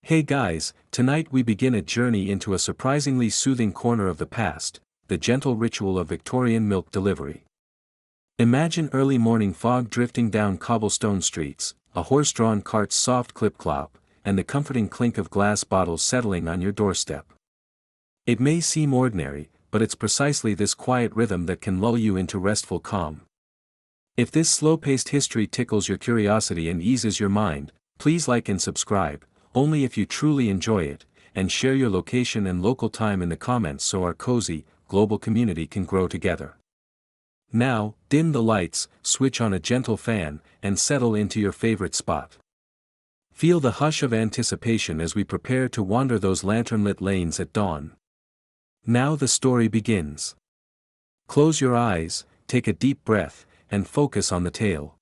Hey guys, tonight we begin a journey into a surprisingly soothing corner of the past, the gentle ritual of Victorian milk delivery. Imagine early morning fog drifting down cobblestone streets, a horse-drawn cart's soft clip-clop, and the comforting clink of glass bottles settling on your doorstep. It may seem ordinary, but it's precisely this quiet rhythm that can lull you into restful calm. If this slow-paced history tickles your curiosity and eases your mind, please like and subscribe, only if you truly enjoy it, and share your location and local time in the comments so our cozy, global community can grow together. Now, dim the lights, switch on a gentle fan, and settle into your favorite spot. Feel the hush of anticipation as we prepare to wander those lantern-lit lanes at dawn. Now the story begins. Close your eyes, take a deep breath, and focus on the tale.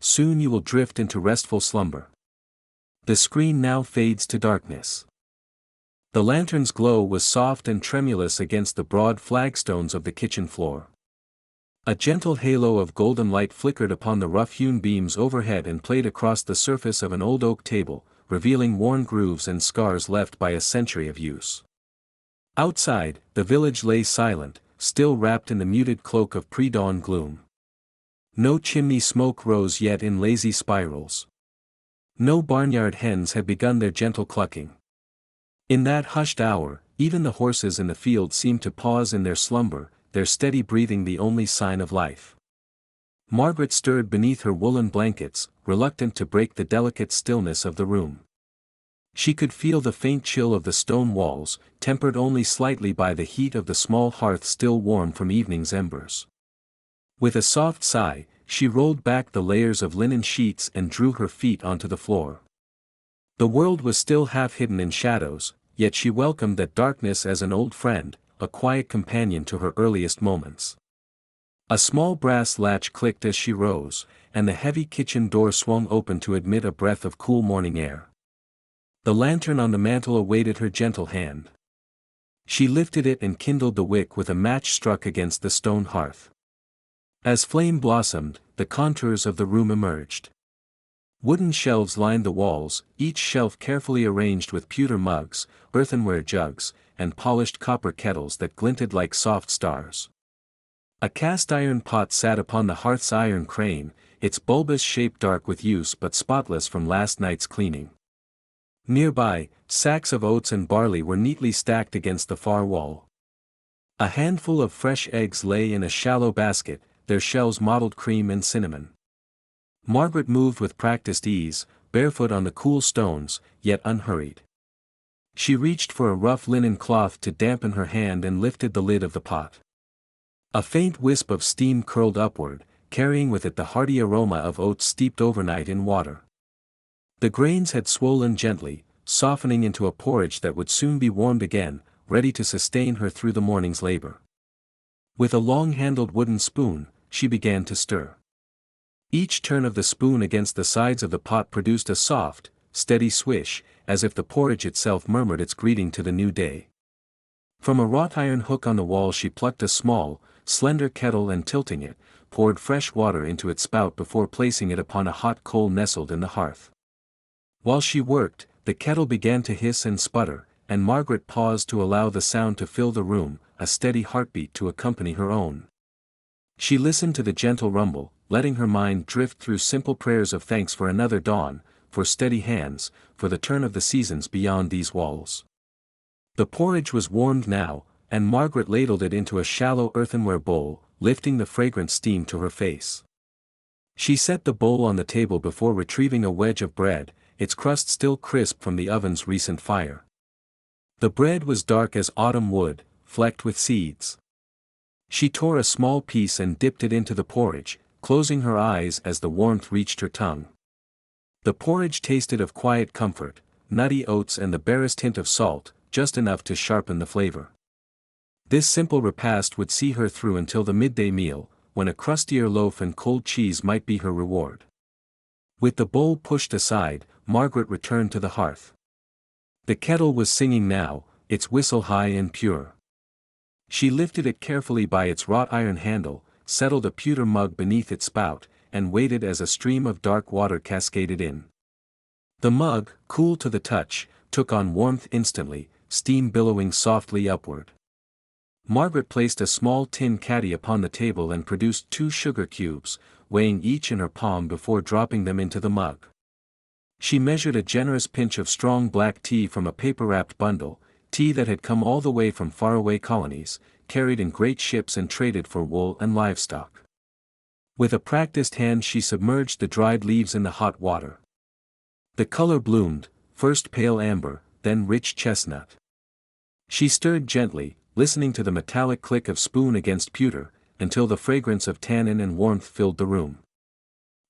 Soon you will drift into restful slumber. The screen now fades to darkness. The lantern's glow was soft and tremulous against the broad flagstones of the kitchen floor. A gentle halo of golden light flickered upon the rough-hewn beams overhead and played across the surface of an old oak table, revealing worn grooves and scars left by a century of use. Outside, the village lay silent, still wrapped in the muted cloak of pre-dawn gloom. No chimney smoke rose yet in lazy spirals. No barnyard hens had begun their gentle clucking. In that hushed hour, even the horses in the field seemed to pause in their slumber, their steady breathing the only sign of life. Margaret stirred beneath her woolen blankets, reluctant to break the delicate stillness of the room. She could feel the faint chill of the stone walls, tempered only slightly by the heat of the small hearth still warm from evening's embers. With a soft sigh, she rolled back the layers of linen sheets and drew her feet onto the floor. The world was still half hidden in shadows, yet she welcomed that darkness as an old friend, a quiet companion to her earliest moments. A small brass latch clicked as she rose, and the heavy kitchen door swung open to admit a breath of cool morning air. The lantern on the mantel awaited her gentle hand. She lifted it and kindled the wick with a match struck against the stone hearth. As flame blossomed, the contours of the room emerged. Wooden shelves lined the walls, each shelf carefully arranged with pewter mugs, earthenware jugs, and polished copper kettles that glinted like soft stars. A cast-iron pot sat upon the hearth's iron crane, its bulbous shape dark with use but spotless from last night's cleaning. Nearby, sacks of oats and barley were neatly stacked against the far wall. A handful of fresh eggs lay in a shallow basket, their shells mottled cream and cinnamon. Margaret moved with practiced ease, barefoot on the cool stones, yet unhurried. She reached for a rough linen cloth to dampen her hand and lifted the lid of the pot. A faint wisp of steam curled upward, carrying with it the hearty aroma of oats steeped overnight in water. The grains had swollen gently, softening into a porridge that would soon be warmed again, ready to sustain her through the morning's labor. With a long-handled wooden spoon, she began to stir. Each turn of the spoon against the sides of the pot produced a soft, steady swish, as if the porridge itself murmured its greeting to the new day. From a wrought iron hook on the wall she plucked a small, slender kettle and tilting it, poured fresh water into its spout before placing it upon a hot coal nestled in the hearth. While she worked, the kettle began to hiss and sputter, and Margaret paused to allow the sound to fill the room, a steady heartbeat to accompany her own. She listened to the gentle rumble, letting her mind drift through simple prayers of thanks for another dawn, for steady hands, for the turn of the seasons beyond these walls. The porridge was warmed now, and Margaret ladled it into a shallow earthenware bowl, lifting the fragrant steam to her face. She set the bowl on the table before retrieving a wedge of bread, its crust still crisp from the oven's recent fire. The bread was dark as autumn wood, flecked with seeds. She tore a small piece and dipped it into the porridge, closing her eyes as the warmth reached her tongue. The porridge tasted of quiet comfort, nutty oats and the barest hint of salt, just enough to sharpen the flavor. This simple repast would see her through until the midday meal, when a crustier loaf and cold cheese might be her reward. With the bowl pushed aside, Margaret returned to the hearth. The kettle was singing now, its whistle high and pure. She lifted it carefully by its wrought iron handle, settled a pewter mug beneath its spout, and waited as a stream of dark water cascaded in. The mug, cool to the touch, took on warmth instantly, steam billowing softly upward. Margaret placed a small tin caddy upon the table and produced 2 sugar cubes, weighing each in her palm before dropping them into the mug. She measured a generous pinch of strong black tea from a paper-wrapped bundle, tea that had come all the way from faraway colonies, carried in great ships and traded for wool and livestock. With a practiced hand she submerged the dried leaves in the hot water. The color bloomed, first pale amber, then rich chestnut. She stirred gently, listening to the metallic click of spoon against pewter, until the fragrance of tannin and warmth filled the room.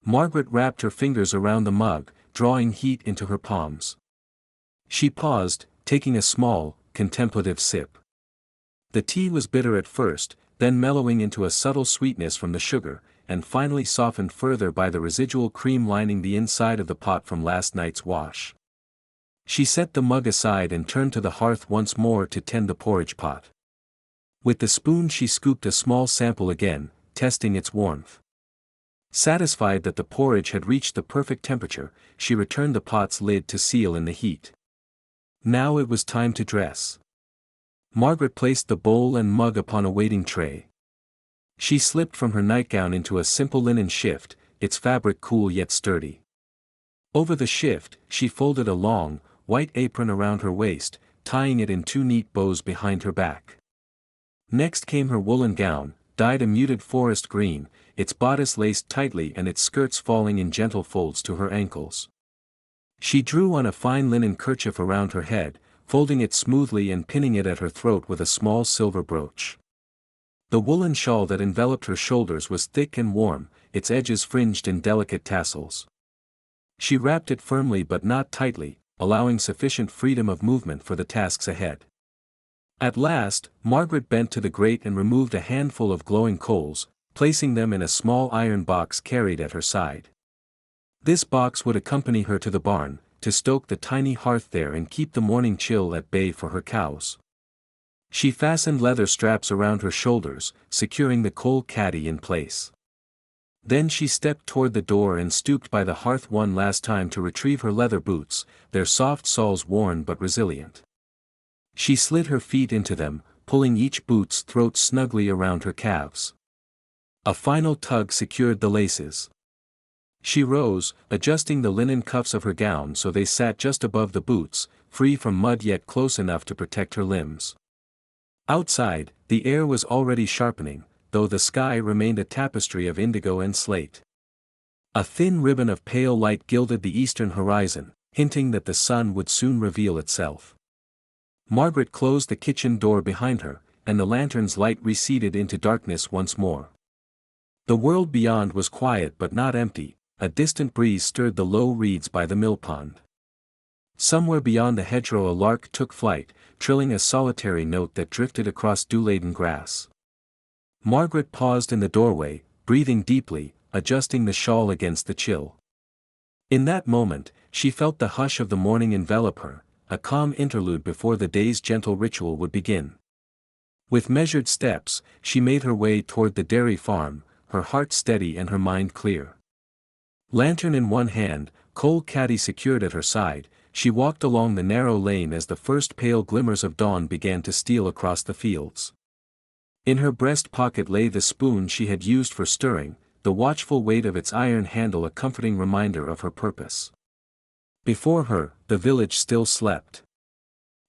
Margaret wrapped her fingers around the mug, drawing heat into her palms. She paused, taking a small, contemplative sip. The tea was bitter at first, then mellowing into a subtle sweetness from the sugar, and finally softened further by the residual cream lining the inside of the pot from last night's wash. She set the mug aside and turned to the hearth once more to tend the porridge pot. With the spoon she scooped a small sample again, testing its warmth. Satisfied that the porridge had reached the perfect temperature, she returned the pot's lid to seal in the heat. Now it was time to dress. Margaret placed the bowl and mug upon a waiting tray. She slipped from her nightgown into a simple linen shift, its fabric cool yet sturdy. Over the shift, she folded a long, white apron around her waist, tying it in 2 neat bows behind her back. Next came her woolen gown, dyed a muted forest green, its bodice laced tightly and its skirts falling in gentle folds to her ankles. She drew on a fine linen kerchief around her head, folding it smoothly and pinning it at her throat with a small silver brooch. The woolen shawl that enveloped her shoulders was thick and warm, its edges fringed in delicate tassels. She wrapped it firmly but not tightly, allowing sufficient freedom of movement for the tasks ahead. At last, Margaret bent to the grate and removed a handful of glowing coals, placing them in a small iron box carried at her side. This box would accompany her to the barn, to stoke the tiny hearth there and keep the morning chill at bay for her cows. She fastened leather straps around her shoulders, securing the coal caddy in place. Then she stepped toward the door and stooped by the hearth one last time to retrieve her leather boots, their soft soles worn but resilient. She slid her feet into them, pulling each boot's throat snugly around her calves. A final tug secured the laces. She rose, adjusting the linen cuffs of her gown so they sat just above the boots, free from mud yet close enough to protect her limbs. Outside, the air was already sharpening, though the sky remained a tapestry of indigo and slate. A thin ribbon of pale light gilded the eastern horizon, hinting that the sun would soon reveal itself. Margaret closed the kitchen door behind her, and the lantern's light receded into darkness once more. The world beyond was quiet but not empty, a distant breeze stirred the low reeds by the millpond. Somewhere beyond the hedgerow a lark took flight, trilling a solitary note that drifted across dew-laden grass. Margaret paused in the doorway, breathing deeply, adjusting the shawl against the chill. In that moment, she felt the hush of the morning envelop her, a calm interlude before the day's gentle ritual would begin. With measured steps, she made her way toward the dairy farm, her heart steady and her mind clear. Lantern in one hand, coal caddy secured at her side, she walked along the narrow lane as the first pale glimmers of dawn began to steal across the fields. In her breast pocket lay the spoon she had used for stirring, the watchful weight of its iron handle a comforting reminder of her purpose. Before her, the village still slept.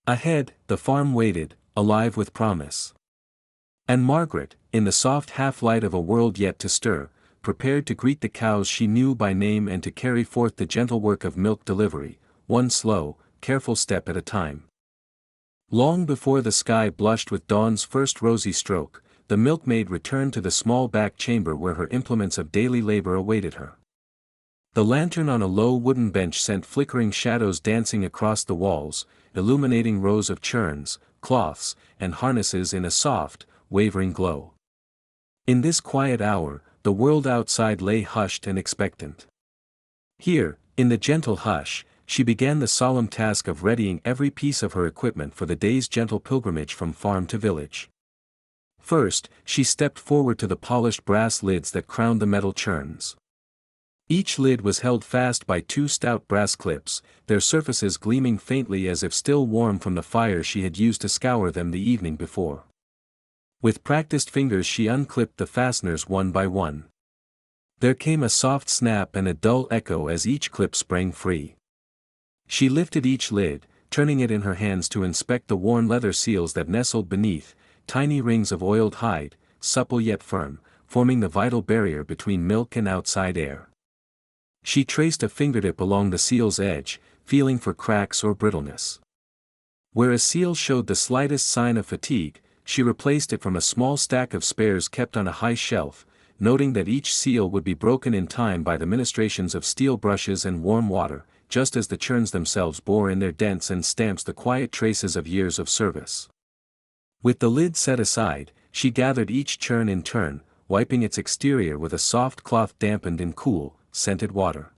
Ahead, the farm waited, alive with promise. And Margaret, in the soft half-light of a world yet to stir, prepared to greet the cows she knew by name and to carry forth the gentle work of milk delivery, one slow, careful step at a time. Long before the sky blushed with dawn's first rosy stroke, the milkmaid returned to the small back chamber where her implements of daily labor awaited her. The lantern on a low wooden bench sent flickering shadows dancing across the walls, illuminating rows of churns, cloths, and harnesses in a soft, wavering glow. In this quiet hour, the world outside lay hushed and expectant. Here, in the gentle hush, she began the solemn task of readying every piece of her equipment for the day's gentle pilgrimage from farm to village. First, she stepped forward to the polished brass lids that crowned the metal churns. Each lid was held fast by two stout brass clips, their surfaces gleaming faintly as if still warm from the fire she had used to scour them the evening before. With practiced fingers she unclipped the fasteners one by one. There came a soft snap and a dull echo as each clip sprang free. She lifted each lid, turning it in her hands to inspect the worn leather seals that nestled beneath, tiny rings of oiled hide, supple yet firm, forming the vital barrier between milk and outside air. She traced a fingertip along the seal's edge, feeling for cracks or brittleness. Where a seal showed the slightest sign of fatigue, she replaced it from a small stack of spares kept on a high shelf, noting that each seal would be broken in time by the ministrations of steel brushes and warm water, just as the churns themselves bore in their dents and stamps the quiet traces of years of service. With the lid set aside, she gathered each churn in turn, wiping its exterior with a soft cloth dampened in cool, scented water.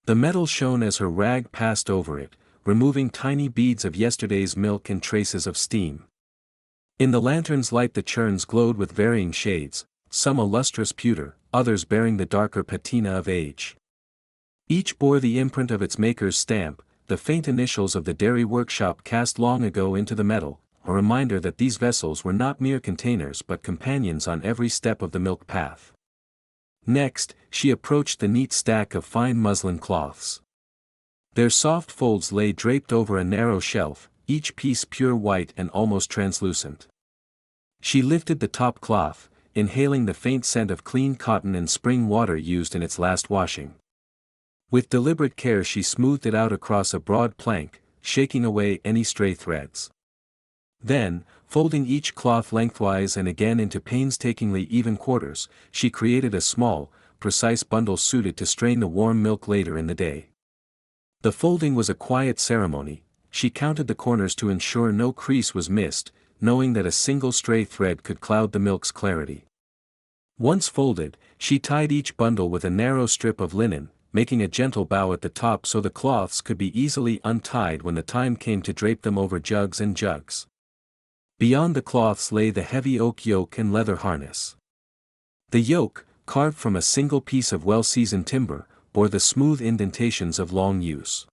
The metal shone as her rag passed over it, removing tiny beads of yesterday's milk and traces of steam. In the lantern's light the churns glowed with varying shades, some a lustrous pewter, others bearing the darker patina of age. Each bore the imprint of its maker's stamp, the faint initials of the dairy workshop cast long ago into the metal, a reminder that these vessels were not mere containers but companions on every step of the milk path. Next, she approached the neat stack of fine muslin cloths. Their soft folds lay draped over a narrow shelf, each piece pure white and almost translucent. She lifted the top cloth, inhaling the faint scent of clean cotton and spring water used in its last washing. With deliberate care she smoothed it out across a broad plank, shaking away any stray threads. Then, folding each cloth lengthwise and again into painstakingly even quarters, she created a small, precise bundle suited to strain the warm milk later in the day. The folding was a quiet ceremony. She counted the corners to ensure no crease was missed, knowing that a single stray thread could cloud the milk's clarity. Once folded, she tied each bundle with a narrow strip of linen, making a gentle bow at the top so the cloths could be easily untied when the time came to drape them over jugs and jugs. Beyond the cloths lay the heavy oak yoke and leather harness. The yoke, carved from a single piece of well-seasoned timber, bore the smooth indentations of long use.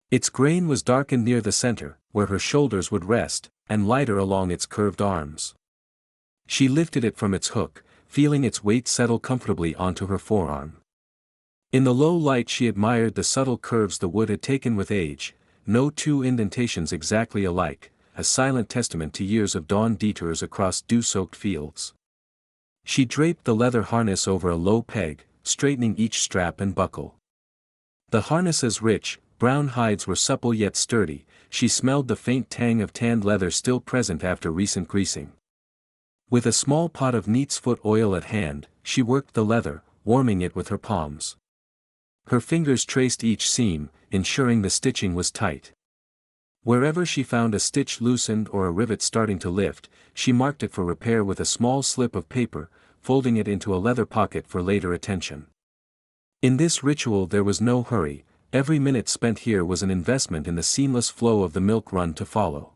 Its grain was darkened near the center, where her shoulders would rest, and lighter along its curved arms. She lifted it from its hook, feeling its weight settle comfortably onto her forearm. In the low light she admired the subtle curves the wood had taken with age, no two indentations exactly alike, a silent testament to years of dawn detours across dew-soaked fields. She draped the leather harness over a low peg, straightening each strap and buckle. The harness's rich, brown hides were supple yet sturdy. She smelled the faint tang of tanned leather still present after recent greasing. With a small pot of neatsfoot oil at hand, she worked the leather, warming it with her palms. Her fingers traced each seam, ensuring the stitching was tight. Wherever she found a stitch loosened or a rivet starting to lift, she marked it for repair with a small slip of paper, folding it into a leather pocket for later attention. In this ritual there was no hurry, every minute spent here was an investment in the seamless flow of the milk run to follow.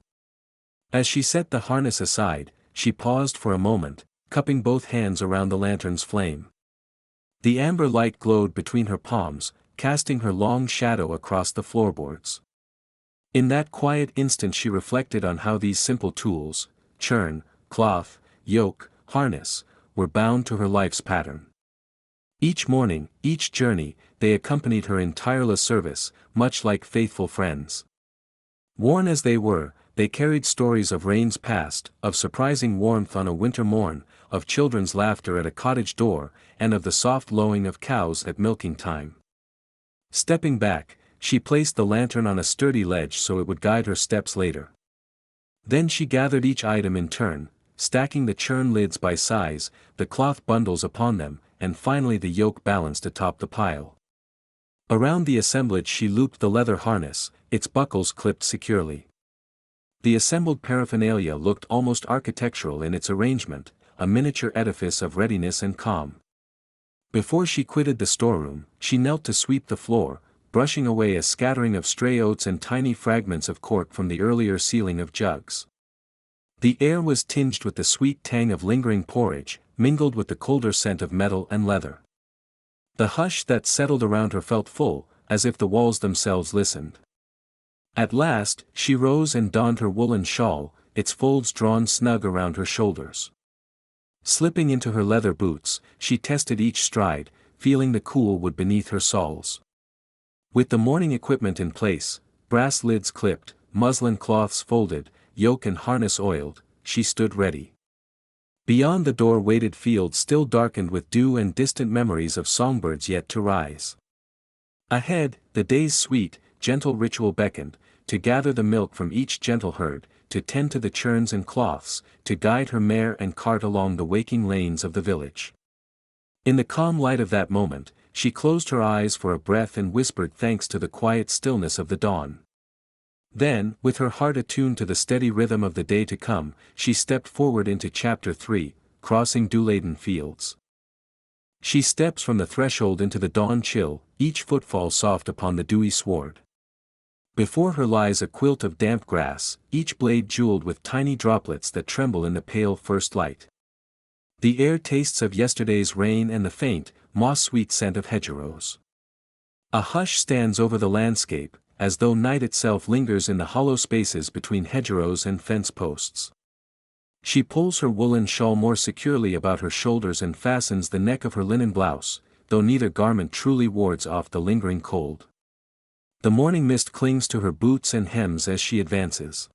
As she set the harness aside, she paused for a moment, cupping both hands around the lantern's flame. The amber light glowed between her palms, casting her long shadow across the floorboards. In that quiet instant she reflected on how these simple tools, churn, cloth, yoke, harness, were bound to her life's pattern. Each morning, each journey, they accompanied her in tireless service, much like faithful friends. Worn as they were, they carried stories of rains past, of surprising warmth on a winter morn, of children's laughter at a cottage door, and of the soft lowing of cows at milking time. Stepping back, she placed the lantern on a sturdy ledge so it would guide her steps later. Then she gathered each item in turn, stacking the churn lids by size, the cloth bundles upon them, and finally the yoke balanced atop the pile. Around the assemblage she looped the leather harness, its buckles clipped securely. The assembled paraphernalia looked almost architectural in its arrangement, a miniature edifice of readiness and calm. Before she quitted the storeroom, she knelt to sweep the floor, brushing away a scattering of stray oats and tiny fragments of cork from the earlier sealing of jugs. The air was tinged with the sweet tang of lingering porridge, mingled with the colder scent of metal and leather. The hush that settled around her felt full, as if the walls themselves listened. At last, she rose and donned her woolen shawl, its folds drawn snug around her shoulders. Slipping into her leather boots, she tested each stride, feeling the cool wood beneath her soles. With the morning equipment in place, brass lids clipped, muslin cloths folded, yoke and harness oiled, she stood ready. Beyond the door waited fields still darkened with dew and distant memories of songbirds yet to rise. Ahead, the day's sweet, gentle ritual beckoned, to gather the milk from each gentle herd, to tend to the churns and cloths, to guide her mare and cart along the waking lanes of the village. In the calm light of that moment, she closed her eyes for a breath and whispered thanks to the quiet stillness of the dawn. Then, with her heart attuned to the steady rhythm of the day to come, she stepped forward into Chapter 3, crossing dew-laden fields. She steps from the threshold into the dawn chill, each footfall soft upon the dewy sward. Before her lies a quilt of damp grass, each blade jeweled with tiny droplets that tremble in the pale first light. The air tastes of yesterday's rain and the faint, moss-sweet scent of hedgerows. A hush stands over the landscape, as though night itself lingers in the hollow spaces between hedgerows and fence posts. She pulls her woolen shawl more securely about her shoulders and fastens the neck of her linen blouse, though neither garment truly wards off the lingering cold. The morning mist clings to her boots and hems as she advances.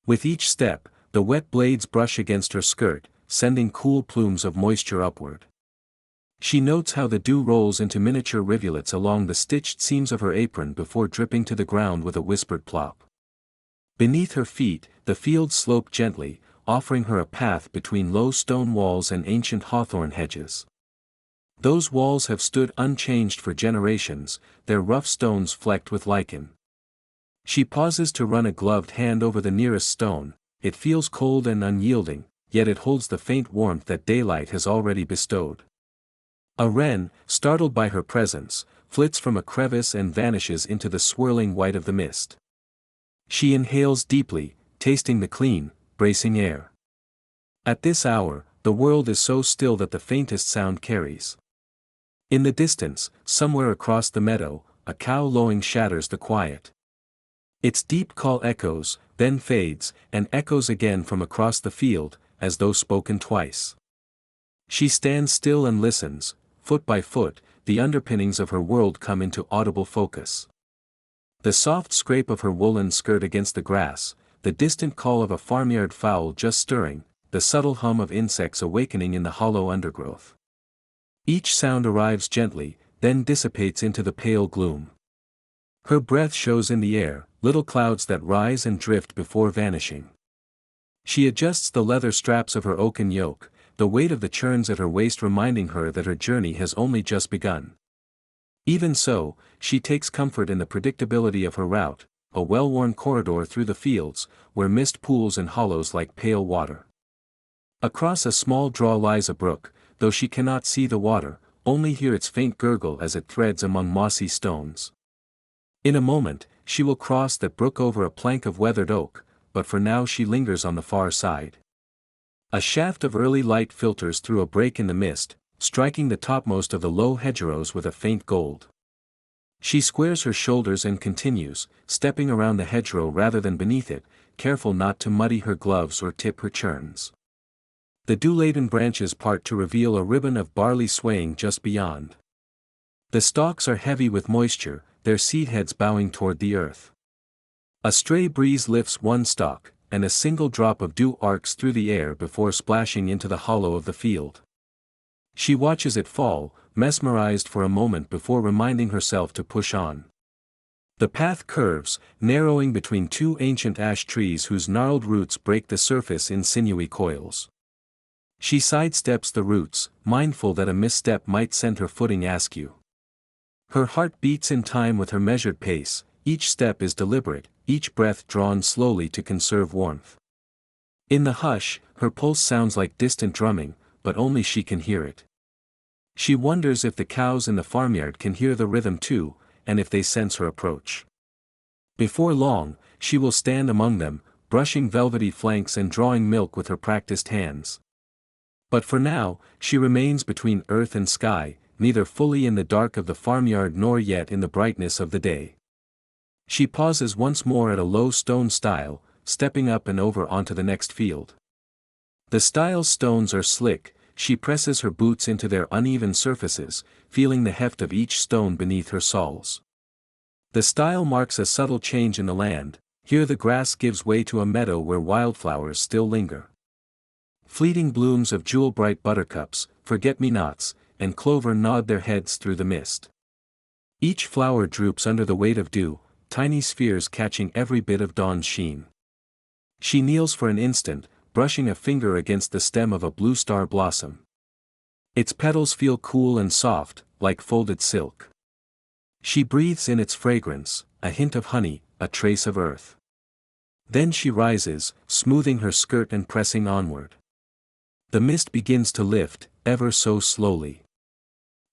With each step, the wet blades brush against her skirt, sending cool plumes of moisture upward. She notes how the dew rolls into miniature rivulets along the stitched seams of her apron before dripping to the ground with a whispered plop. Beneath her feet, the fields slope gently, offering her a path between low stone walls and ancient hawthorn hedges. Those walls have stood unchanged for generations, their rough stones flecked with lichen. She pauses to run a gloved hand over the nearest stone. It feels cold and unyielding, yet it holds the faint warmth that daylight has already bestowed. A wren, startled by her presence, flits from a crevice and vanishes into the swirling white of the mist. She inhales deeply, tasting the clean, bracing air. At this hour, the world is so still that the faintest sound carries. In the distance, somewhere across the meadow, a cow lowing shatters the quiet. Its deep call echoes, then fades, and echoes again from across the field, as though spoken twice. She stands still and listens. Foot by foot, the underpinnings of her world come into audible focus. The soft scrape of her woolen skirt against the grass, the distant call of a farmyard fowl just stirring, the subtle hum of insects awakening in the hollow undergrowth. Each sound arrives gently, then dissipates into the pale gloom. Her breath shows in the air, little clouds that rise and drift before vanishing. She adjusts the leather straps of her oaken yoke, the weight of the churns at her waist reminding her that her journey has only just begun. Even so, she takes comfort in the predictability of her route, a well-worn corridor through the fields, where mist pools and hollows like pale water. Across a small draw lies a brook, though she cannot see the water, only hear its faint gurgle as it threads among mossy stones. In a moment, she will cross that brook over a plank of weathered oak, but for now she lingers on the far side. A shaft of early light filters through a break in the mist, striking the topmost of the low hedgerows with a faint gold. She squares her shoulders and continues, stepping around the hedgerow rather than beneath it, careful not to muddy her gloves or tip her churns. The dew-laden branches part to reveal a ribbon of barley swaying just beyond. The stalks are heavy with moisture, their seed heads bowing toward the earth. A stray breeze lifts one stalk, and a single drop of dew arcs through the air before splashing into the hollow of the field. She watches it fall, mesmerized for a moment before reminding herself to push on. The path curves, narrowing between two ancient ash trees whose gnarled roots break the surface in sinewy coils. She sidesteps the roots, mindful that a misstep might send her footing askew. Her heart beats in time with her measured pace, each step is deliberate, each breath drawn slowly to conserve warmth. In the hush, her pulse sounds like distant drumming, but only she can hear it. She wonders if the cows in the farmyard can hear the rhythm too, and if they sense her approach. Before long, she will stand among them, brushing velvety flanks and drawing milk with her practiced hands. But for now, she remains between earth and sky, neither fully in the dark of the farmyard nor yet in the brightness of the day. She pauses once more at a low stone stile, stepping up and over onto the next field. The stile's stones are slick. She presses her boots into their uneven surfaces, feeling the heft of each stone beneath her soles. The stile marks a subtle change in the land. Here the grass gives way to a meadow where wildflowers still linger. Fleeting blooms of jewel-bright buttercups, forget-me-nots, and clover nod their heads through the mist. Each flower droops under the weight of dew, tiny spheres catching every bit of dawn's sheen. She kneels for an instant, brushing a finger against the stem of a blue star blossom. Its petals feel cool and soft, like folded silk. She breathes in its fragrance, a hint of honey, a trace of earth. Then she rises, smoothing her skirt and pressing onward. The mist begins to lift, ever so slowly.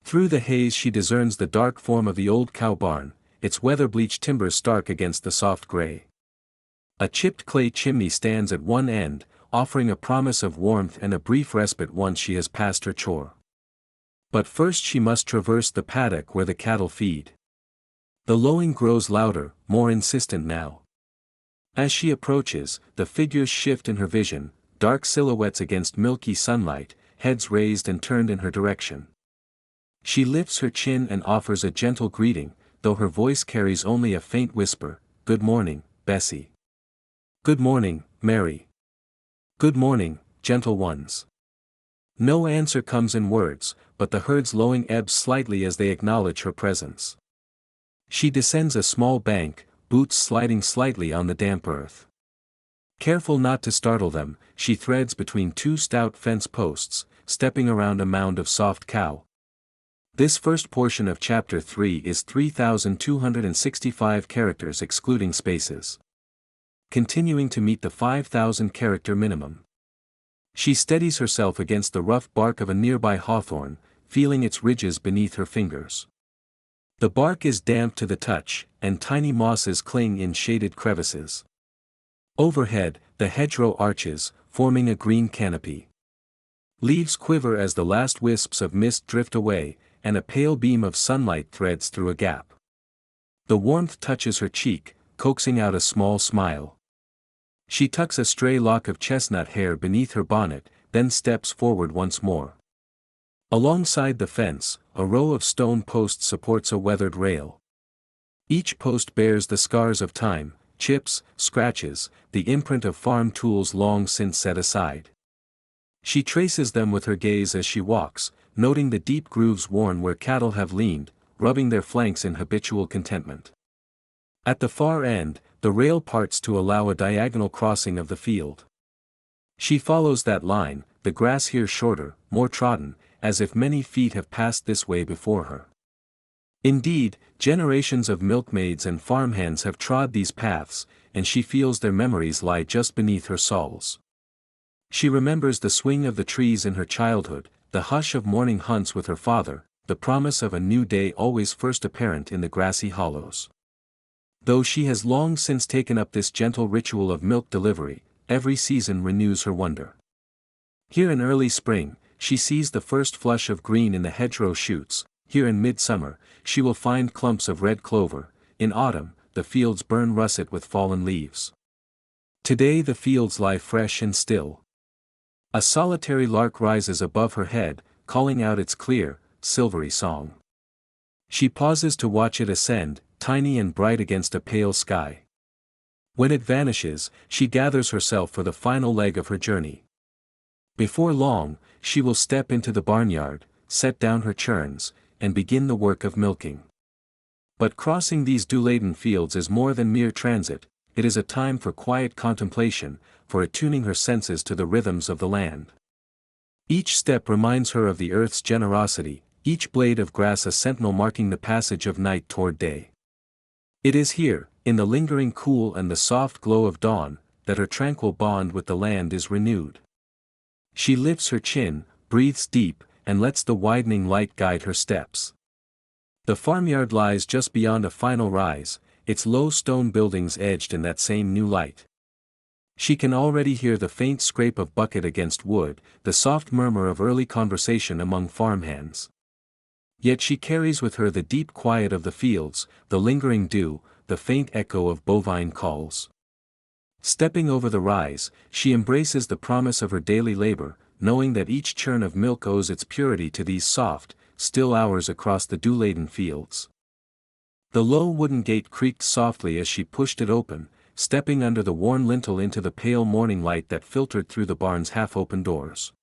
Through the haze she discerns the dark form of the old cow barn, its weather-bleached timbers stark against the soft gray. A chipped clay chimney stands at one end, offering a promise of warmth and a brief respite once she has passed her chore. But first she must traverse the paddock where the cattle feed. The lowing grows louder, more insistent now. As she approaches, the figures shift in her vision, dark silhouettes against milky sunlight, heads raised and turned in her direction. She lifts her chin and offers a gentle greeting, though her voice carries only a faint whisper, "Good morning, Bessie." "Good morning, Mary." "Good morning, gentle ones." No answer comes in words, but the herd's lowing ebbs slightly as they acknowledge her presence. She descends a small bank, boots sliding slightly on the damp earth. Careful not to startle them, she threads between two stout fence posts, stepping around a mound of soft cow. This first portion of Chapter 3 is 3,265 characters excluding spaces. Continuing to meet the 5,000 character minimum. She steadies herself against the rough bark of a nearby hawthorn, feeling its ridges beneath her fingers. The bark is damp to the touch, and tiny mosses cling in shaded crevices. Overhead, the hedgerow arches, forming a green canopy. Leaves quiver as the last wisps of mist drift away, and a pale beam of sunlight threads through a gap. The warmth touches her cheek, coaxing out a small smile. She tucks a stray lock of chestnut hair beneath her bonnet, then steps forward once more. Alongside the fence, a row of stone posts supports a weathered rail. Each post bears the scars of time, chips, scratches, the imprint of farm tools long since set aside. She traces them with her gaze as she walks, noting the deep grooves worn where cattle have leaned, rubbing their flanks in habitual contentment. At the far end, the rail parts to allow a diagonal crossing of the field. She follows that line, the grass here shorter, more trodden, as if many feet have passed this way before her. Indeed, generations of milkmaids and farmhands have trod these paths, and she feels their memories lie just beneath her soles. She remembers the swing of the trees in her childhood, the hush of morning hunts with her father, the promise of a new day always first apparent in the grassy hollows. Though she has long since taken up this gentle ritual of milk delivery, every season renews her wonder. Here in early spring, she sees the first flush of green in the hedgerow shoots. Here in midsummer, she will find clumps of red clover. In autumn, the fields burn russet with fallen leaves. Today the fields lie fresh and still. A solitary lark rises above her head, calling out its clear, silvery song. She pauses to watch it ascend, tiny and bright against a pale sky. When it vanishes, she gathers herself for the final leg of her journey. Before long, she will step into the barnyard, set down her churns, and begin the work of milking. But crossing these dew-laden fields is more than mere transit, it is a time for quiet contemplation, for attuning her senses to the rhythms of the land. Each step reminds her of the earth's generosity, each blade of grass a sentinel marking the passage of night toward day. It is here, in the lingering cool and the soft glow of dawn, that her tranquil bond with the land is renewed. She lifts her chin, breathes deep, and lets the widening light guide her steps. The farmyard lies just beyond a final rise, its low stone buildings edged in that same new light. She can already hear the faint scrape of bucket against wood, the soft murmur of early conversation among farmhands. Yet she carries with her the deep quiet of the fields, the lingering dew, the faint echo of bovine calls. Stepping over the rise, she embraces the promise of her daily labor, knowing that each churn of milk owes its purity to these soft, still hours across the dew-laden fields. The low wooden gate creaked softly as she pushed it open, stepping under the worn lintel into the pale morning light that filtered through the barn's half-open doors.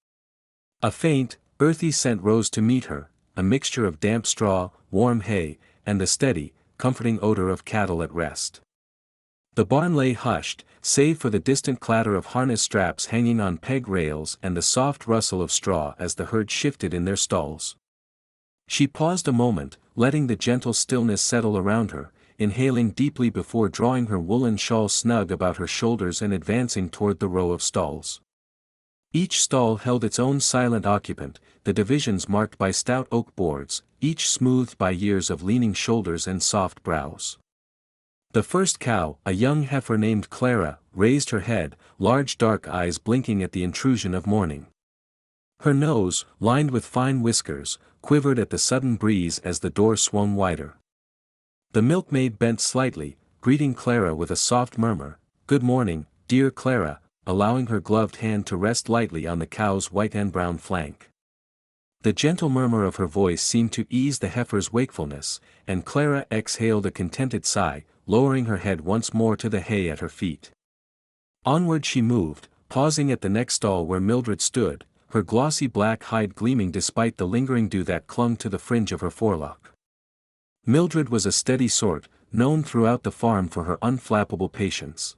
A faint, earthy scent rose to meet her, a mixture of damp straw, warm hay, and the steady, comforting odor of cattle at rest. The barn lay hushed, save for the distant clatter of harness straps hanging on peg rails and the soft rustle of straw as the herd shifted in their stalls. She paused a moment, letting the gentle stillness settle around her, inhaling deeply before drawing her woolen shawl snug about her shoulders and advancing toward the row of stalls. Each stall held its own silent occupant, the divisions marked by stout oak boards, each smoothed by years of leaning shoulders and soft brows. The first cow, a young heifer named Clara, raised her head, large dark eyes blinking at the intrusion of morning. Her nose, lined with fine whiskers, quivered at the sudden breeze as the door swung wider. The milkmaid bent slightly, greeting Clara with a soft murmur, "Good morning, dear Clara," allowing her gloved hand to rest lightly on the cow's white and brown flank. The gentle murmur of her voice seemed to ease the heifer's wakefulness, and Clara exhaled a contented sigh, lowering her head once more to the hay at her feet. Onward she moved, pausing at the next stall where Mildred stood, her glossy black hide gleaming despite the lingering dew that clung to the fringe of her forelock. Mildred was a steady sort, known throughout the farm for her unflappable patience.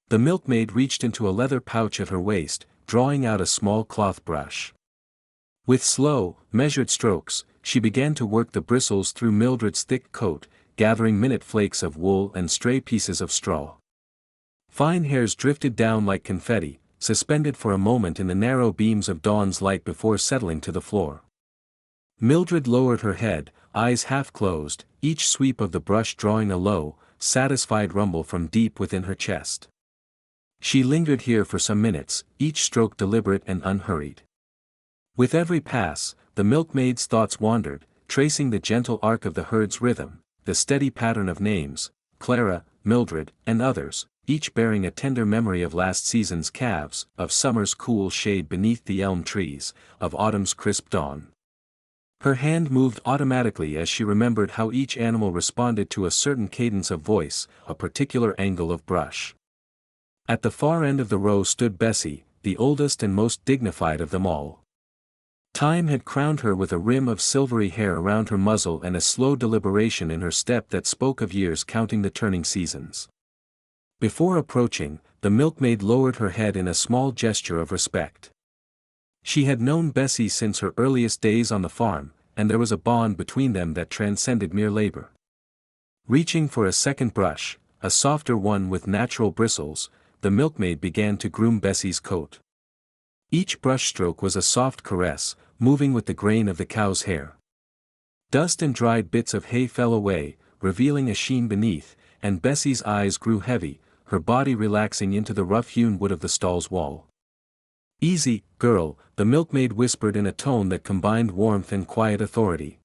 The milkmaid reached into a leather pouch at her waist, drawing out a small cloth brush. With slow, measured strokes, she began to work the bristles through Mildred's thick coat, gathering minute flakes of wool and stray pieces of straw. Fine hairs drifted down like confetti, suspended for a moment in the narrow beams of dawn's light before settling to the floor. Mildred lowered her head, eyes half closed, each sweep of the brush drawing a low, satisfied rumble from deep within her chest. She lingered here for some minutes, each stroke deliberate and unhurried. With every pass, the milkmaid's thoughts wandered, tracing the gentle arc of the herd's rhythm, the steady pattern of names, Clara, Mildred, and others, each bearing a tender memory of last season's calves, of summer's cool shade beneath the elm trees, of autumn's crisp dawn. Her hand moved automatically as she remembered how each animal responded to a certain cadence of voice, a particular angle of brush. At the far end of the row stood Bessie, the oldest and most dignified of them all. Time had crowned her with a rim of silvery hair around her muzzle and a slow deliberation in her step that spoke of years counting the turning seasons. Before approaching, the milkmaid lowered her head in a small gesture of respect. She had known Bessie since her earliest days on the farm, and there was a bond between them that transcended mere labor. Reaching for a second brush, a softer one with natural bristles, the milkmaid began to groom Bessie's coat. Each brushstroke was a soft caress, moving with the grain of the cow's hair. Dust and dried bits of hay fell away, revealing a sheen beneath, and Bessie's eyes grew heavy, her body relaxing into the rough-hewn wood of the stall's wall. "Easy, girl," the milkmaid whispered in a tone that combined warmth and quiet authority.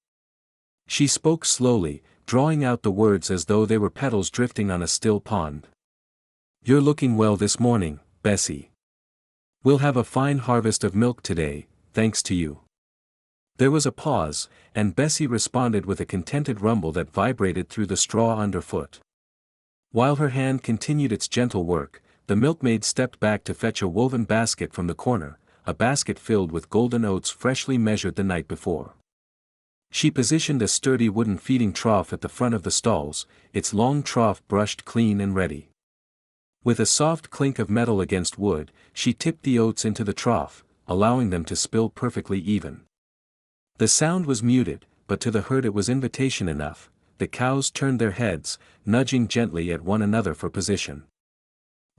She spoke slowly, drawing out the words as though they were petals drifting on a still pond. "You're looking well this morning, Bessie. We'll have a fine harvest of milk today, thanks to you." There was a pause, and Bessie responded with a contented rumble that vibrated through the straw underfoot. While her hand continued its gentle work, the milkmaid stepped back to fetch a woven basket from the corner, a basket filled with golden oats freshly measured the night before. She positioned a sturdy wooden feeding trough at the front of the stalls, its long trough brushed clean and ready. With a soft clink of metal against wood, she tipped the oats into the trough, allowing them to spill perfectly even. The sound was muted, but to the herd it was invitation enough. The cows turned their heads, nudging gently at one another for position.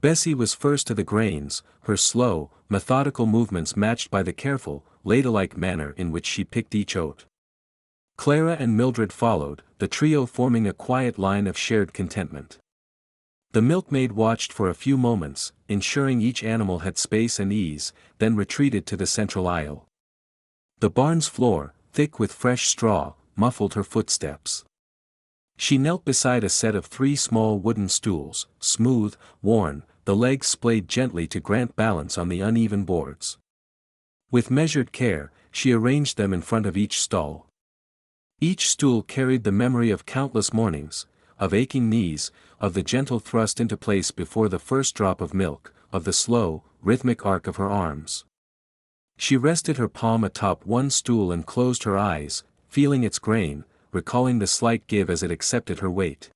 Bessie was first to the grains, her slow, methodical movements matched by the careful, ladle-like manner in which she picked each oat. Clara and Mildred followed, the trio forming a quiet line of shared contentment. The milkmaid watched for a few moments, ensuring each animal had space and ease, then retreated to the central aisle. The barn's floor, thick with fresh straw, muffled her footsteps. She knelt beside a set of 3 small wooden stools, smooth, worn, the legs splayed gently to grant balance on the uneven boards. With measured care, she arranged them in front of each stall. Each stool carried the memory of countless mornings, of aching knees, of the gentle thrust into place before the first drop of milk, of the slow, rhythmic arc of her arms. She rested her palm atop one stool and closed her eyes, feeling its grain, recalling the slight give as it accepted her weight.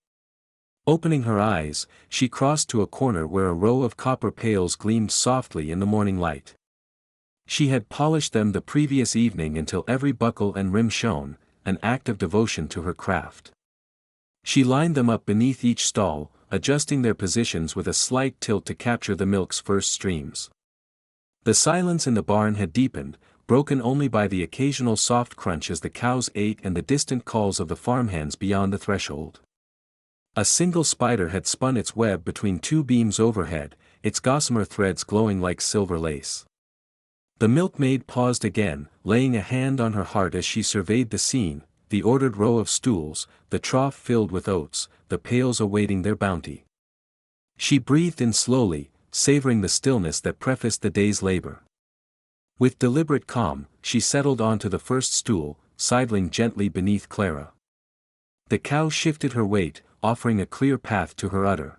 Opening her eyes, she crossed to a corner where a row of copper pails gleamed softly in the morning light. She had polished them the previous evening until every buckle and rim shone, an act of devotion to her craft. She lined them up beneath each stall, adjusting their positions with a slight tilt to capture the milk's first streams. The silence in the barn had deepened, broken only by the occasional soft crunch as the cows ate and the distant calls of the farmhands beyond the threshold. A single spider had spun its web between 2 beams overhead, its gossamer threads glowing like silver lace. The milkmaid paused again, laying a hand on her heart as she surveyed the scene, the ordered row of stools, the trough filled with oats, the pails awaiting their bounty. She breathed in slowly, savoring the stillness that prefaced the day's labor. With deliberate calm, she settled onto the first stool, sidling gently beneath Clara. The cow shifted her weight, offering a clear path to her udder.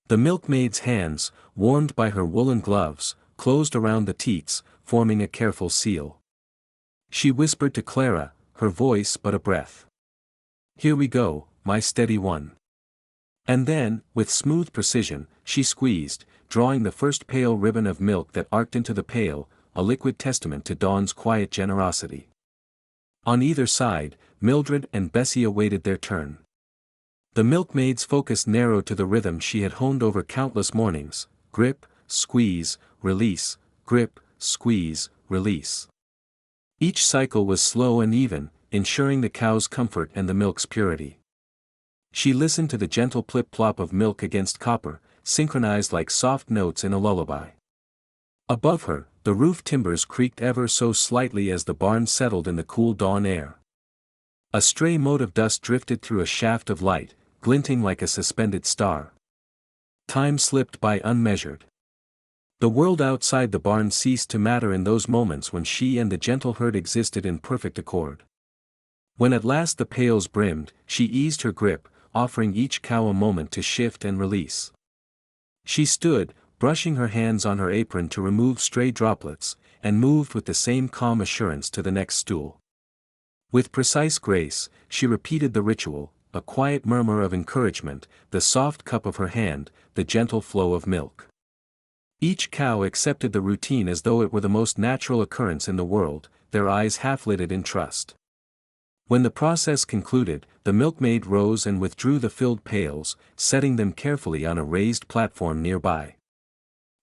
The milkmaid's hands, warmed by her woolen gloves, closed around the teats, forming a careful seal. She whispered to Clara, her voice but a breath. "Here we go, my steady one." And then, with smooth precision, she squeezed, drawing the first pale ribbon of milk that arced into the pail, a liquid testament to Dawn's quiet generosity. On either side, Mildred and Bessie awaited their turn. The milkmaid's focus narrowed to the rhythm she had honed over countless mornings: grip, squeeze, release, grip, squeeze, release. Each cycle was slow and even, ensuring the cow's comfort and the milk's purity. She listened to the gentle plip-plop of milk against copper, synchronized like soft notes in a lullaby. Above her, the roof timbers creaked ever so slightly as the barn settled in the cool dawn air. A stray mote of dust drifted through a shaft of light, glinting like a suspended star. Time slipped by unmeasured. The world outside the barn ceased to matter in those moments when she and the gentle herd existed in perfect accord. When at last the pails brimmed, she eased her grip, offering each cow a moment to shift and release. She stood, brushing her hands on her apron to remove stray droplets, and moved with the same calm assurance to the next stool. With precise grace, she repeated the ritual, a quiet murmur of encouragement, the soft cup of her hand, the gentle flow of milk. Each cow accepted the routine as though it were the most natural occurrence in the world, their eyes half-lidded in trust. When the process concluded, the milkmaid rose and withdrew the filled pails, setting them carefully on a raised platform nearby.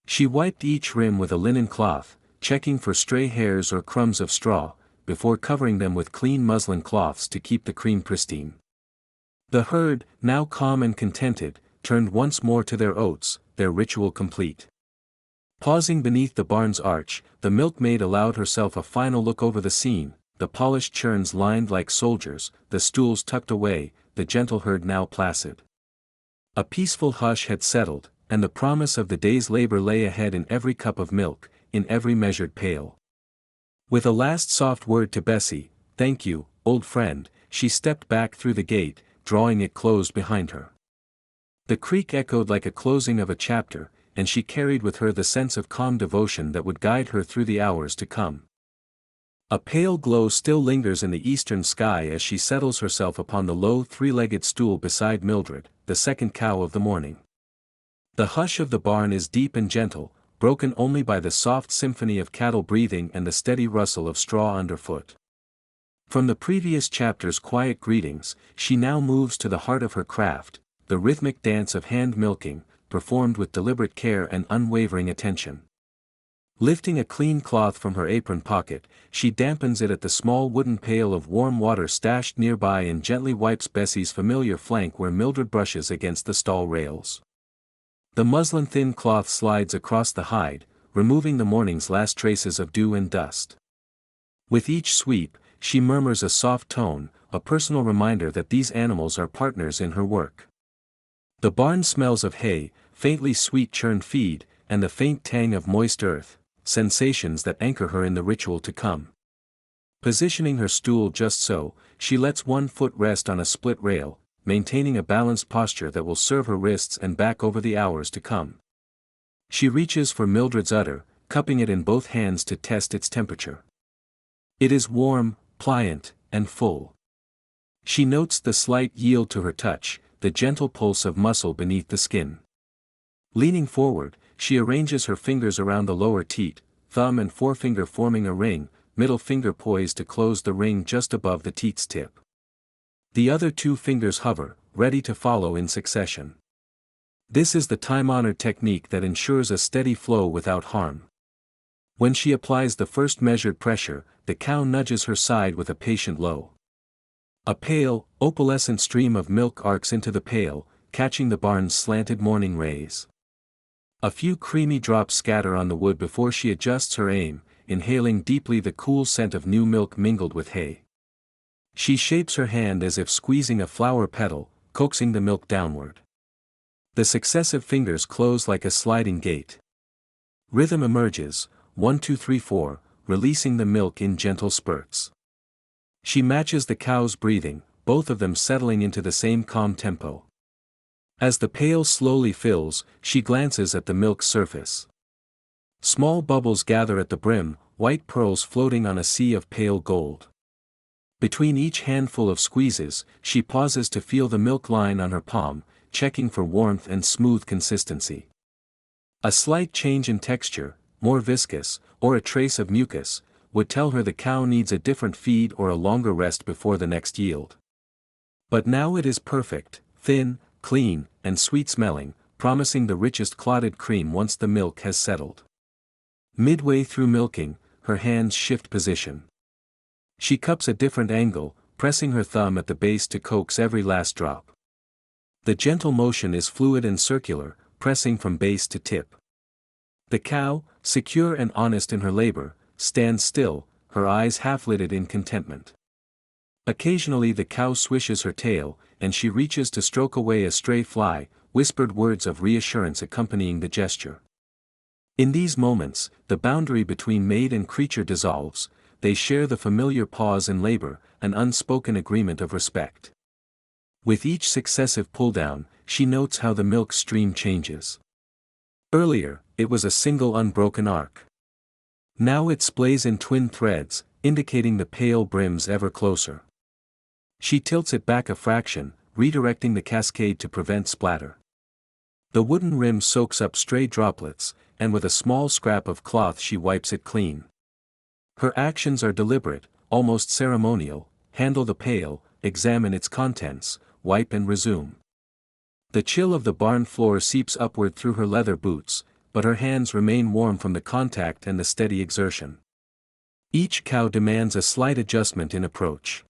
She wiped each rim with a linen cloth, checking for stray hairs or crumbs of straw, before covering them with clean muslin cloths to keep the cream pristine. The herd, now calm and contented, turned once more to their oats, their ritual complete. Pausing beneath the barn's arch, the milkmaid allowed herself a final look over the scene, the polished churns lined like soldiers, the stools tucked away, the gentle herd now placid. A peaceful hush had settled, and the promise of the day's labor lay ahead in every cup of milk, in every measured pail. With a last soft word to Bessie, "Thank you, old friend," she stepped back through the gate, drawing it closed behind her. The creak echoed like a closing of a chapter, and she carried with her the sense of calm devotion that would guide her through the hours to come. A pale glow still lingers in the eastern sky as she settles herself upon the low 3-legged stool beside Mildred, the second cow of the morning. The hush of the barn is deep and gentle, broken only by the soft symphony of cattle breathing and the steady rustle of straw underfoot. From the previous chapter's quiet greetings, she now moves to the heart of her craft, the rhythmic dance of hand milking, performed with deliberate care and unwavering attention. Lifting a clean cloth from her apron pocket, she dampens it at the small wooden pail of warm water stashed nearby and gently wipes Bessie's familiar flank where Mildred brushes against the stall rails. The muslin-thin cloth slides across the hide, removing the morning's last traces of dew and dust. With each sweep, she murmurs a soft tone, a personal reminder that these animals are partners in her work. The barn smells of hay, faintly sweet churned feed, and the faint tang of moist earth, sensations that anchor her in the ritual to come. Positioning her stool just so, she lets one foot rest on a split rail, maintaining a balanced posture that will serve her wrists and back over the hours to come. She reaches for Mildred's udder, cupping it in both hands to test its temperature. It is warm, pliant, and full. She notes the slight yield to her touch, the gentle pulse of muscle beneath the skin. Leaning forward, she arranges her fingers around the lower teat, thumb and forefinger forming a ring, middle finger poised to close the ring just above the teat's tip. The other two fingers hover, ready to follow in succession. This is the time-honored technique that ensures a steady flow without harm. When she applies the first measured pressure, the cow nudges her side with a patient low. A pale, opalescent stream of milk arcs into the pail, catching the barn's slanted morning rays. A few creamy drops scatter on the wood before she adjusts her aim, inhaling deeply the cool scent of new milk mingled with hay. She shapes her hand as if squeezing a flower petal, coaxing the milk downward. The successive fingers close like a sliding gate. Rhythm emerges, 1 2 3 4, releasing the milk in gentle spurts. She matches the cow's breathing, both of them settling into the same calm tempo. As the pail slowly fills, she glances at the milk's surface. Small bubbles gather at the brim, white pearls floating on a sea of pale gold. Between each handful of squeezes, she pauses to feel the milk line on her palm, checking for warmth and smooth consistency. A slight change in texture, more viscous, or a trace of mucus, would tell her the cow needs a different feed or a longer rest before the next yield. But now it is perfect, thin, clean, and sweet-smelling, promising the richest clotted cream once the milk has settled. Midway through milking, her hands shift position. She cups a different angle, pressing her thumb at the base to coax every last drop. The gentle motion is fluid and circular, pressing from base to tip. The cow, secure and honest in her labor, stands still, her eyes half-lidded in contentment. Occasionally the cow swishes her tail, and she reaches to stroke away a stray fly, whispered words of reassurance accompanying the gesture. In these moments, the boundary between maid and creature dissolves, they share the familiar pause in labor, an unspoken agreement of respect. With each successive pull-down, she notes how the milk stream changes. Earlier, it was a single unbroken arc. Now it splays in twin threads, indicating the pale brims ever closer. She tilts it back a fraction, redirecting the cascade to prevent splatter. The wooden rim soaks up stray droplets, and with a small scrap of cloth she wipes it clean. Her actions are deliberate, almost ceremonial: handle the pail, examine its contents, wipe and resume. The chill of the barn floor seeps upward through her leather boots, but her hands remain warm from the contact and the steady exertion. Each cow demands a slight adjustment in approach.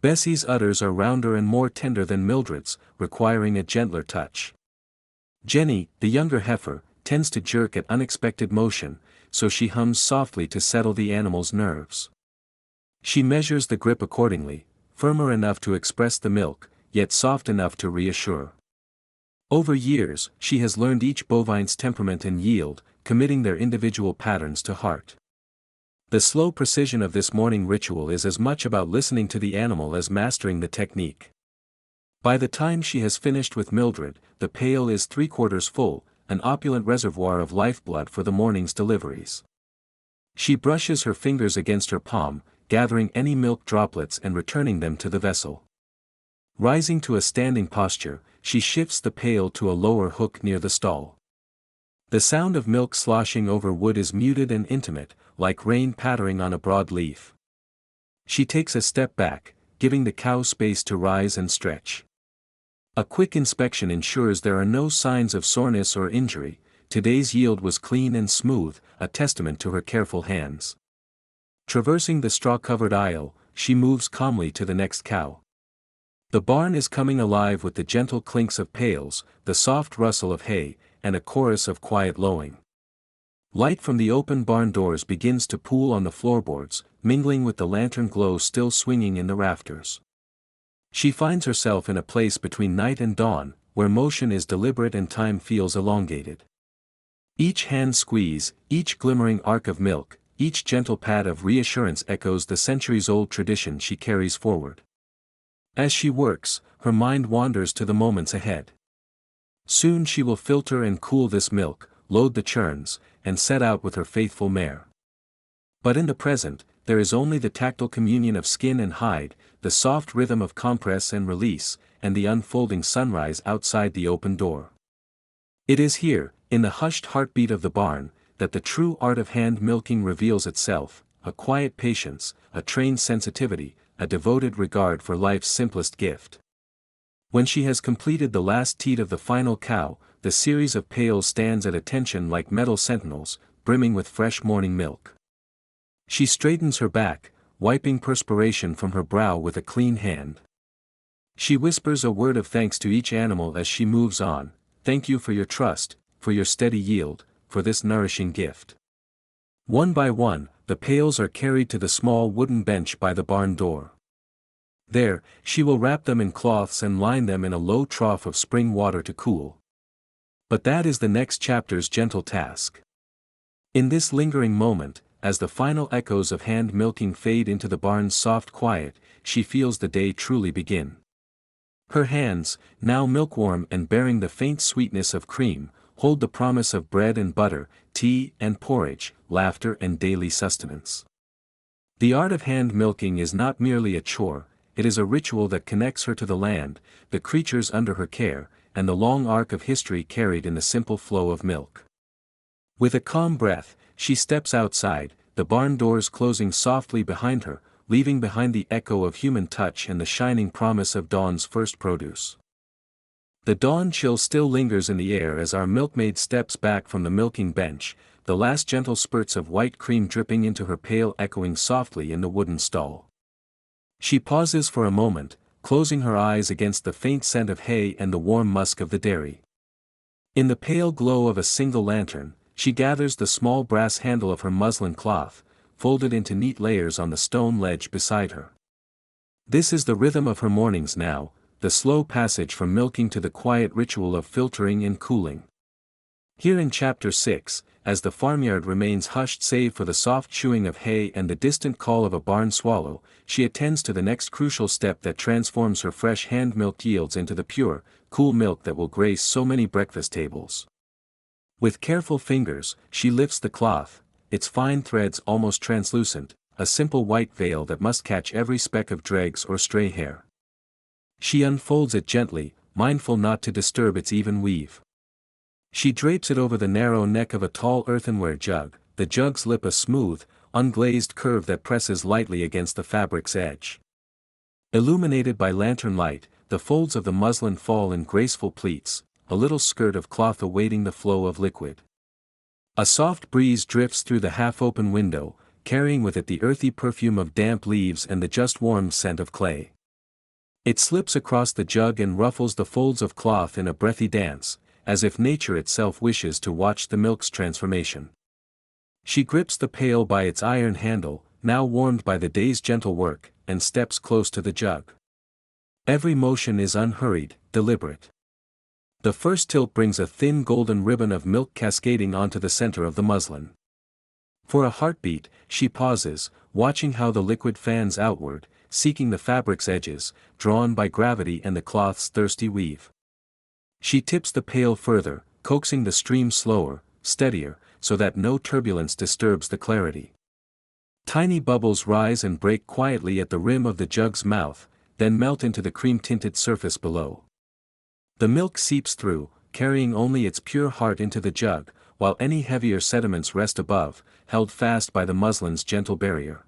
Bessie's udders are rounder and more tender than Mildred's, requiring a gentler touch. Jenny, the younger heifer, tends to jerk at unexpected motion, so she hums softly to settle the animal's nerves. She measures the grip accordingly, firmer enough to express the milk, yet soft enough to reassure. Over years, she has learned each bovine's temperament and yield, committing their individual patterns to heart. The slow precision of this morning ritual is as much about listening to the animal as mastering the technique. By the time she has finished with Mildred, the pail is 3/4 full, an opulent reservoir of lifeblood for the morning's deliveries. She brushes her fingers against her palm, gathering any milk droplets and returning them to the vessel. Rising to a standing posture, she shifts the pail to a lower hook near the stall. The sound of milk sloshing over wood is muted and intimate, like rain pattering on a broad leaf. She takes a step back, giving the cow space to rise and stretch. A quick inspection ensures there are no signs of soreness or injury. Today's yield was clean and smooth, a testament to her careful hands. Traversing the straw-covered aisle, she moves calmly to the next cow. The barn is coming alive with the gentle clinks of pails, the soft rustle of hay, and a chorus of quiet lowing. Light from the open barn doors begins to pool on the floorboards, mingling with the lantern glow still swinging in the rafters. She finds herself in a place between night and dawn, where motion is deliberate and time feels elongated. Each hand squeeze, each glimmering arc of milk, each gentle pat of reassurance echoes the centuries-old tradition she carries forward. As she works, her mind wanders to the moments ahead. Soon she will filter and cool this milk, load the churns, and set out with her faithful mare. But in the present, there is only the tactile communion of skin and hide, the soft rhythm of compress and release, and the unfolding sunrise outside the open door. It is here, in the hushed heartbeat of the barn, that the true art of hand milking reveals itself, a quiet patience, a trained sensitivity, a devoted regard for life's simplest gift. When she has completed the last teat of the final cow, the series of pails stands at attention like metal sentinels, brimming with fresh morning milk. She straightens her back, wiping perspiration from her brow with a clean hand. She whispers a word of thanks to each animal as she moves on. Thank you for your trust, for your steady yield, for this nourishing gift. One by one, the pails are carried to the small wooden bench by the barn door. There, she will wrap them in cloths and line them in a low trough of spring water to cool. But that is the next chapter's gentle task. In this lingering moment, as the final echoes of hand milking fade into the barn's soft quiet, she feels the day truly begin. Her hands, now milk-warm and bearing the faint sweetness of cream, hold the promise of bread and butter, tea and porridge, laughter and daily sustenance. The art of hand milking is not merely a chore, it is a ritual that connects her to the land, the creatures under her care, and the long arc of history carried in the simple flow of milk. With a calm breath, she steps outside, the barn doors closing softly behind her, leaving behind the echo of human touch and the shining promise of dawn's first produce. The dawn chill still lingers in the air as our milkmaid steps back from the milking bench, the last gentle spurts of white cream dripping into her pail echoing softly in the wooden stall. She pauses for a moment, closing her eyes against the faint scent of hay and the warm musk of the dairy. In the pale glow of a single lantern, she gathers the small brass handle of her muslin cloth, folded into neat layers on the stone ledge beside her. This is the rhythm of her mornings now, the slow passage from milking to the quiet ritual of filtering and cooling. Here in Chapter 6, as the farmyard remains hushed save for the soft chewing of hay and the distant call of a barn swallow, she attends to the next crucial step that transforms her fresh hand-milked yields into the pure, cool milk that will grace so many breakfast tables. With careful fingers, she lifts the cloth, its fine threads almost translucent, a simple white veil that must catch every speck of dregs or stray hair. She unfolds it gently, mindful not to disturb its even weave. She drapes it over the narrow neck of a tall earthenware jug, the jug's lip a smooth, unglazed curve that presses lightly against the fabric's edge. Illuminated by lantern light, the folds of the muslin fall in graceful pleats, a little skirt of cloth awaiting the flow of liquid. A soft breeze drifts through the half-open window, carrying with it the earthy perfume of damp leaves and the just warm scent of clay. It slips across the jug and ruffles the folds of cloth in a breathy dance, as if nature itself wishes to watch the milk's transformation. She grips the pail by its iron handle, now warmed by the day's gentle work, and steps close to the jug. Every motion is unhurried, deliberate. The first tilt brings a thin golden ribbon of milk cascading onto the center of the muslin. For a heartbeat, she pauses, watching how the liquid fans outward, seeking the fabric's edges, drawn by gravity and the cloth's thirsty weave. She tips the pail further, coaxing the stream slower, steadier, so that no turbulence disturbs the clarity. Tiny bubbles rise and break quietly at the rim of the jug's mouth, then melt into the cream-tinted surface below. The milk seeps through, carrying only its pure heart into the jug, while any heavier sediments rest above, held fast by the muslin's gentle barrier.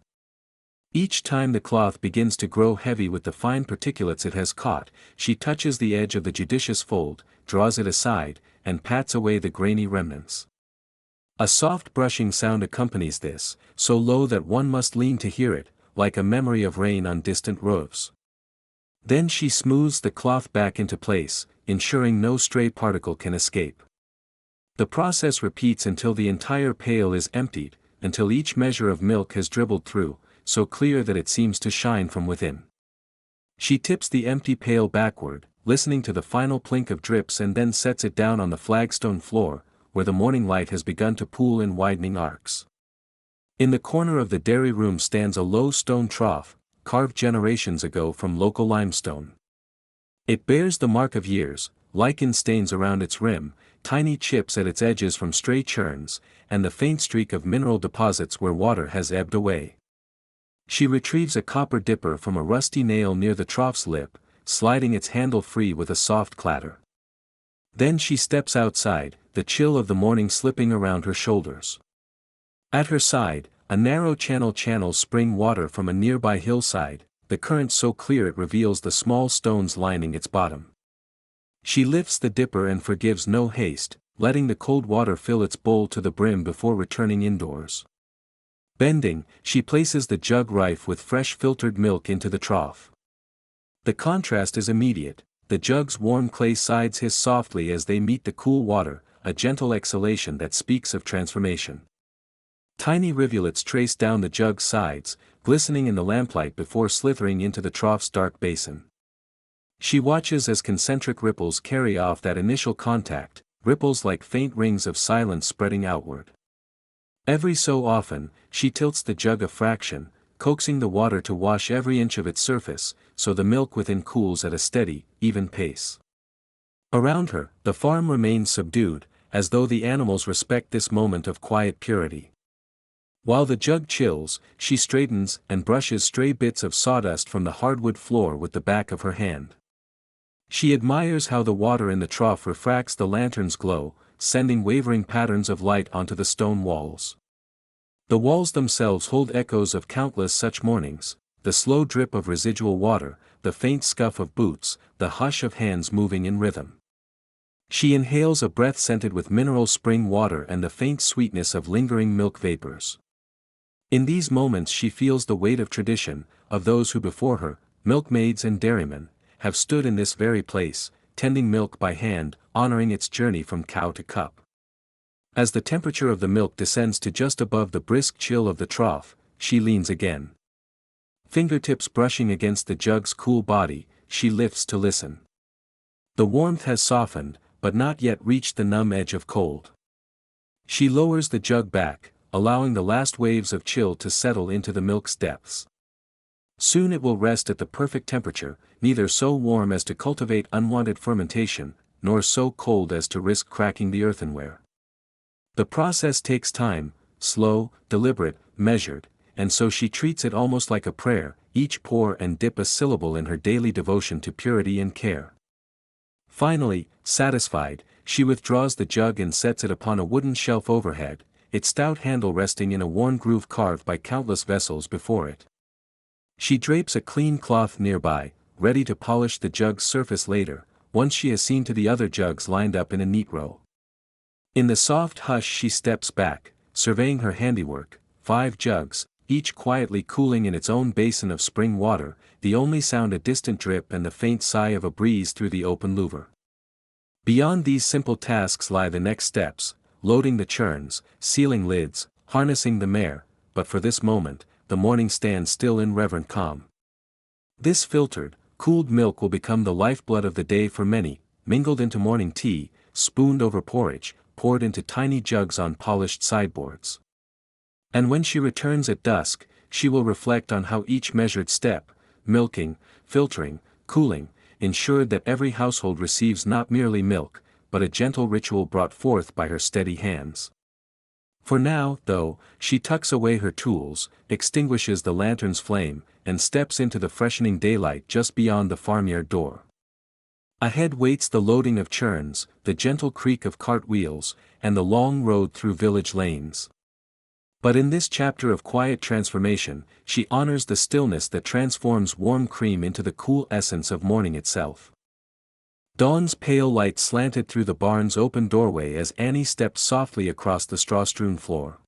Each time the cloth begins to grow heavy with the fine particulates it has caught, she touches the edge of the judicious fold, draws it aside, and pats away the grainy remnants. A soft brushing sound accompanies this, so low that one must lean to hear it, like a memory of rain on distant roofs. Then she smooths the cloth back into place, ensuring no stray particle can escape. The process repeats until the entire pail is emptied, until each measure of milk has dribbled through, so clear that it seems to shine from within. She tips the empty pail backward, listening to the final plink of drips, and then sets it down on the flagstone floor, where the morning light has begun to pool in widening arcs. In the corner of the dairy room stands a low stone trough, carved generations ago from local limestone. It bears the mark of years, lichen stains around its rim, tiny chips at its edges from stray churns, and the faint streak of mineral deposits where water has ebbed away. She retrieves a copper dipper from a rusty nail near the trough's lip, sliding its handle free with a soft clatter. Then she steps outside, the chill of the morning slipping around her shoulders. At her side, a narrow channel channels spring water from a nearby hillside, the current so clear it reveals the small stones lining its bottom. She lifts the dipper and forgives no haste, letting the cold water fill its bowl to the brim before returning indoors. Bending, she places the jug rife with fresh filtered milk into the trough. The contrast is immediate. The jug's warm clay sides hiss softly as they meet the cool water, a gentle exhalation that speaks of transformation. Tiny rivulets trace down the jug's sides, glistening in the lamplight before slithering into the trough's dark basin. She watches as concentric ripples carry off that initial contact, ripples like faint rings of silence spreading outward. Every so often, she tilts the jug a fraction, coaxing the water to wash every inch of its surface, so the milk within cools at a steady, even pace. Around her, the farm remains subdued, as though the animals respect this moment of quiet purity. While the jug chills, she straightens and brushes stray bits of sawdust from the hardwood floor with the back of her hand. She admires how the water in the trough refracts the lantern's glow, sending wavering patterns of light onto the stone walls. The walls themselves hold echoes of countless such mornings, the slow drip of residual water, the faint scuff of boots, the hush of hands moving in rhythm. She inhales a breath scented with mineral spring water and the faint sweetness of lingering milk vapors. In these moments she feels the weight of tradition, of those who before her, milkmaids and dairymen, have stood in this very place, tending milk by hand, honoring its journey from cow to cup. As the temperature of the milk descends to just above the brisk chill of the trough, she leans again. Fingertips brushing against the jug's cool body, she lifts to listen. The warmth has softened, but not yet reached the numb edge of cold. She lowers the jug back, allowing the last waves of chill to settle into the milk's depths. Soon it will rest at the perfect temperature, neither so warm as to cultivate unwanted fermentation, nor so cold as to risk cracking the earthenware. The process takes time, slow, deliberate, measured, and so she treats it almost like a prayer, each pour and dip a syllable in her daily devotion to purity and care. Finally, satisfied, she withdraws the jug and sets it upon a wooden shelf overhead, its stout handle resting in a worn groove carved by countless vessels before it. She drapes a clean cloth nearby, ready to polish the jug's surface later, once she has seen to the other jugs lined up in a neat row. In the soft hush she steps back, surveying her handiwork, 5 jugs, each quietly cooling in its own basin of spring water, the only sound a distant drip and the faint sigh of a breeze through the open louver. Beyond these simple tasks lie the next steps, loading the churns, sealing lids, harnessing the mare, but for this moment, the morning stands still in reverent calm. This filtered, cooled milk will become the lifeblood of the day for many, mingled into morning tea, spooned over porridge, poured into tiny jugs on polished sideboards. And when she returns at dusk, she will reflect on how each measured step, milking, filtering, cooling, ensured that every household receives not merely milk, but a gentle ritual brought forth by her steady hands. For now, though, she tucks away her tools, extinguishes the lantern's flame, and steps into the freshening daylight just beyond the farmyard door. Ahead waits the loading of churns, the gentle creak of cart wheels, and the long road through village lanes. But in this chapter of quiet transformation, she honors the stillness that transforms warm cream into the cool essence of morning itself. Dawn's pale light slanted through the barn's open doorway as Annie stepped softly across the straw-strewn floor.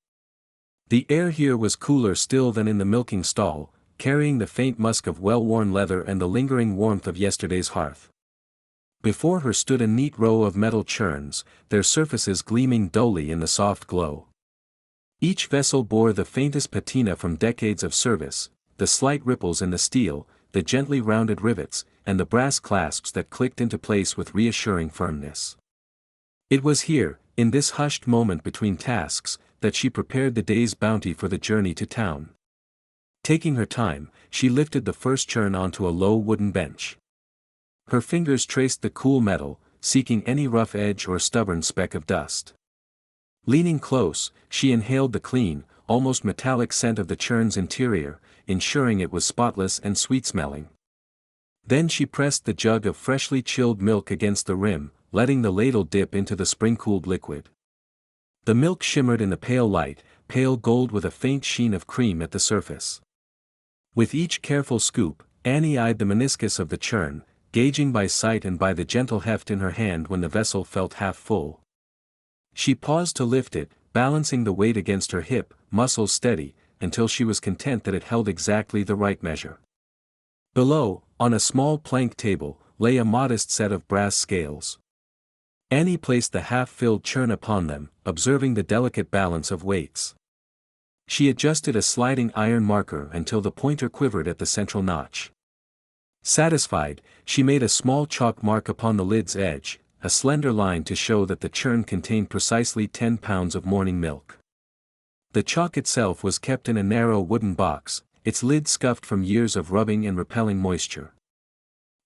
The air here was cooler still than in the milking stall, carrying the faint musk of well-worn leather and the lingering warmth of yesterday's hearth. Before her stood a neat row of metal churns, their surfaces gleaming dully in the soft glow. Each vessel bore the faintest patina from decades of service, the slight ripples in the steel, the gently rounded rivets, and the brass clasps that clicked into place with reassuring firmness. It was here, in this hushed moment between tasks, that she prepared the day's bounty for the journey to town. Taking her time, she lifted the first churn onto a low wooden bench. Her fingers traced the cool metal, seeking any rough edge or stubborn speck of dust. Leaning close, she inhaled the clean, almost metallic scent of the churn's interior, ensuring it was spotless and sweet-smelling. Then she pressed the jug of freshly chilled milk against the rim, letting the ladle dip into the spring-cooled liquid. The milk shimmered in the pale light, pale gold with a faint sheen of cream at the surface. With each careful scoop, Annie eyed the meniscus of the churn, gauging by sight and by the gentle heft in her hand when the vessel felt half full. She paused to lift it, balancing the weight against her hip, muscles steady, until she was content that it held exactly the right measure. Below, on a small plank table, lay a modest set of brass scales. Annie placed the half-filled churn upon them, observing the delicate balance of weights. She adjusted a sliding iron marker until the pointer quivered at the central notch. Satisfied, she made a small chalk mark upon the lid's edge, a slender line to show that the churn contained precisely 10 pounds of morning milk. The chalk itself was kept in a narrow wooden box, its lid scuffed from years of rubbing and repelling moisture.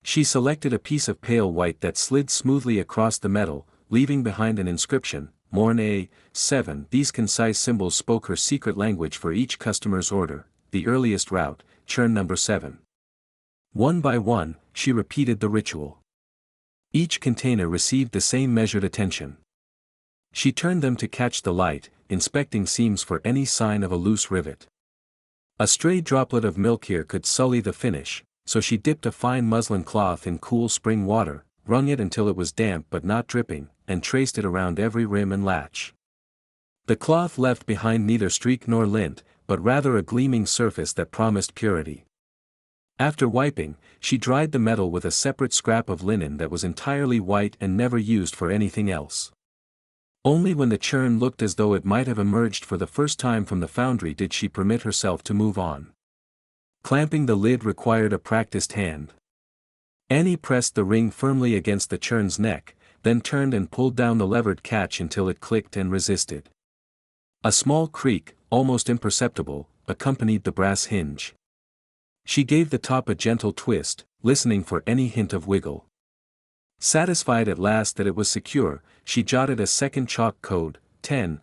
She selected a piece of pale white that slid smoothly across the metal, leaving behind an inscription, Morn 7. These concise symbols spoke her secret language for each customer's order, the earliest route, churn number 7. One by one, she repeated the ritual. Each container received the same measured attention. She turned them to catch the light, inspecting seams for any sign of a loose rivet. A stray droplet of milk here could sully the finish, so she dipped a fine muslin cloth in cool spring water, wrung it until it was damp but not dripping, and traced it around every rim and latch. The cloth left behind neither streak nor lint, but rather a gleaming surface that promised purity. After wiping, she dried the metal with a separate scrap of linen that was entirely white and never used for anything else. Only when the churn looked as though it might have emerged for the first time from the foundry did she permit herself to move on. Clamping the lid required a practiced hand. Annie pressed the ring firmly against the churn's neck, then turned and pulled down the levered catch until it clicked and resisted. A small creak, almost imperceptible, accompanied the brass hinge. She gave the top a gentle twist, listening for any hint of wiggle. Satisfied at last that it was secure, she jotted a second chalk code, 10,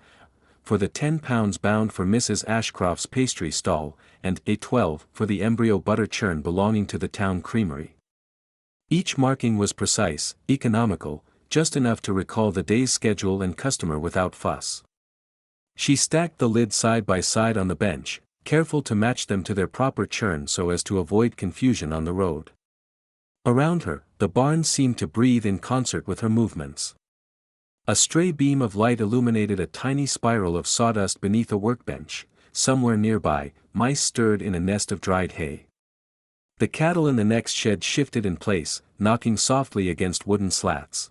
for the 10 pounds bound for Mrs. Ashcroft's pastry stall, and A12 for the embryo butter churn belonging to the town creamery. Each marking was precise, economical, just enough to recall the day's schedule and customer without fuss. She stacked the lid side by side on the bench, careful to match them to their proper churn so as to avoid confusion on the road. Around her, the barn seemed to breathe in concert with her movements. A stray beam of light illuminated a tiny spiral of sawdust beneath a workbench. Somewhere nearby, mice stirred in a nest of dried hay. The cattle in the next shed shifted in place, knocking softly against wooden slats.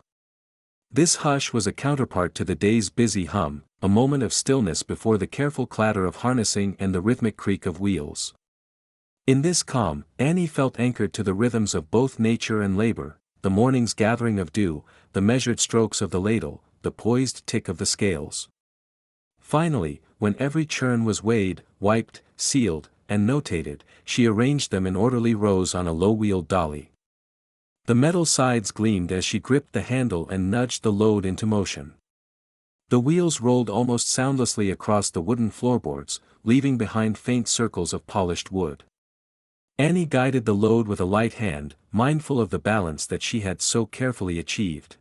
This hush was a counterpart to the day's busy hum, a moment of stillness before the careful clatter of harnessing and the rhythmic creak of wheels. In this calm, Annie felt anchored to the rhythms of both nature and labor, the morning's gathering of dew, the measured strokes of the ladle, the poised tick of the scales. Finally, when every churn was weighed, wiped, sealed, and notated, she arranged them in orderly rows on a low-wheeled dolly. The metal sides gleamed as she gripped the handle and nudged the load into motion. The wheels rolled almost soundlessly across the wooden floorboards, leaving behind faint circles of polished wood. Annie guided the load with a light hand, mindful of the balance that she had so carefully achieved.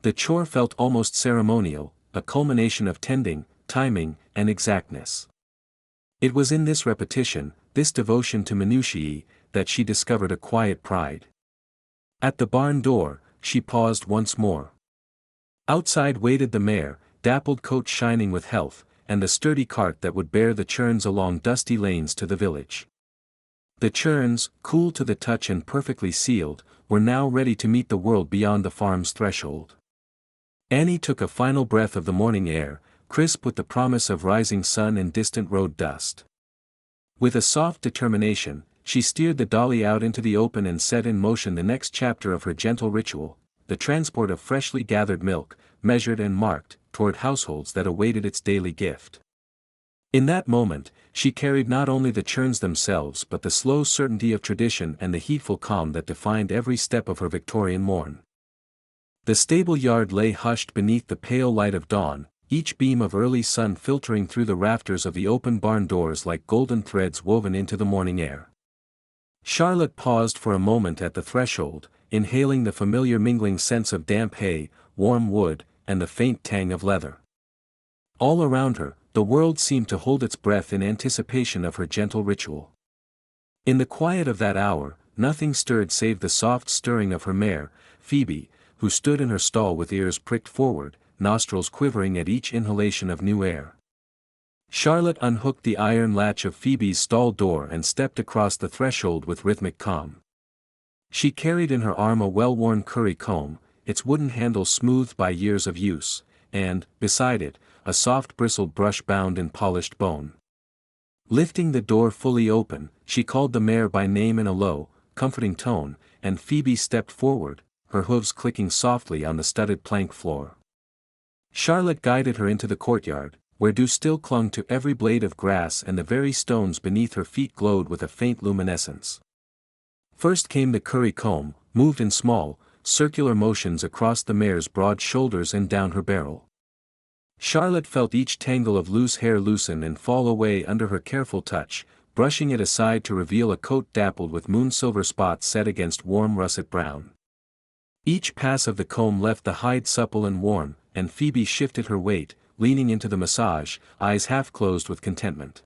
The chore felt almost ceremonial, a culmination of tending, timing, and exactness. It was in this repetition, this devotion to minutiae, that she discovered a quiet pride. At the barn door, she paused once more. Outside waited the mare, dappled coat shining with health, and the sturdy cart that would bear the churns along dusty lanes to the village. The churns, cool to the touch and perfectly sealed, were now ready to meet the world beyond the farm's threshold. Annie took a final breath of the morning air, crisp with the promise of rising sun and distant road dust. With a soft determination, she steered the dolly out into the open and set in motion the next chapter of her gentle ritual, the transport of freshly gathered milk, measured and marked, toward households that awaited its daily gift. In that moment, she carried not only the churns themselves but the slow certainty of tradition and the heedful calm that defined every step of her Victorian morn. The stable yard lay hushed beneath the pale light of dawn, each beam of early sun filtering through the rafters of the open barn doors like golden threads woven into the morning air. Charlotte paused for a moment at the threshold, inhaling the familiar mingling scents of damp hay, warm wood, and the faint tang of leather. All around her, the world seemed to hold its breath in anticipation of her gentle ritual. In the quiet of that hour, nothing stirred save the soft stirring of her mare, Phoebe, who stood in her stall with ears pricked forward, nostrils quivering at each inhalation of new air. Charlotte unhooked the iron latch of Phoebe's stall door and stepped across the threshold with rhythmic calm. She carried in her arm a well-worn curry comb, its wooden handle smoothed by years of use, and, beside it, a soft bristled brush bound in polished bone. Lifting the door fully open, she called the mare by name in a low, comforting tone, and Phoebe stepped forward, her hooves clicking softly on the studded plank floor. Charlotte guided her into the courtyard, where dew still clung to every blade of grass and the very stones beneath her feet glowed with a faint luminescence. First came the curry comb, moved in small, circular motions across the mare's broad shoulders and down her barrel. Charlotte felt each tangle of loose hair loosen and fall away under her careful touch, brushing it aside to reveal a coat dappled with moon-silver spots set against warm russet brown. Each pass of the comb left the hide supple and warm, and Phoebe shifted her weight, leaning into the massage, eyes half closed with contentment.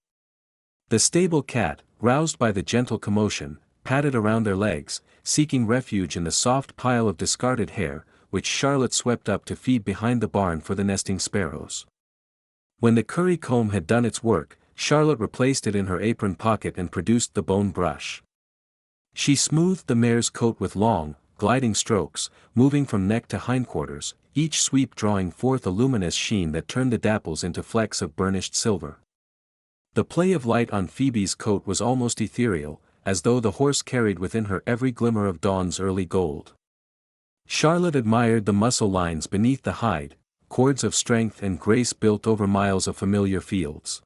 The stable cat, roused by the gentle commotion, padded around their legs, seeking refuge in the soft pile of discarded hair, which Charlotte swept up to feed behind the barn for the nesting sparrows. When the curry comb had done its work, Charlotte replaced it in her apron pocket and produced the bone brush. She smoothed the mare's coat with long, gliding strokes, moving from neck to hindquarters, each sweep drawing forth a luminous sheen that turned the dapples into flecks of burnished silver. The play of light on Phoebe's coat was almost ethereal, as though the horse carried within her every glimmer of dawn's early gold. Charlotte admired the muscle lines beneath the hide, cords of strength and grace built over miles of familiar fields.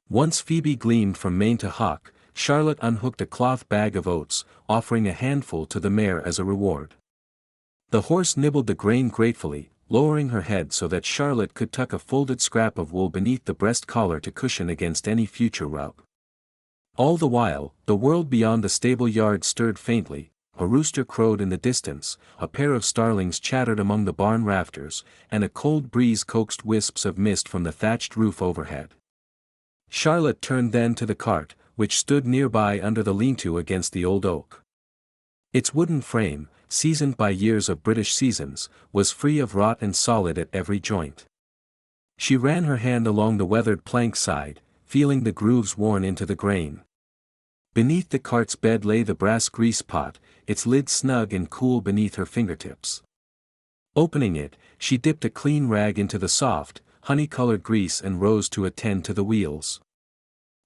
Once Phoebe gleamed from mane to hock, Charlotte unhooked a cloth bag of oats, offering a handful to the mare as a reward. The horse nibbled the grain gratefully, lowering her head so that Charlotte could tuck a folded scrap of wool beneath the breast collar to cushion against any future rub. All the while, the world beyond the stable yard stirred faintly, a rooster crowed in the distance, a pair of starlings chattered among the barn rafters, and a cold breeze coaxed wisps of mist from the thatched roof overhead. Charlotte turned then to the cart, which stood nearby under the lean-to against the old oak. Its wooden frame, seasoned by years of British seasons, was free of rot and solid at every joint. She ran her hand along the weathered plank side, feeling the grooves worn into the grain. Beneath the cart's bed lay the brass grease pot, its lid snug and cool beneath her fingertips. Opening it, she dipped a clean rag into the soft, honey-colored grease and rose to attend to the wheels.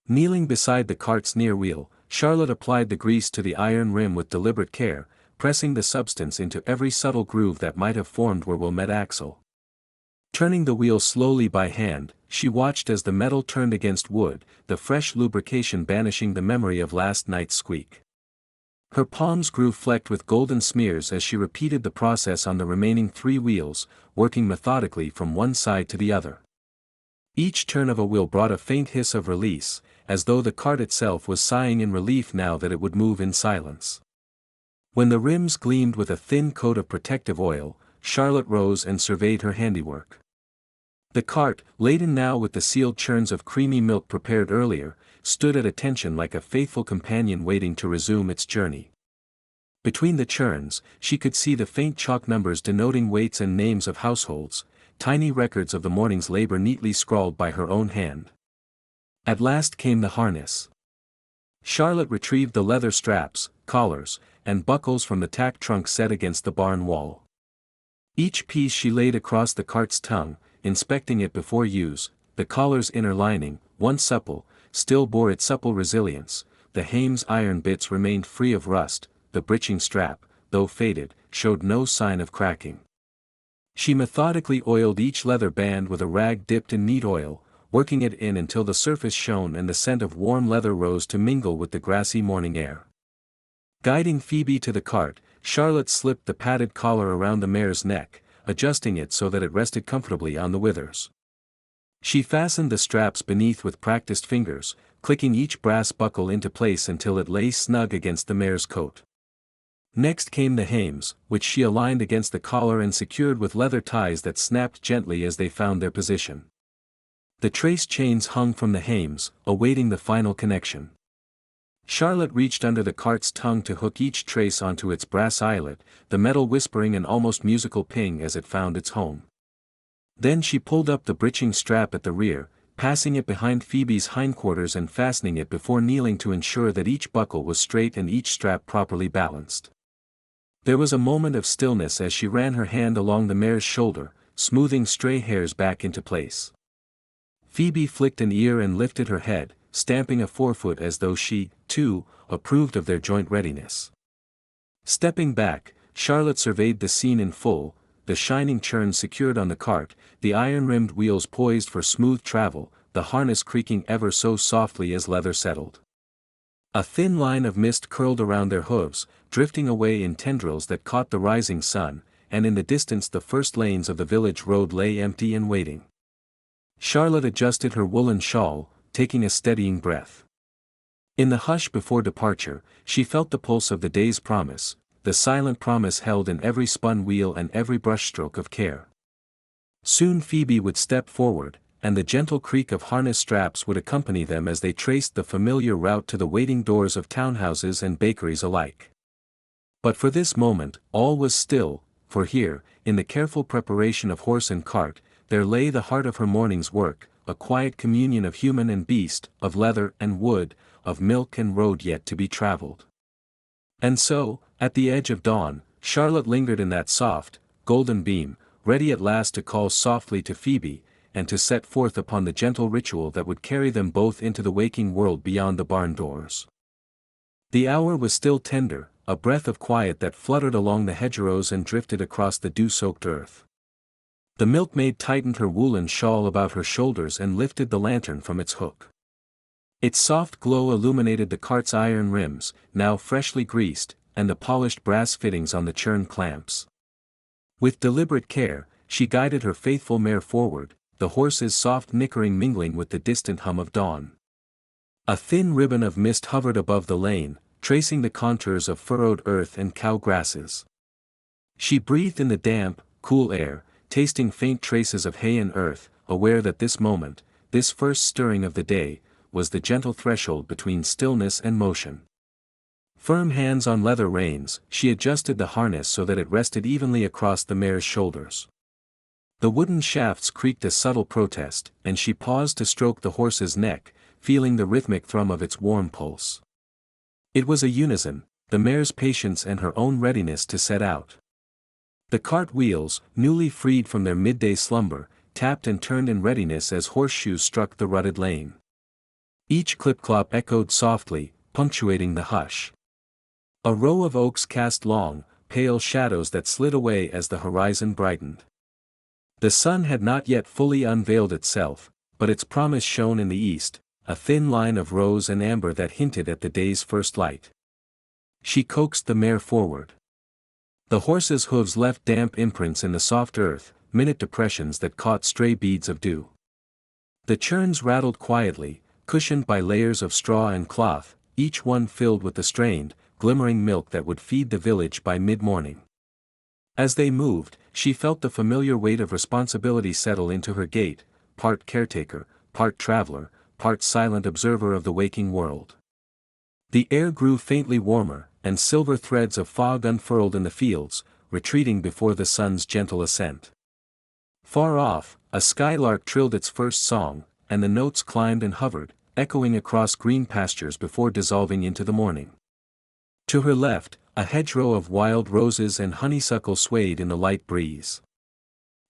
Kneeling beside the cart's near wheel, Charlotte applied the grease to the iron rim with deliberate care, pressing the substance into every subtle groove that might have formed where will met axle. Turning the wheel slowly by hand, she watched as the metal turned against wood, the fresh lubrication banishing the memory of last night's squeak. Her palms grew flecked with golden smears as she repeated the process on the remaining 3 wheels, working methodically from one side to the other. Each turn of a wheel brought a faint hiss of release, as though the cart itself was sighing in relief now that it would move in silence. When the rims gleamed with a thin coat of protective oil, Charlotte rose and surveyed her handiwork. The cart, laden now with the sealed churns of creamy milk prepared earlier, stood at attention like a faithful companion waiting to resume its journey. Between the churns, she could see the faint chalk numbers denoting weights and names of households, tiny records of the morning's labor neatly scrawled by her own hand. At last came the harness. Charlotte retrieved the leather straps, collars, and buckles from the tack trunk set against the barn wall. Each piece she laid across the cart's tongue, inspecting it before use. The collar's inner lining, once supple, still bore its supple resilience. The hame's iron bits remained free of rust. The breeching strap, though faded, showed no sign of cracking. She methodically oiled each leather band with a rag dipped in neat oil, working it in until the surface shone and the scent of warm leather rose to mingle with the grassy morning air. Guiding Phoebe to the cart, Charlotte slipped the padded collar around the mare's neck, adjusting it so that it rested comfortably on the withers. She fastened the straps beneath with practiced fingers, clicking each brass buckle into place until it lay snug against the mare's coat. Next came the hames, which she aligned against the collar and secured with leather ties that snapped gently as they found their position. The trace chains hung from the hames, awaiting the final connection. Charlotte reached under the cart's tongue to hook each trace onto its brass eyelet, the metal whispering an almost musical ping as it found its home. Then she pulled up the breeching strap at the rear, passing it behind Phoebe's hindquarters and fastening it before kneeling to ensure that each buckle was straight and each strap properly balanced. There was a moment of stillness as she ran her hand along the mare's shoulder, smoothing stray hairs back into place. Phoebe flicked an ear and lifted her head, stamping a forefoot as though she, too, approved of their joint readiness. Stepping back, Charlotte surveyed the scene in full, the shining churn secured on the cart, the iron-rimmed wheels poised for smooth travel, the harness creaking ever so softly as leather settled. A thin line of mist curled around their hooves, drifting away in tendrils that caught the rising sun, and in the distance the first lanes of the village road lay empty and waiting. Charlotte adjusted her woolen shawl, taking a steadying breath. In the hush before departure, she felt the pulse of the day's promise, the silent promise held in every spun wheel and every brushstroke of care. Soon Phoebe would step forward, and the gentle creak of harness straps would accompany them as they traced the familiar route to the waiting doors of townhouses and bakeries alike. But for this moment, all was still, for here, in the careful preparation of horse and cart, there lay the heart of her morning's work, a quiet communion of human and beast, of leather and wood, of milk and road yet to be traveled. And so, at the edge of dawn, Charlotte lingered in that soft, golden beam, ready at last to call softly to Phoebe, and to set forth upon the gentle ritual that would carry them both into the waking world beyond the barn doors. The hour was still tender, a breath of quiet that fluttered along the hedgerows and drifted across the dew-soaked earth. The milkmaid tightened her woolen shawl about her shoulders and lifted the lantern from its hook. Its soft glow illuminated the cart's iron rims, now freshly greased, and the polished brass fittings on the churn clamps. With deliberate care, she guided her faithful mare forward, the horse's soft nickering mingling with the distant hum of dawn. A thin ribbon of mist hovered above the lane, tracing the contours of furrowed earth and cow grasses. She breathed in the damp, cool air, tasting faint traces of hay and earth, aware that this moment, this first stirring of the day, was the gentle threshold between stillness and motion. Firm hands on leather reins, she adjusted the harness so that it rested evenly across the mare's shoulders. The wooden shafts creaked a subtle protest, and she paused to stroke the horse's neck, feeling the rhythmic thrum of its warm pulse. It was a unison, the mare's patience and her own readiness to set out. The cart wheels, newly freed from their midday slumber, tapped and turned in readiness as horseshoes struck the rutted lane. Each clip-clop echoed softly, punctuating the hush. A row of oaks cast long, pale shadows that slid away as the horizon brightened. The sun had not yet fully unveiled itself, but its promise shone in the east, a thin line of rose and amber that hinted at the day's first light. She coaxed the mare forward. The horse's hooves left damp imprints in the soft earth, minute depressions that caught stray beads of dew. The churns rattled quietly, cushioned by layers of straw and cloth, each one filled with the strained, glimmering milk that would feed the village by mid-morning. As they moved, she felt the familiar weight of responsibility settle into her gait, part caretaker, part traveler, part silent observer of the waking world. The air grew faintly warmer, and silver threads of fog unfurled in the fields, retreating before the sun's gentle ascent. Far off, a skylark trilled its first song, and the notes climbed and hovered, echoing across green pastures before dissolving into the morning. To her left, a hedgerow of wild roses and honeysuckle swayed in the light breeze.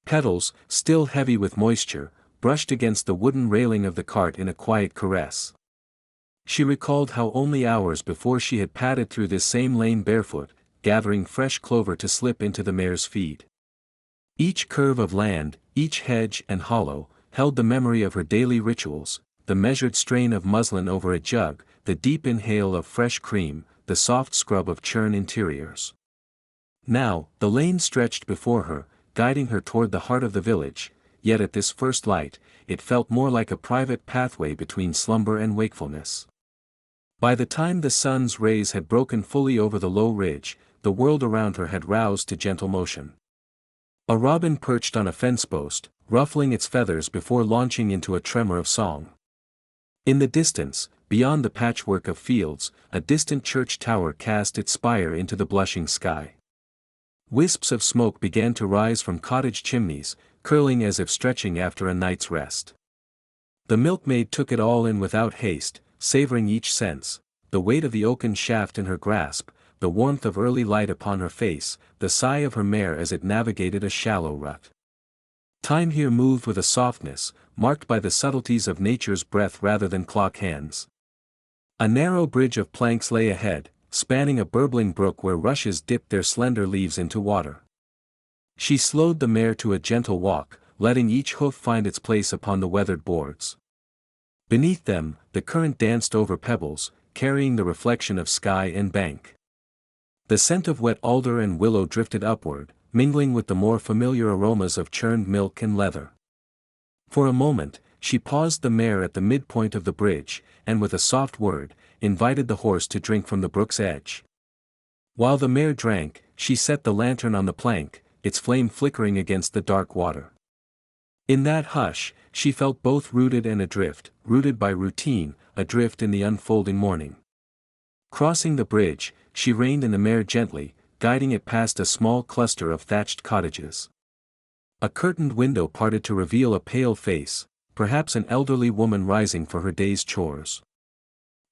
Petals, still heavy with moisture, brushed against the wooden railing of the cart in a quiet caress. She recalled how only hours before she had padded through this same lane barefoot, gathering fresh clover to slip into the mare's feed. Each curve of land, each hedge and hollow, held the memory of her daily rituals, the measured strain of muslin over a jug, the deep inhale of fresh cream, the soft scrub of churn interiors. Now, the lane stretched before her, guiding her toward the heart of the village, yet at this first light, it felt more like a private pathway between slumber and wakefulness. By the time the sun's rays had broken fully over the low ridge, the world around her had roused to gentle motion. A robin perched on a fence post, ruffling its feathers before launching into a tremor of song. In the distance, beyond the patchwork of fields, a distant church tower cast its spire into the blushing sky. Wisps of smoke began to rise from cottage chimneys, curling as if stretching after a night's rest. The milkmaid took it all in without haste, savoring each sense, the weight of the oaken shaft in her grasp, the warmth of early light upon her face, the sigh of her mare as it navigated a shallow rut. Time here moved with a softness, marked by the subtleties of nature's breath rather than clock hands. A narrow bridge of planks lay ahead, spanning a burbling brook where rushes dipped their slender leaves into water. She slowed the mare to a gentle walk, letting each hoof find its place upon the weathered boards. Beneath them, the current danced over pebbles, carrying the reflection of sky and bank. The scent of wet alder and willow drifted upward, mingling with the more familiar aromas of churned milk and leather. For a moment, she paused the mare at the midpoint of the bridge, and with a soft word, invited the horse to drink from the brook's edge. While the mare drank, she set the lantern on the plank, its flame flickering against the dark water. In that hush, she felt both rooted and adrift, rooted by routine, adrift in the unfolding morning. Crossing the bridge, she reined in the mare gently, guiding it past a small cluster of thatched cottages. A curtained window parted to reveal a pale face, perhaps an elderly woman rising for her day's chores.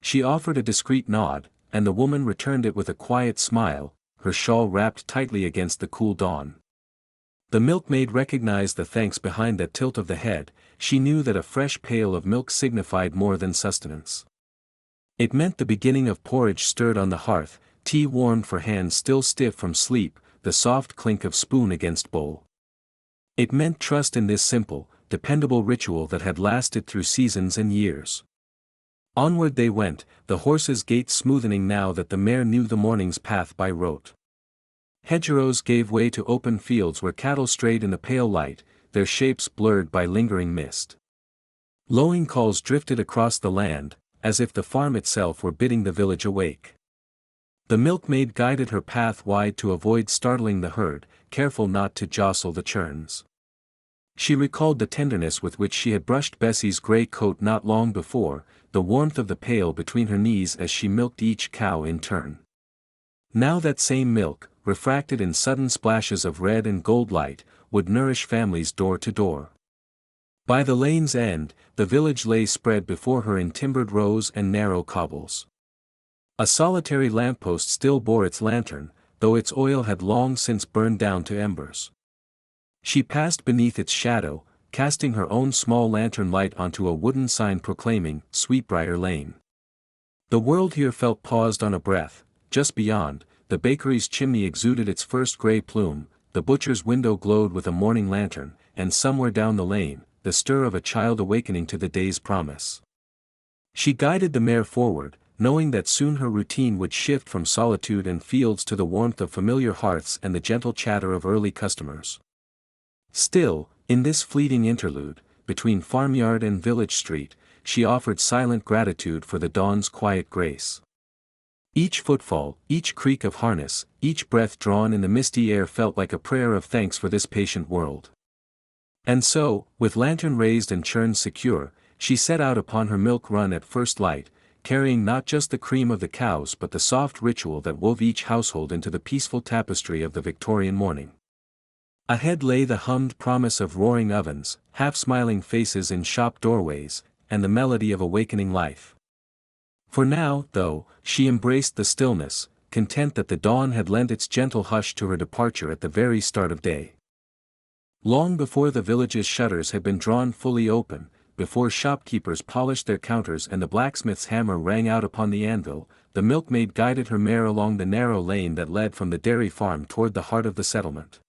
She offered a discreet nod, and the woman returned it with a quiet smile, her shawl wrapped tightly against the cool dawn. The milkmaid recognized the thanks behind that tilt of the head. She knew that a fresh pail of milk signified more than sustenance. It meant the beginning of porridge stirred on the hearth, tea warmed for hands still stiff from sleep, the soft clink of spoon against bowl. It meant trust in this simple, dependable ritual that had lasted through seasons and years. Onward they went, the horse's gait smoothening now that the mare knew the morning's path by rote. Hedgerows gave way to open fields where cattle strayed in the pale light, their shapes blurred by lingering mist. Lowing calls drifted across the land, as if the farm itself were bidding the village awake. The milkmaid guided her path wide to avoid startling the herd, careful not to jostle the churns. She recalled the tenderness with which she had brushed Bessie's gray coat not long before, the warmth of the pail between her knees as she milked each cow in turn. Now that same milk, refracted in sudden splashes of red and gold light, would nourish families door to door. By the lane's end, the village lay spread before her in timbered rows and narrow cobbles. A solitary lamppost still bore its lantern, though its oil had long since burned down to embers. She passed beneath its shadow, casting her own small lantern light onto a wooden sign proclaiming, Sweetbriar Lane. The world here felt paused on a breath. Just beyond, the bakery's chimney exuded its first gray plume, the butcher's window glowed with a morning lantern, and somewhere down the lane, the stir of a child awakening to the day's promise. She guided the mare forward, knowing that soon her routine would shift from solitude and fields to the warmth of familiar hearths and the gentle chatter of early customers. Still, in this fleeting interlude, between farmyard and village street, she offered silent gratitude for the dawn's quiet grace. Each footfall, each creak of harness, each breath drawn in the misty air felt like a prayer of thanks for this patient world. And so, with lantern raised and churn secure, she set out upon her milk run at first light, carrying not just the cream of the cows but the soft ritual that wove each household into the peaceful tapestry of the Victorian morning. Ahead lay the hummed promise of roaring ovens, half-smiling faces in shop doorways, and the melody of awakening life. For now, though, she embraced the stillness, content that the dawn had lent its gentle hush to her departure at the very start of day. Long before the village's shutters had been drawn fully open, before shopkeepers polished their counters and the blacksmith's hammer rang out upon the anvil, the milkmaid guided her mare along the narrow lane that led from the dairy farm toward the heart of the settlement.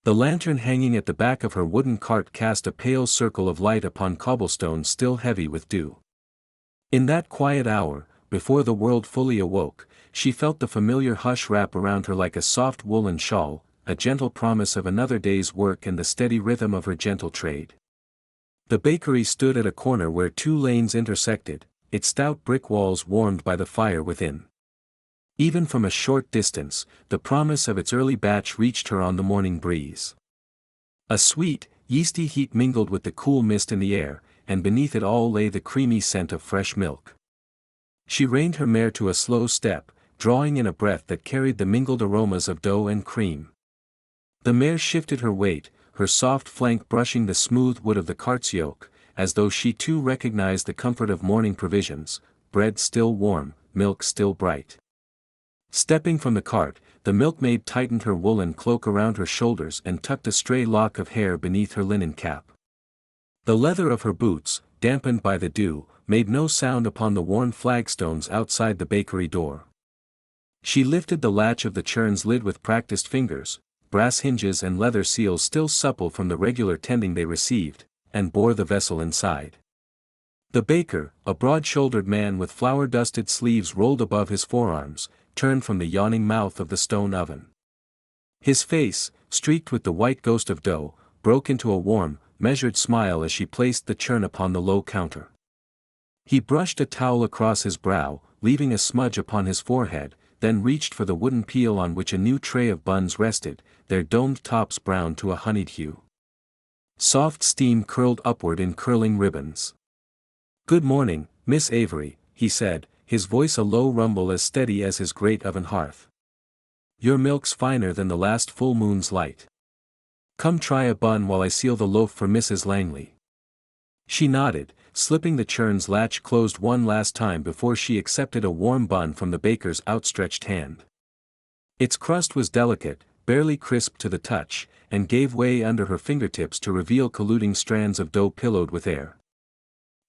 The lantern hanging at the back of her wooden cart cast a pale circle of light upon cobblestones still heavy with dew. In that quiet hour, before the world fully awoke, she felt the familiar hush wrap around her like a soft woolen shawl, a gentle promise of another day's work and the steady rhythm of her gentle trade. The bakery stood at a corner where two lanes intersected, its stout brick walls warmed by the fire within. Even from a short distance, the promise of its early batch reached her on the morning breeze. A sweet, yeasty heat mingled with the cool mist in the air, and beneath it all lay the creamy scent of fresh milk. She reined her mare to a slow step, drawing in a breath that carried the mingled aromas of dough and cream. The mare shifted her weight, her soft flank brushing the smooth wood of the cart's yoke, as though she too recognized the comfort of morning provisions, bread still warm, milk still bright. Stepping from the cart, the milkmaid tightened her woolen cloak around her shoulders and tucked a stray lock of hair beneath her linen cap. The leather of her boots, dampened by the dew, made no sound upon the worn flagstones outside the bakery door. She lifted the latch of the churn's lid with practiced fingers, brass hinges and leather seals still supple from the regular tending they received, and bore the vessel inside. The baker, a broad-shouldered man with flour-dusted sleeves rolled above his forearms, turned from the yawning mouth of the stone oven. His face, streaked with the white ghost of dough, broke into a warm, measured smile as she placed the churn upon the low counter. He brushed a towel across his brow, leaving a smudge upon his forehead, then reached for the wooden peel on which a new tray of buns rested, their domed tops browned to a honeyed hue. Soft steam curled upward in curling ribbons. "Good morning, Miss Avery," he said, his voice a low rumble as steady as his great oven hearth. "Your milk's finer than the last full moon's light. Come try a bun while I seal the loaf for Mrs. Langley." She nodded, slipping the churn's latch closed one last time before she accepted a warm bun from the baker's outstretched hand. Its crust was delicate, barely crisp to the touch, and gave way under her fingertips to reveal colluding strands of dough pillowed with air.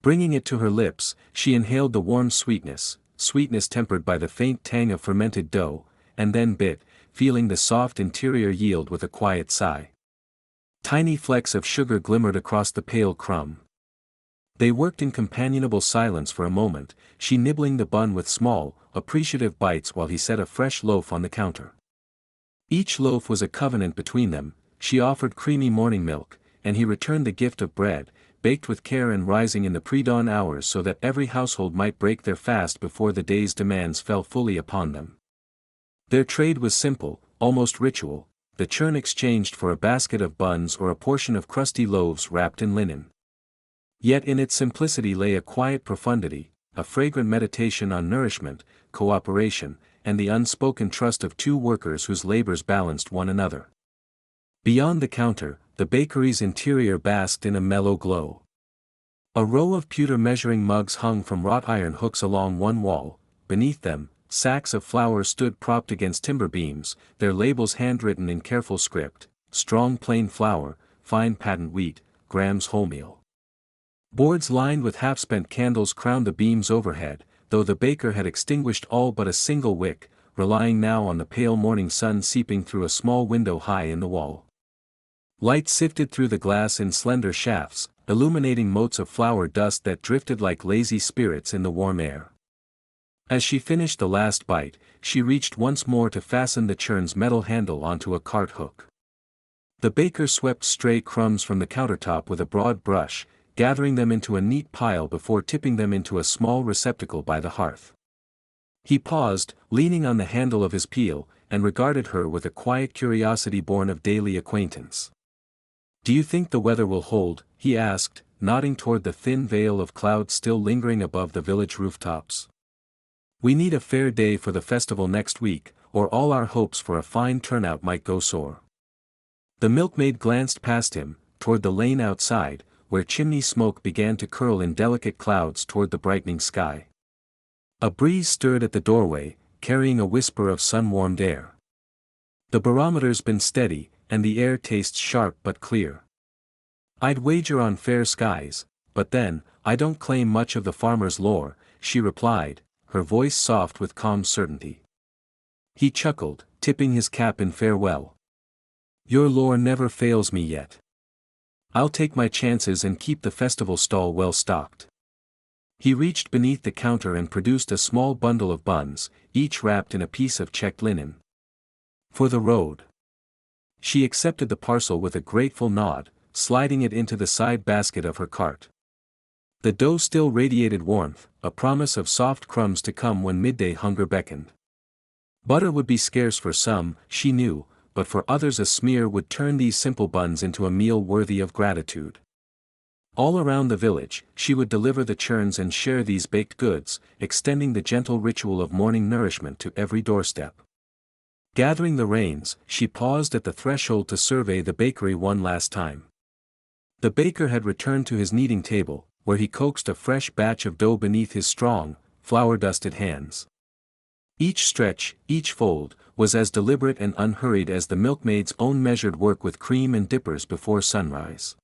Bringing it to her lips, she inhaled the warm sweetness tempered by the faint tang of fermented dough, and then bit, feeling the soft interior yield with a quiet sigh. Tiny flecks of sugar glimmered across the pale crumb. They worked in companionable silence for a moment, she nibbling the bun with small, appreciative bites while he set a fresh loaf on the counter. Each loaf was a covenant between them, she offered creamy morning milk, and he returned the gift of bread, baked with care and rising in the pre-dawn hours so that every household might break their fast before the day's demands fell fully upon them. Their trade was simple, almost ritual, the churn exchanged for a basket of buns or a portion of crusty loaves wrapped in linen. Yet in its simplicity lay a quiet profundity, a fragrant meditation on nourishment, cooperation, and the unspoken trust of two workers whose labors balanced one another. Beyond the counter, the bakery's interior basked in a mellow glow. A row of pewter measuring mugs hung from wrought iron hooks along one wall, beneath them, sacks of flour stood propped against timber beams, their labels handwritten in careful script, strong plain flour, fine patent wheat, grams wholemeal. Boards lined with half-spent candles crowned the beams overhead, though the baker had extinguished all but a single wick, relying now on the pale morning sun seeping through a small window high in the wall. Light sifted through the glass in slender shafts, illuminating motes of flour dust that drifted like lazy spirits in the warm air. As she finished the last bite, she reached once more to fasten the churn's metal handle onto a cart hook. The baker swept stray crumbs from the countertop with a broad brush, gathering them into a neat pile before tipping them into a small receptacle by the hearth. He paused, leaning on the handle of his peel, and regarded her with a quiet curiosity born of daily acquaintance. "Do you think the weather will hold?" he asked, nodding toward the thin veil of cloud still lingering above the village rooftops. "We need a fair day for the festival next week, or all our hopes for a fine turnout might go sore." The milkmaid glanced past him, toward the lane outside, where chimney smoke began to curl in delicate clouds toward the brightening sky. A breeze stirred at the doorway, carrying a whisper of sun-warmed air. The barometer's been steady, and the air tastes sharp but clear. I'd wager on fair skies, but then, I don't claim much of the farmer's lore, she replied, her voice soft with calm certainty. He chuckled, tipping his cap in farewell. Your lore never fails me yet. I'll take my chances and keep the festival stall well stocked. He reached beneath the counter and produced a small bundle of buns, each wrapped in a piece of checked linen. For the road. She accepted the parcel with a grateful nod, sliding it into the side basket of her cart. The dough still radiated warmth, a promise of soft crumbs to come when midday hunger beckoned. Butter would be scarce for some, she knew, but for others a smear would turn these simple buns into a meal worthy of gratitude. All around the village, she would deliver the churns and share these baked goods, extending the gentle ritual of morning nourishment to every doorstep. Gathering the reins, she paused at the threshold to survey the bakery one last time. The baker had returned to his kneading table, where he coaxed a fresh batch of dough beneath his strong, flour-dusted hands. Each stretch, each fold, was as deliberate and unhurried as the milkmaid's own measured work with cream and dippers before sunrise.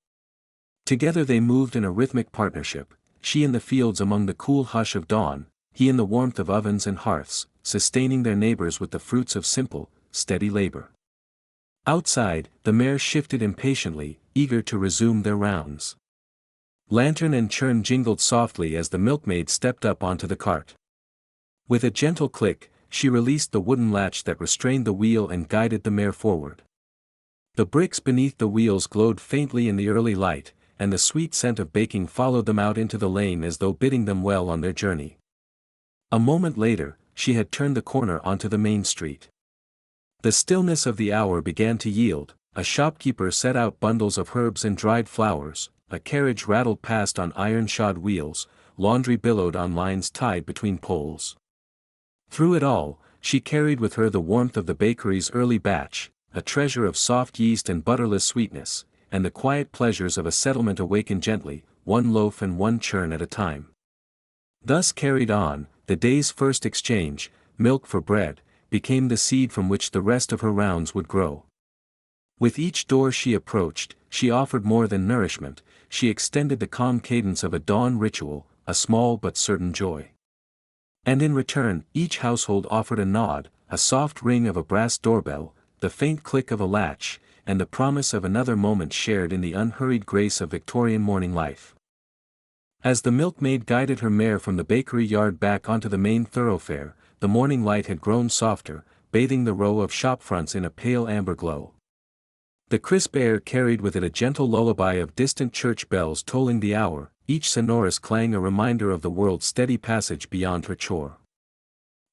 Together they moved in a rhythmic partnership, she in the fields among the cool hush of dawn, he in the warmth of ovens and hearths, sustaining their neighbors with the fruits of simple, steady labor. Outside, the mares shifted impatiently, eager to resume their rounds. Lantern and churn jingled softly as the milkmaid stepped up onto the cart. With a gentle click, she released the wooden latch that restrained the wheel and guided the mare forward. The bricks beneath the wheels glowed faintly in the early light, and the sweet scent of baking followed them out into the lane as though bidding them well on their journey. A moment later, she had turned the corner onto the main street. The stillness of the hour began to yield, a shopkeeper set out bundles of herbs and dried flowers, a carriage rattled past on iron-shod wheels, laundry billowed on lines tied between poles. Through it all, she carried with her the warmth of the bakery's early batch, a treasure of soft yeast and butterless sweetness, and the quiet pleasures of a settlement awakened gently, one loaf and one churn at a time. Thus carried on, the day's first exchange, milk for bread, became the seed from which the rest of her rounds would grow. With each door she approached, she offered more than nourishment, she extended the calm cadence of a dawn ritual, a small but certain joy. And in return, each household offered a nod, a soft ring of a brass doorbell, the faint click of a latch, and the promise of another moment shared in the unhurried grace of Victorian morning life. As the milkmaid guided her mare from the bakery yard back onto the main thoroughfare, the morning light had grown softer, bathing the row of shop fronts in a pale amber glow. The crisp air carried with it a gentle lullaby of distant church bells tolling the hour, each sonorous clang a reminder of the world's steady passage beyond her chore.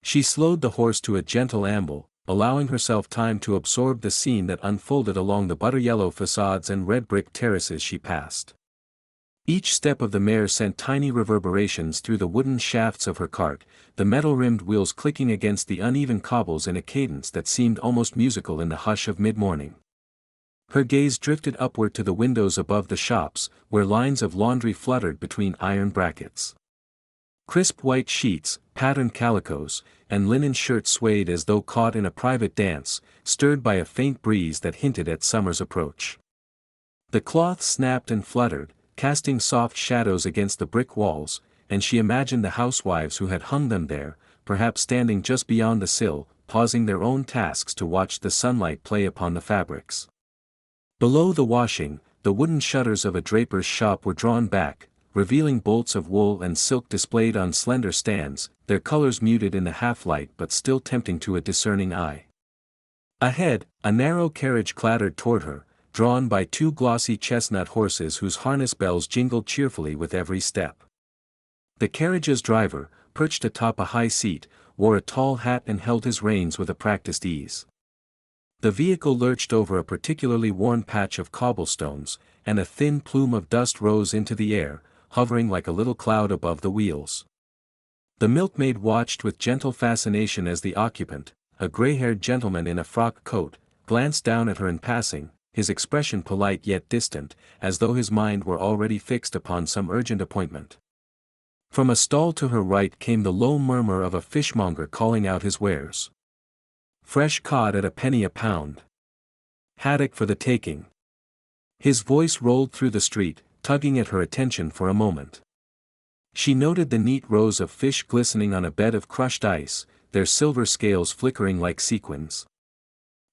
She slowed the horse to a gentle amble, allowing herself time to absorb the scene that unfolded along the butter-yellow facades and red brick terraces she passed. Each step of the mare sent tiny reverberations through the wooden shafts of her cart, the metal-rimmed wheels clicking against the uneven cobbles in a cadence that seemed almost musical in the hush of mid-morning. Her gaze drifted upward to the windows above the shops, where lines of laundry fluttered between iron brackets. Crisp white sheets, patterned calicos, and linen shirts swayed as though caught in a private dance, stirred by a faint breeze that hinted at summer's approach. The cloth snapped and fluttered, casting soft shadows against the brick walls, and she imagined the housewives who had hung them there, perhaps standing just beyond the sill, pausing their own tasks to watch the sunlight play upon the fabrics. Below the washing, the wooden shutters of a draper's shop were drawn back, revealing bolts of wool and silk displayed on slender stands, their colors muted in the half-light but still tempting to a discerning eye. Ahead, a narrow carriage clattered toward her, drawn by two glossy chestnut horses whose harness bells jingled cheerfully with every step. The carriage's driver, perched atop a high seat, wore a tall hat and held his reins with a practiced ease. The vehicle lurched over a particularly worn patch of cobblestones, and a thin plume of dust rose into the air, hovering like a little cloud above the wheels. The milkmaid watched with gentle fascination as the occupant, a gray-haired gentleman in a frock coat, glanced down at her in passing, his expression polite yet distant, as though his mind were already fixed upon some urgent appointment. From a stall to her right came the low murmur of a fishmonger calling out his wares. Fresh cod at a penny a pound. Haddock for the taking. His voice rolled through the street, tugging at her attention for a moment. She noted the neat rows of fish glistening on a bed of crushed ice, their silver scales flickering like sequins.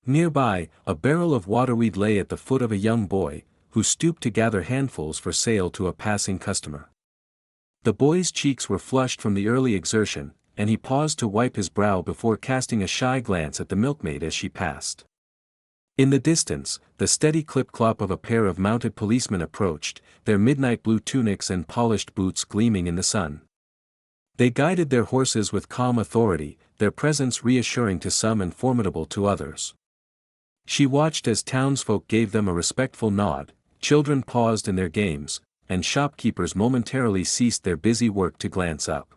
Nearby, a barrel of waterweed lay at the foot of a young boy, who stooped to gather handfuls for sale to a passing customer. The boy's cheeks were flushed from the early exertion, and he paused to wipe his brow before casting a shy glance at the milkmaid as she passed. In the distance, the steady clip-clop of a pair of mounted policemen approached, their midnight blue tunics and polished boots gleaming in the sun. They guided their horses with calm authority, their presence reassuring to some and formidable to others. She watched as townsfolk gave them a respectful nod, children paused in their games, and shopkeepers momentarily ceased their busy work to glance up.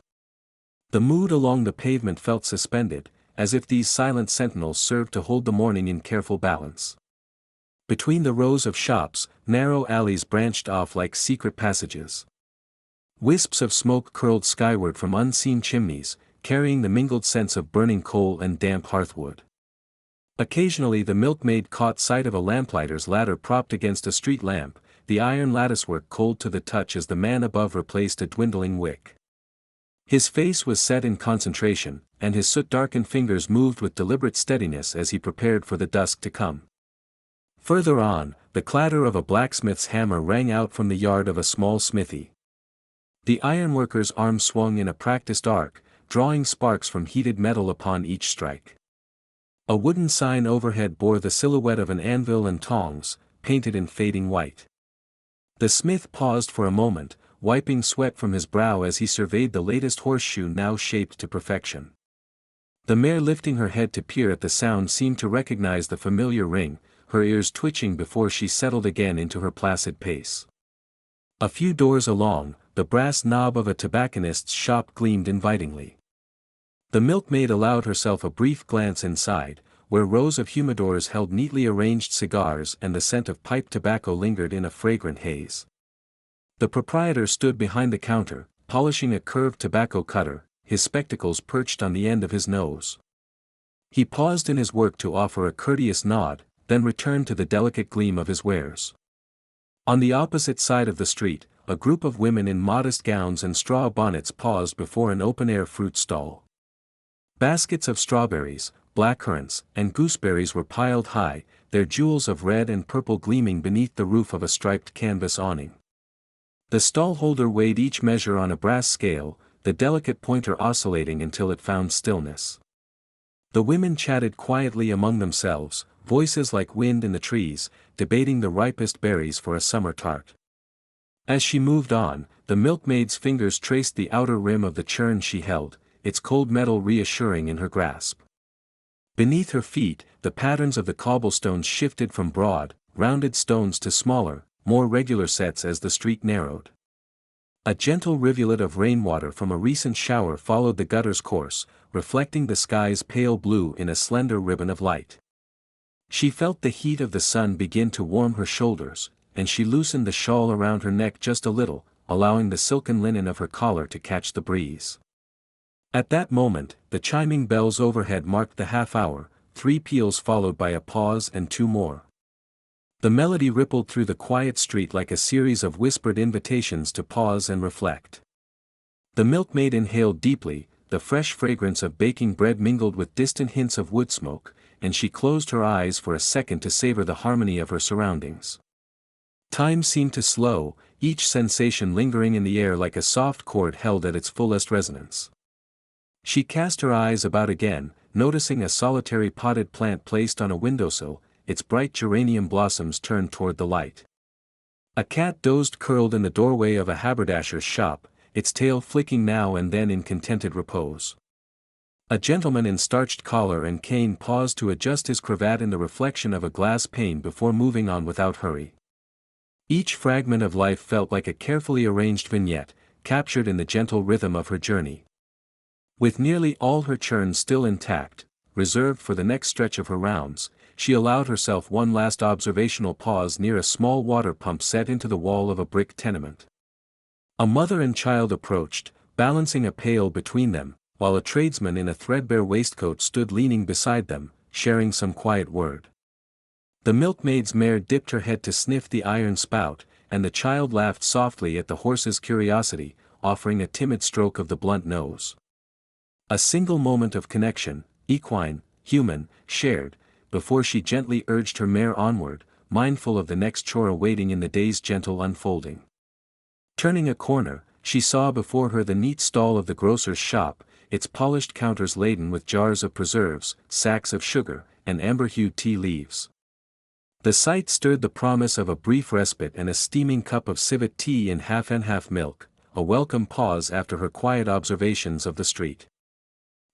The mood along the pavement felt suspended, as if these silent sentinels served to hold the morning in careful balance. Between the rows of shops, narrow alleys branched off like secret passages. Wisps of smoke curled skyward from unseen chimneys, carrying the mingled scents of burning coal and damp hearthwood. Occasionally the milkmaid caught sight of a lamplighter's ladder propped against a street lamp, the iron latticework cold to the touch as the man above replaced a dwindling wick. His face was set in concentration, and his soot-darkened fingers moved with deliberate steadiness as he prepared for the dusk to come. Further on, the clatter of a blacksmith's hammer rang out from the yard of a small smithy. The ironworker's arm swung in a practiced arc, drawing sparks from heated metal upon each strike. A wooden sign overhead bore the silhouette of an anvil and tongs, painted in fading white. The smith paused for a moment, wiping sweat from his brow as he surveyed the latest horseshoe now shaped to perfection. The mare lifting her head to peer at the sound seemed to recognize the familiar ring, her ears twitching before she settled again into her placid pace. A few doors along, the brass knob of a tobacconist's shop gleamed invitingly. The milkmaid allowed herself a brief glance inside, where rows of humidors held neatly arranged cigars and the scent of pipe tobacco lingered in a fragrant haze. The proprietor stood behind the counter, polishing a curved tobacco cutter, his spectacles perched on the end of his nose. He paused in his work to offer a courteous nod, then returned to the delicate gleam of his wares. On the opposite side of the street, a group of women in modest gowns and straw bonnets paused before an open-air fruit stall. Baskets of strawberries, blackcurrants, and gooseberries were piled high, their jewels of red and purple gleaming beneath the roof of a striped canvas awning. The stallholder weighed each measure on a brass scale, the delicate pointer oscillating until it found stillness. The women chatted quietly among themselves, voices like wind in the trees, debating the ripest berries for a summer tart. As she moved on, the milkmaid's fingers traced the outer rim of the churn she held, its cold metal reassuring in her grasp. Beneath her feet, the patterns of the cobblestones shifted from broad, rounded stones to smaller, more regular sets as the street narrowed. A gentle rivulet of rainwater from a recent shower followed the gutter's course, reflecting the sky's pale blue in a slender ribbon of light. She felt the heat of the sun begin to warm her shoulders, and she loosened the shawl around her neck just a little, allowing the silken linen of her collar to catch the breeze. At that moment, the chiming bells overhead marked the half-hour, 3 peals followed by a pause and 2 more. The melody rippled through the quiet street like a series of whispered invitations to pause and reflect. The milkmaid inhaled deeply, the fresh fragrance of baking bread mingled with distant hints of wood smoke, and she closed her eyes for a second to savor the harmony of her surroundings. Time seemed to slow, each sensation lingering in the air like a soft chord held at its fullest resonance. She cast her eyes about again, noticing a solitary potted plant placed on a windowsill, its bright geranium blossoms turned toward the light. A cat dozed curled in the doorway of a haberdasher's shop, its tail flicking now and then in contented repose. A gentleman in starched collar and cane paused to adjust his cravat in the reflection of a glass pane before moving on without hurry. Each fragment of life felt like a carefully arranged vignette, captured in the gentle rhythm of her journey. With nearly all her churns still intact, reserved for the next stretch of her rounds, she allowed herself one last observational pause near a small water pump set into the wall of a brick tenement. A mother and child approached, balancing a pail between them, while a tradesman in a threadbare waistcoat stood leaning beside them, sharing some quiet word. The milkmaid's mare dipped her head to sniff the iron spout, and the child laughed softly at the horse's curiosity, offering a timid stroke of the blunt nose. A single moment of connection, equine, human, shared, before she gently urged her mare onward, mindful of the next chore awaiting in the day's gentle unfolding. Turning a corner, she saw before her the neat stall of the grocer's shop, its polished counters laden with jars of preserves, sacks of sugar, and amber-hued tea leaves. The sight stirred the promise of a brief respite and a steaming cup of civet tea in half-and-half milk, a welcome pause after her quiet observations of the street.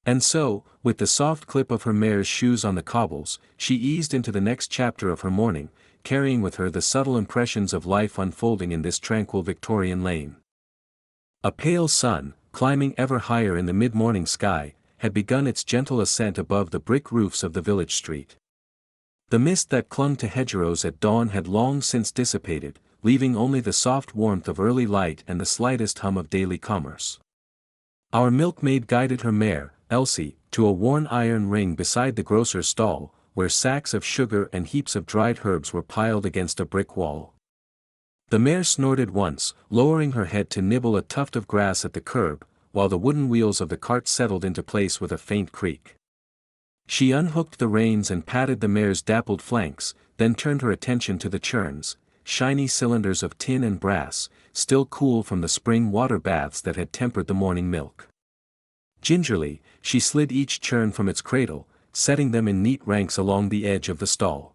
And so, with the soft clip of her mare's shoes on the cobbles, she eased into the next chapter of her morning, carrying with her the subtle impressions of life unfolding in this tranquil Victorian lane. A pale sun, climbing ever higher in the mid-morning sky, had begun its gentle ascent above the brick roofs of the village street. The mist that clung to hedgerows at dawn had long since dissipated, leaving only the soft warmth of early light and the slightest hum of daily commerce. Our milkmaid guided her mare, Elsie, to a worn iron ring beside the grocer's stall, where sacks of sugar and heaps of dried herbs were piled against a brick wall. The mare snorted once, lowering her head to nibble a tuft of grass at the curb, while the wooden wheels of the cart settled into place with a faint creak. She unhooked the reins and patted the mare's dappled flanks, then turned her attention to the churns, shiny cylinders of tin and brass, still cool from the spring water baths that had tempered the morning milk. Gingerly, she slid each churn from its cradle, setting them in neat ranks along the edge of the stall.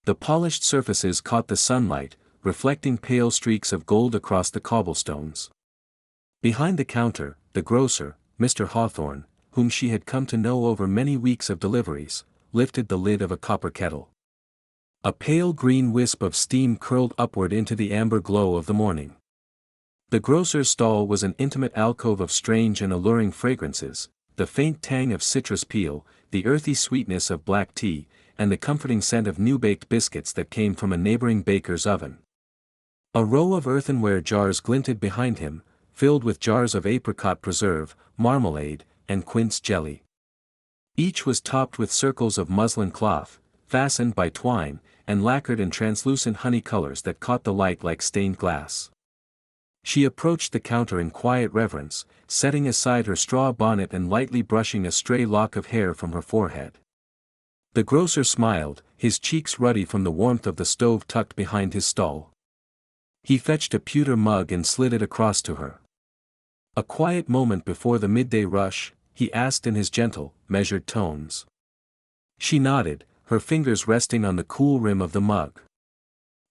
The polished surfaces caught the sunlight, reflecting pale streaks of gold across the cobblestones. Behind the counter, the grocer, Mr. Hawthorne, whom she had come to know over many weeks of deliveries, lifted the lid of a copper kettle. A pale green wisp of steam curled upward into the amber glow of the morning. The grocer's stall was an intimate alcove of strange and alluring fragrances, the faint tang of citrus peel, the earthy sweetness of black tea, and the comforting scent of new-baked biscuits that came from a neighboring baker's oven. A row of earthenware jars glinted behind him, filled with jars of apricot preserve, marmalade, and quince jelly. Each was topped with circles of muslin cloth, fastened by twine, and lacquered in translucent honey colors that caught the light like stained glass. She approached the counter in quiet reverence, setting aside her straw bonnet and lightly brushing a stray lock of hair from her forehead. The grocer smiled, his cheeks ruddy from the warmth of the stove tucked behind his stall. He fetched a pewter mug and slid it across to her. A quiet moment before the midday rush, he asked in his gentle, measured tones. She nodded, her fingers resting on the cool rim of the mug.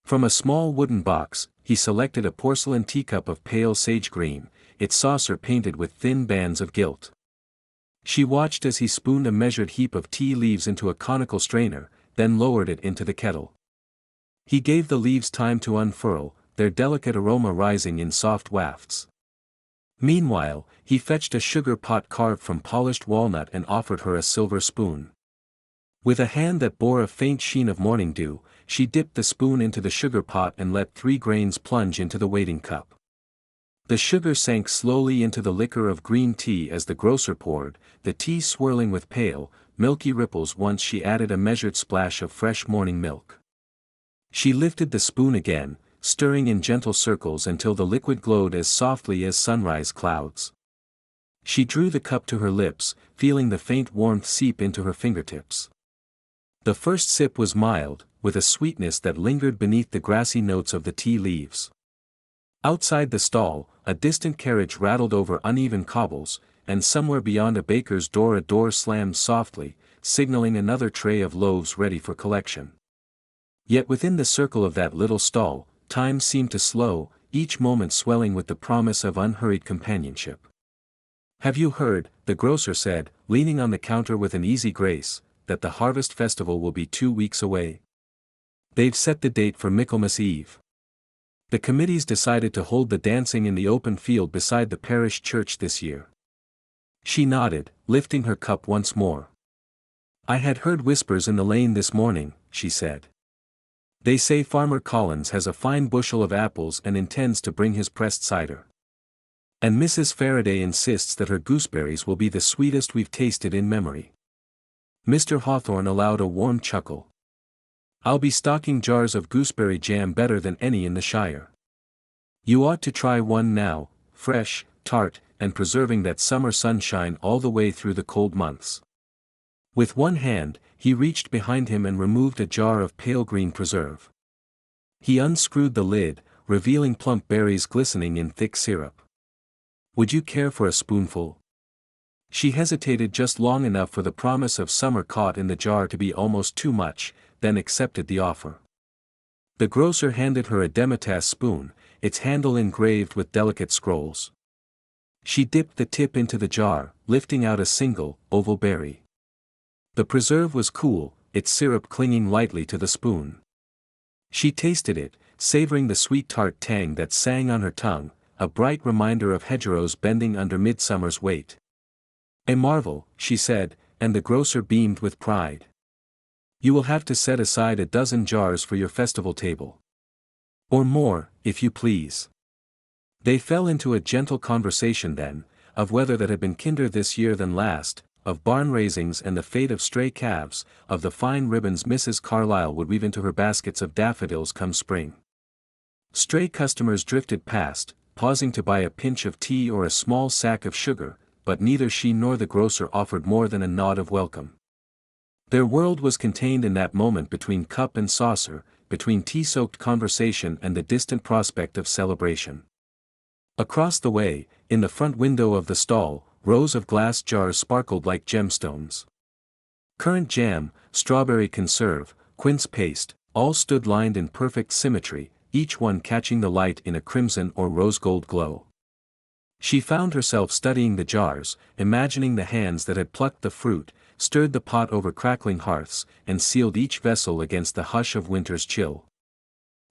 From a small wooden box, he selected a porcelain teacup of pale sage green, its saucer painted with thin bands of gilt. She watched as he spooned a measured heap of tea leaves into a conical strainer, then lowered it into the kettle. He gave the leaves time to unfurl, their delicate aroma rising in soft wafts. Meanwhile, he fetched a sugar pot carved from polished walnut and offered her a silver spoon. With a hand that bore a faint sheen of morning dew, she dipped the spoon into the sugar pot and let 3 grains plunge into the waiting cup. The sugar sank slowly into the liquor of green tea as the grocer poured, the tea swirling with pale, milky ripples once she added a measured splash of fresh morning milk. She lifted the spoon again, stirring in gentle circles until the liquid glowed as softly as sunrise clouds. She drew the cup to her lips, feeling the faint warmth seep into her fingertips. The first sip was mild, with a sweetness that lingered beneath the grassy notes of the tea leaves. Outside the stall, a distant carriage rattled over uneven cobbles, and somewhere beyond a baker's door a door slammed softly, signaling another tray of loaves ready for collection. Yet within the circle of that little stall, time seemed to slow, each moment swelling with the promise of unhurried companionship. "Have you heard," the grocer said, leaning on the counter with an easy grace, "that the harvest festival will be 2 weeks away? They've set the date for Michaelmas Eve. The committee's decided to hold the dancing in the open field beside the parish church this year." She nodded, lifting her cup once more. "I had heard whispers in the lane this morning," she said. "They say Farmer Collins has a fine bushel of apples and intends to bring his pressed cider." And Mrs. Faraday insists that her gooseberries will be the sweetest we've tasted in memory. Mr. Hawthorne allowed a warm chuckle. I'll be stocking jars of gooseberry jam better than any in the Shire. You ought to try one now, fresh, tart, and preserving that summer sunshine all the way through the cold months. With one hand, he reached behind him and removed a jar of pale green preserve. He unscrewed the lid, revealing plump berries glistening in thick syrup. Would you care for a spoonful? She hesitated just long enough for the promise of summer caught in the jar to be almost too much, then accepted the offer. The grocer handed her a demitasse spoon, its handle engraved with delicate scrolls. She dipped the tip into the jar, lifting out a single, oval berry. The preserve was cool, its syrup clinging lightly to the spoon. She tasted it, savoring the sweet tart tang that sang on her tongue, a bright reminder of hedgerows bending under midsummer's weight. A marvel, she said, and the grocer beamed with pride. You will have to set aside a dozen jars for your festival table. Or more, if you please. They fell into a gentle conversation then, of weather that had been kinder this year than last, of barn raisings and the fate of stray calves, of the fine ribbons Mrs. Carlyle would weave into her baskets of daffodils come spring. Stray customers drifted past, pausing to buy a pinch of tea or a small sack of sugar, but neither she nor the grocer offered more than a nod of welcome. Their world was contained in that moment between cup and saucer, between tea-soaked conversation and the distant prospect of celebration. Across the way, in the front window of the stall, rows of glass jars sparkled like gemstones. Currant jam, strawberry conserve, quince paste, all stood lined in perfect symmetry, each one catching the light in a crimson or rose-gold glow. She found herself studying the jars, imagining the hands that had plucked the fruit, stirred the pot over crackling hearths, and sealed each vessel against the hush of winter's chill.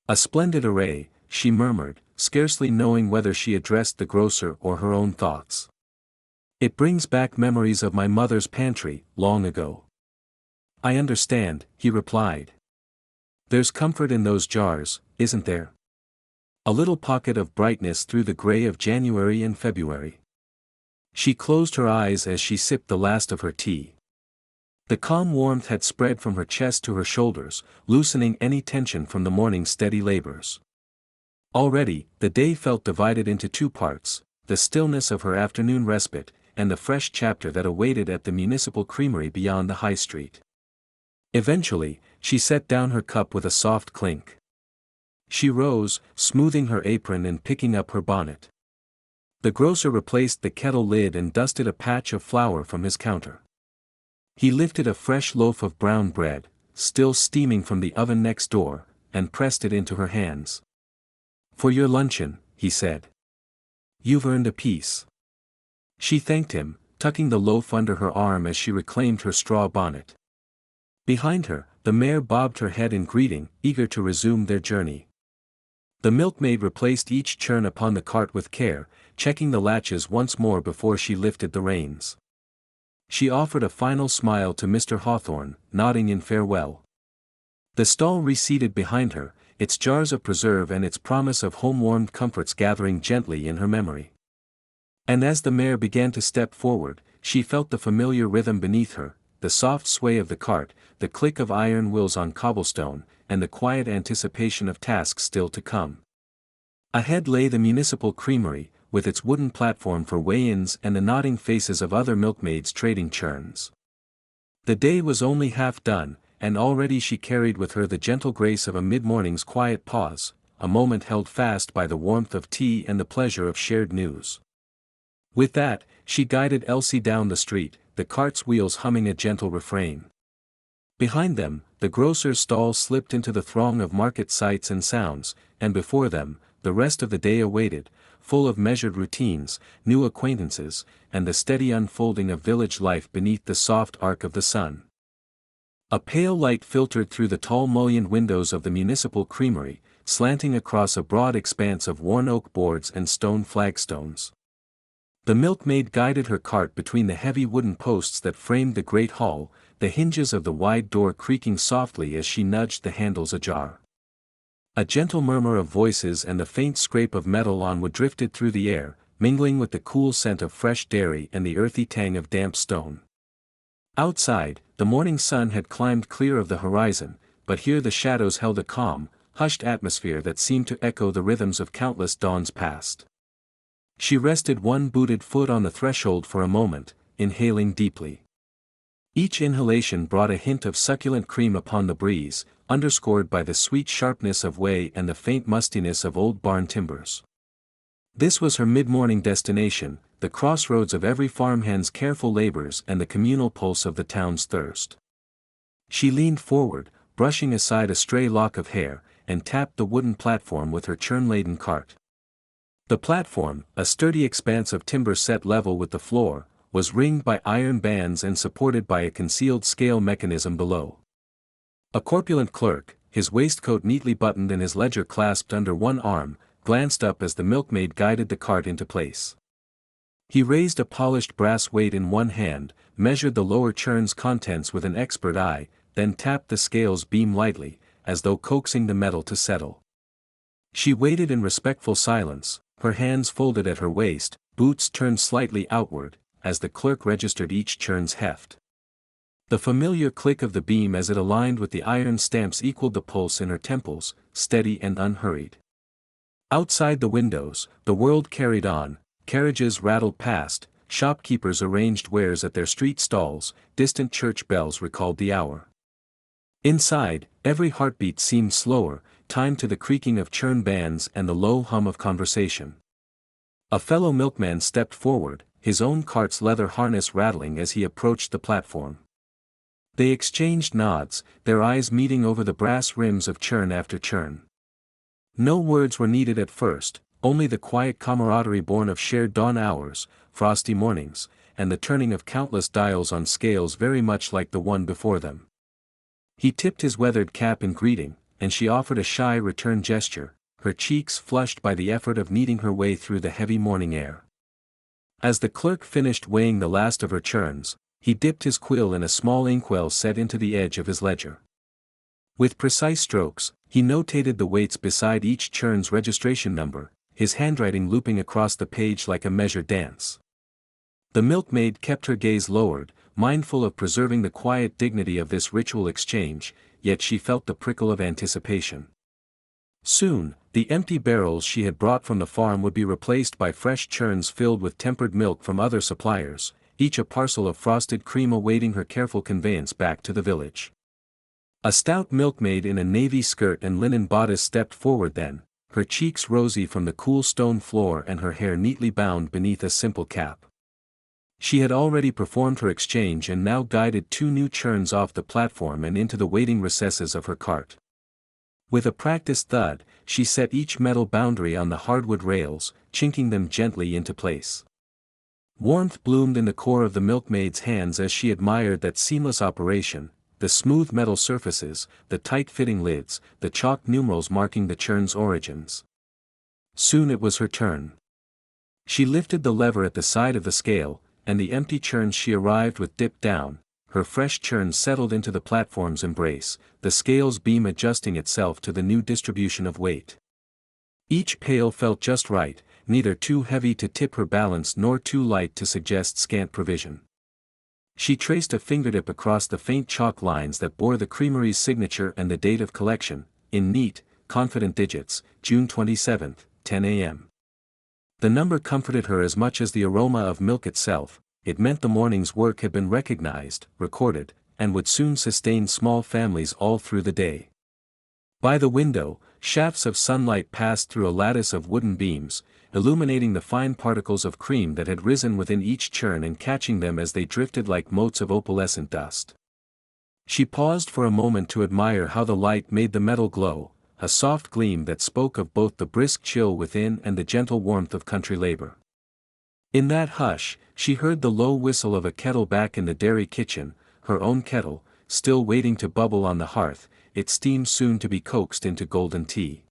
A splendid array, she murmured, scarcely knowing whether she addressed the grocer or her own thoughts. It brings back memories of my mother's pantry, long ago. I understand, he replied. There's comfort in those jars, isn't there? A little pocket of brightness through the gray of January and February. She closed her eyes as she sipped the last of her tea. The calm warmth had spread from her chest to her shoulders, loosening any tension from the morning's steady labors. Already, the day felt divided into two parts, the stillness of her afternoon respite, and the fresh chapter that awaited at the municipal creamery beyond the high street. Eventually, she set down her cup with a soft clink. She rose, smoothing her apron and picking up her bonnet. The grocer replaced the kettle lid and dusted a patch of flour from his counter. He lifted a fresh loaf of brown bread, still steaming from the oven next door, and pressed it into her hands. For your luncheon, he said. You've earned a piece. She thanked him, tucking the loaf under her arm as she reclaimed her straw bonnet. Behind her, the mare bobbed her head in greeting, eager to resume their journey. The milkmaid replaced each churn upon the cart with care, checking the latches once more before she lifted the reins. She offered a final smile to Mr. Hawthorne, nodding in farewell. The stall receded behind her, its jars of preserve and its promise of home-warmed comforts gathering gently in her memory. And as the mare began to step forward, she felt the familiar rhythm beneath her, the soft sway of the cart, the click of iron wheels on cobblestone, and the quiet anticipation of tasks still to come. Ahead lay the municipal creamery, with its wooden platform for weigh-ins and the nodding faces of other milkmaids trading churns. The day was only half done, and already she carried with her the gentle grace of a mid-morning's quiet pause, a moment held fast by the warmth of tea and the pleasure of shared news. With that, she guided Elsie down the street, the cart's wheels humming a gentle refrain. Behind them, the grocer's stall slipped into the throng of market sights and sounds, and before them, the rest of the day awaited, full of measured routines, new acquaintances, and the steady unfolding of village life beneath the soft arc of the sun. A pale light filtered through the tall mullioned windows of the municipal creamery, slanting across a broad expanse of worn oak boards and stone flagstones. The milkmaid guided her cart between the heavy wooden posts that framed the great hall, the hinges of the wide door creaking softly as she nudged the handles ajar. A gentle murmur of voices and the faint scrape of metal on wood drifted through the air, mingling with the cool scent of fresh dairy and the earthy tang of damp stone. Outside, the morning sun had climbed clear of the horizon, but here the shadows held a calm, hushed atmosphere that seemed to echo the rhythms of countless dawns past. She rested one booted foot on the threshold for a moment, inhaling deeply. Each inhalation brought a hint of succulent cream upon the breeze, underscored by the sweet sharpness of whey and the faint mustiness of old barn timbers. This was her mid-morning destination, the crossroads of every farmhand's careful labors and the communal pulse of the town's thirst. She leaned forward, brushing aside a stray lock of hair, and tapped the wooden platform with her churn-laden cart. The platform, a sturdy expanse of timber set level with the floor, was ringed by iron bands and supported by a concealed scale mechanism below. A corpulent clerk, his waistcoat neatly buttoned and his ledger clasped under one arm, glanced up as the milkmaid guided the cart into place. He raised a polished brass weight in one hand, measured the lower churn's contents with an expert eye, then tapped the scales beam lightly, as though coaxing the metal to settle. She waited in respectful silence, her hands folded at her waist, boots turned slightly outward, as the clerk registered each churn's heft. The familiar click of the beam as it aligned with the iron stamps equaled the pulse in her temples, steady and unhurried. Outside the windows, the world carried on, carriages rattled past, shopkeepers arranged wares at their street stalls, distant church bells recalled the hour. Inside, every heartbeat seemed slower, timed to the creaking of churn bands and the low hum of conversation. A fellow milkman stepped forward, his own cart's leather harness rattling as he approached the platform. They exchanged nods, their eyes meeting over the brass rims of churn after churn. No words were needed at first, only the quiet camaraderie born of shared dawn hours, frosty mornings, and the turning of countless dials on scales very much like the one before them. He tipped his weathered cap in greeting, and she offered a shy return gesture, her cheeks flushed by the effort of kneading her way through the heavy morning air. As the clerk finished weighing the last of her churns, he dipped his quill in a small inkwell set into the edge of his ledger. With precise strokes, he notated the weights beside each churn's registration number, his handwriting looping across the page like a measured dance. The milkmaid kept her gaze lowered, mindful of preserving the quiet dignity of this ritual exchange, yet she felt the prickle of anticipation. Soon, the empty barrels she had brought from the farm would be replaced by fresh churns filled with tempered milk from other suppliers, each a parcel of frosted cream awaiting her careful conveyance back to the village. A stout milkmaid in a navy skirt and linen bodice stepped forward then, her cheeks rosy from the cool stone floor and her hair neatly bound beneath a simple cap. She had already performed her exchange and now guided two new churns off the platform and into the waiting recesses of her cart. With a practiced thud, she set each metal boundary on the hardwood rails, chinking them gently into place. Warmth bloomed in the core of the milkmaid's hands as she admired that seamless operation, the smooth metal surfaces, the tight-fitting lids, the chalk numerals marking the churn's origins. Soon it was her turn. She lifted the lever at the side of the scale, and the empty churn she arrived with dipped down, her fresh churn settled into the platform's embrace, the scale's beam adjusting itself to the new distribution of weight. Each pail felt just right, neither too heavy to tip her balance nor too light to suggest scant provision. She traced a fingertip across the faint chalk lines that bore the creamery's signature and the date of collection, in neat, confident digits, June 27, 10 a.m. The number comforted her as much as the aroma of milk itself. It meant the morning's work had been recognized, recorded, and would soon sustain small families all through the day. By the window, shafts of sunlight passed through a lattice of wooden beams, illuminating the fine particles of cream that had risen within each churn and catching them as they drifted like motes of opalescent dust. She paused for a moment to admire how the light made the metal glow, a soft gleam that spoke of both the brisk chill within and the gentle warmth of country labor. In that hush, she heard the low whistle of a kettle back in the dairy kitchen, her own kettle, still waiting to bubble on the hearth, its steam soon to be coaxed into golden tea.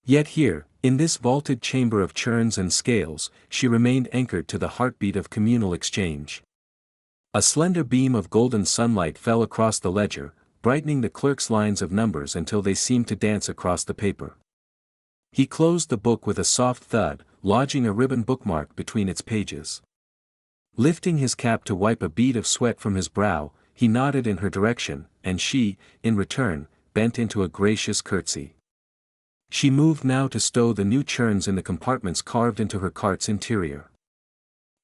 Yet here, in this vaulted chamber of churns and scales, she remained anchored to the heartbeat of communal exchange. A slender beam of golden sunlight fell across the ledger, brightening the clerk's lines of numbers until they seemed to dance across the paper. He closed the book with a soft thud, lodging a ribbon bookmark between its pages. Lifting his cap to wipe a bead of sweat from his brow, he nodded in her direction, and she, in return, bent into a gracious curtsy. She moved now to stow the new churns in the compartments carved into her cart's interior.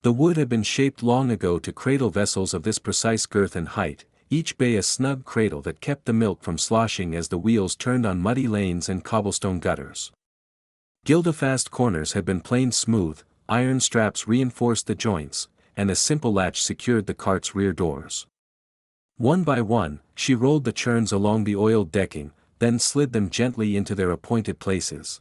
The wood had been shaped long ago to cradle vessels of this precise girth and height, each bay a snug cradle that kept the milk from sloshing as the wheels turned on muddy lanes and cobblestone gutters. Gildafast corners had been planed smooth, iron straps reinforced the joints, and a simple latch secured the cart's rear doors. One by one, she rolled the churns along the oiled decking, then slid them gently into their appointed places.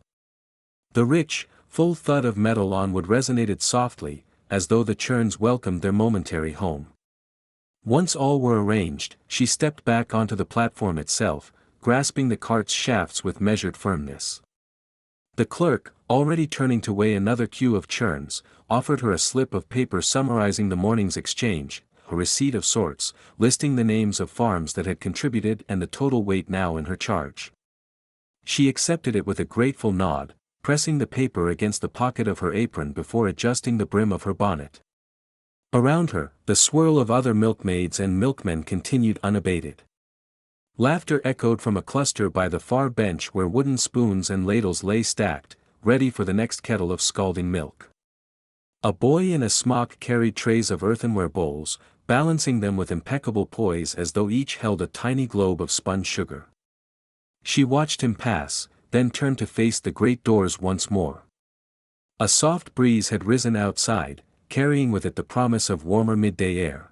The rich, full thud of metal on wood resonated softly, as though the churns welcomed their momentary home. Once all were arranged, she stepped back onto the platform itself, grasping the cart's shafts with measured firmness. The clerk, already turning to weigh another queue of churns, offered her a slip of paper summarizing the morning's exchange, a receipt of sorts, listing the names of farms that had contributed and the total weight now in her charge. She accepted it with a grateful nod, pressing the paper against the pocket of her apron before adjusting the brim of her bonnet. Around her, the swirl of other milkmaids and milkmen continued unabated. Laughter echoed from a cluster by the far bench where wooden spoons and ladles lay stacked, ready for the next kettle of scalding milk. A boy in a smock carried trays of earthenware bowls, balancing them with impeccable poise as though each held a tiny globe of spun sugar. She watched him pass, then turned to face the great doors once more. A soft breeze had risen outside, carrying with it the promise of warmer midday air.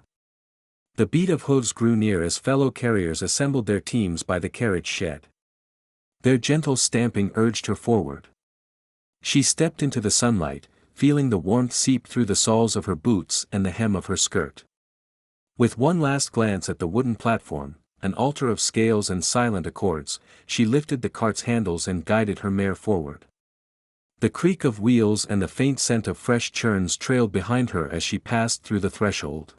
The beat of hooves grew near as fellow carriers assembled their teams by the carriage shed. Their gentle stamping urged her forward. She stepped into the sunlight, feeling the warmth seep through the soles of her boots and the hem of her skirt. With one last glance at the wooden platform, an altar of scales and silent accords, she lifted the cart's handles and guided her mare forward. The creak of wheels and the faint scent of fresh churns trailed behind her as she passed through the threshold.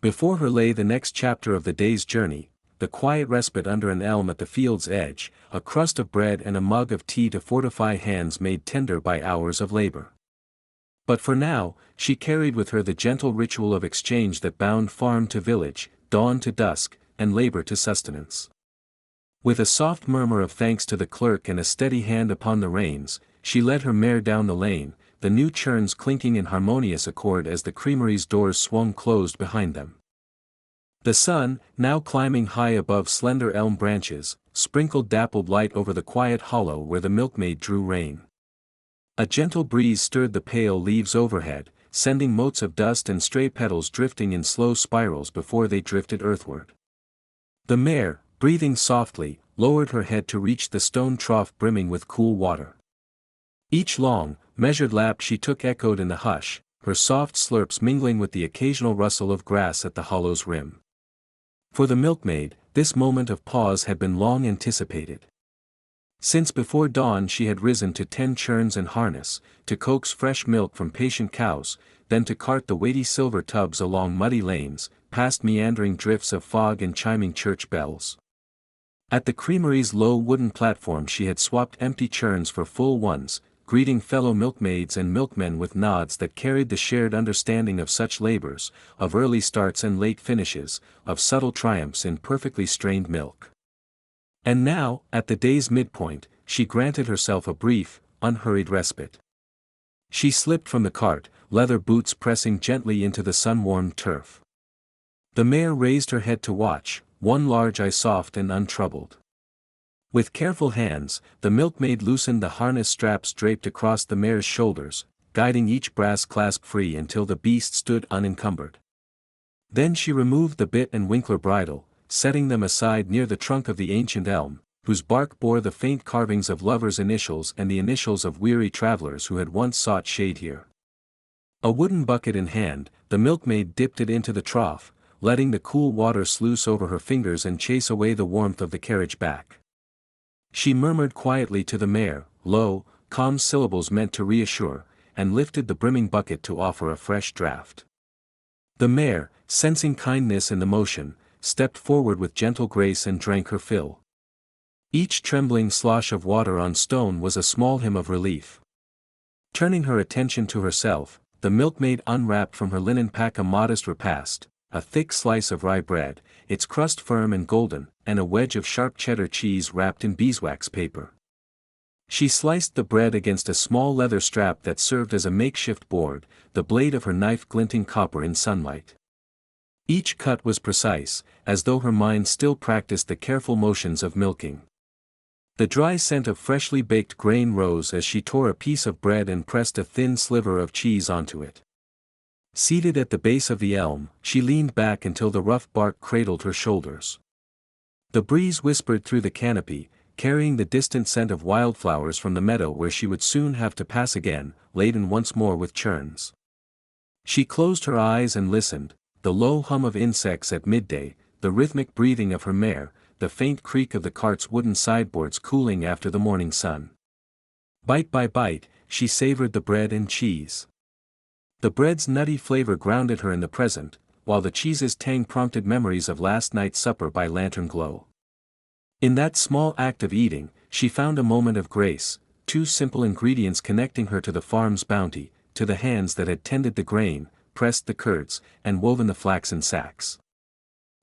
Before her lay the next chapter of the day's journey, the quiet respite under an elm at the field's edge, a crust of bread and a mug of tea to fortify hands made tender by hours of labor. But for now, she carried with her the gentle ritual of exchange that bound farm to village, dawn to dusk, and labor to sustenance. With a soft murmur of thanks to the clerk and a steady hand upon the reins, she led her mare down the lane, the new churns clinking in harmonious accord as the creamery's doors swung closed behind them. The sun, now climbing high above slender elm branches, sprinkled dappled light over the quiet hollow where the milkmaid drew rein. A gentle breeze stirred the pale leaves overhead, sending motes of dust and stray petals drifting in slow spirals before they drifted earthward. The mare, breathing softly, lowered her head to reach the stone trough brimming with cool water. Each long, measured lap she took echoed in the hush, her soft slurps mingling with the occasional rustle of grass at the hollow's rim. For the milkmaid, this moment of pause had been long anticipated. Since before dawn she had risen to tend churns and harness, to coax fresh milk from patient cows, then to cart the weighty silver tubs along muddy lanes, past meandering drifts of fog and chiming church bells. At the creamery's low wooden platform she had swapped empty churns for full ones, greeting fellow milkmaids and milkmen with nods that carried the shared understanding of such labors, of early starts and late finishes, of subtle triumphs in perfectly strained milk. And now, at the day's midpoint, she granted herself a brief, unhurried respite. She slipped from the cart, leather boots pressing gently into the sun-warmed turf. The mare raised her head to watch, one large eye soft and untroubled. With careful hands, the milkmaid loosened the harness straps draped across the mare's shoulders, guiding each brass clasp free until the beast stood unencumbered. Then she removed the bit and winkler bridle, setting them aside near the trunk of the ancient elm, whose bark bore the faint carvings of lovers' initials and the initials of weary travelers who had once sought shade here. A wooden bucket in hand, the milkmaid dipped it into the trough, letting the cool water sluice over her fingers and chase away the warmth of the carriage back. She murmured quietly to the mare, low, calm syllables meant to reassure, and lifted the brimming bucket to offer a fresh draught. The mare, sensing kindness in the motion, stepped forward with gentle grace and drank her fill. Each trembling slosh of water on stone was a small hymn of relief. Turning her attention to herself, the milkmaid unwrapped from her linen pack a modest repast, a thick slice of rye bread, its crust firm and golden, and a wedge of sharp cheddar cheese wrapped in beeswax paper. She sliced the bread against a small leather strap that served as a makeshift board, the blade of her knife glinting copper in sunlight. Each cut was precise, as though her mind still practiced the careful motions of milking. The dry scent of freshly baked grain rose as she tore a piece of bread and pressed a thin sliver of cheese onto it. Seated at the base of the elm, she leaned back until the rough bark cradled her shoulders. The breeze whispered through the canopy, carrying the distant scent of wildflowers from the meadow where she would soon have to pass again, laden once more with churns. She closed her eyes and listened, the low hum of insects at midday, the rhythmic breathing of her mare, the faint creak of the cart's wooden sideboards cooling after the morning sun. Bite by bite, she savored the bread and cheese. The bread's nutty flavor grounded her in the present, while the cheese's tang prompted memories of last night's supper by lantern glow. In that small act of eating, she found a moment of grace, two simple ingredients connecting her to the farm's bounty, to the hands that had tended the grain, pressed the curds, and woven the flaxen sacks.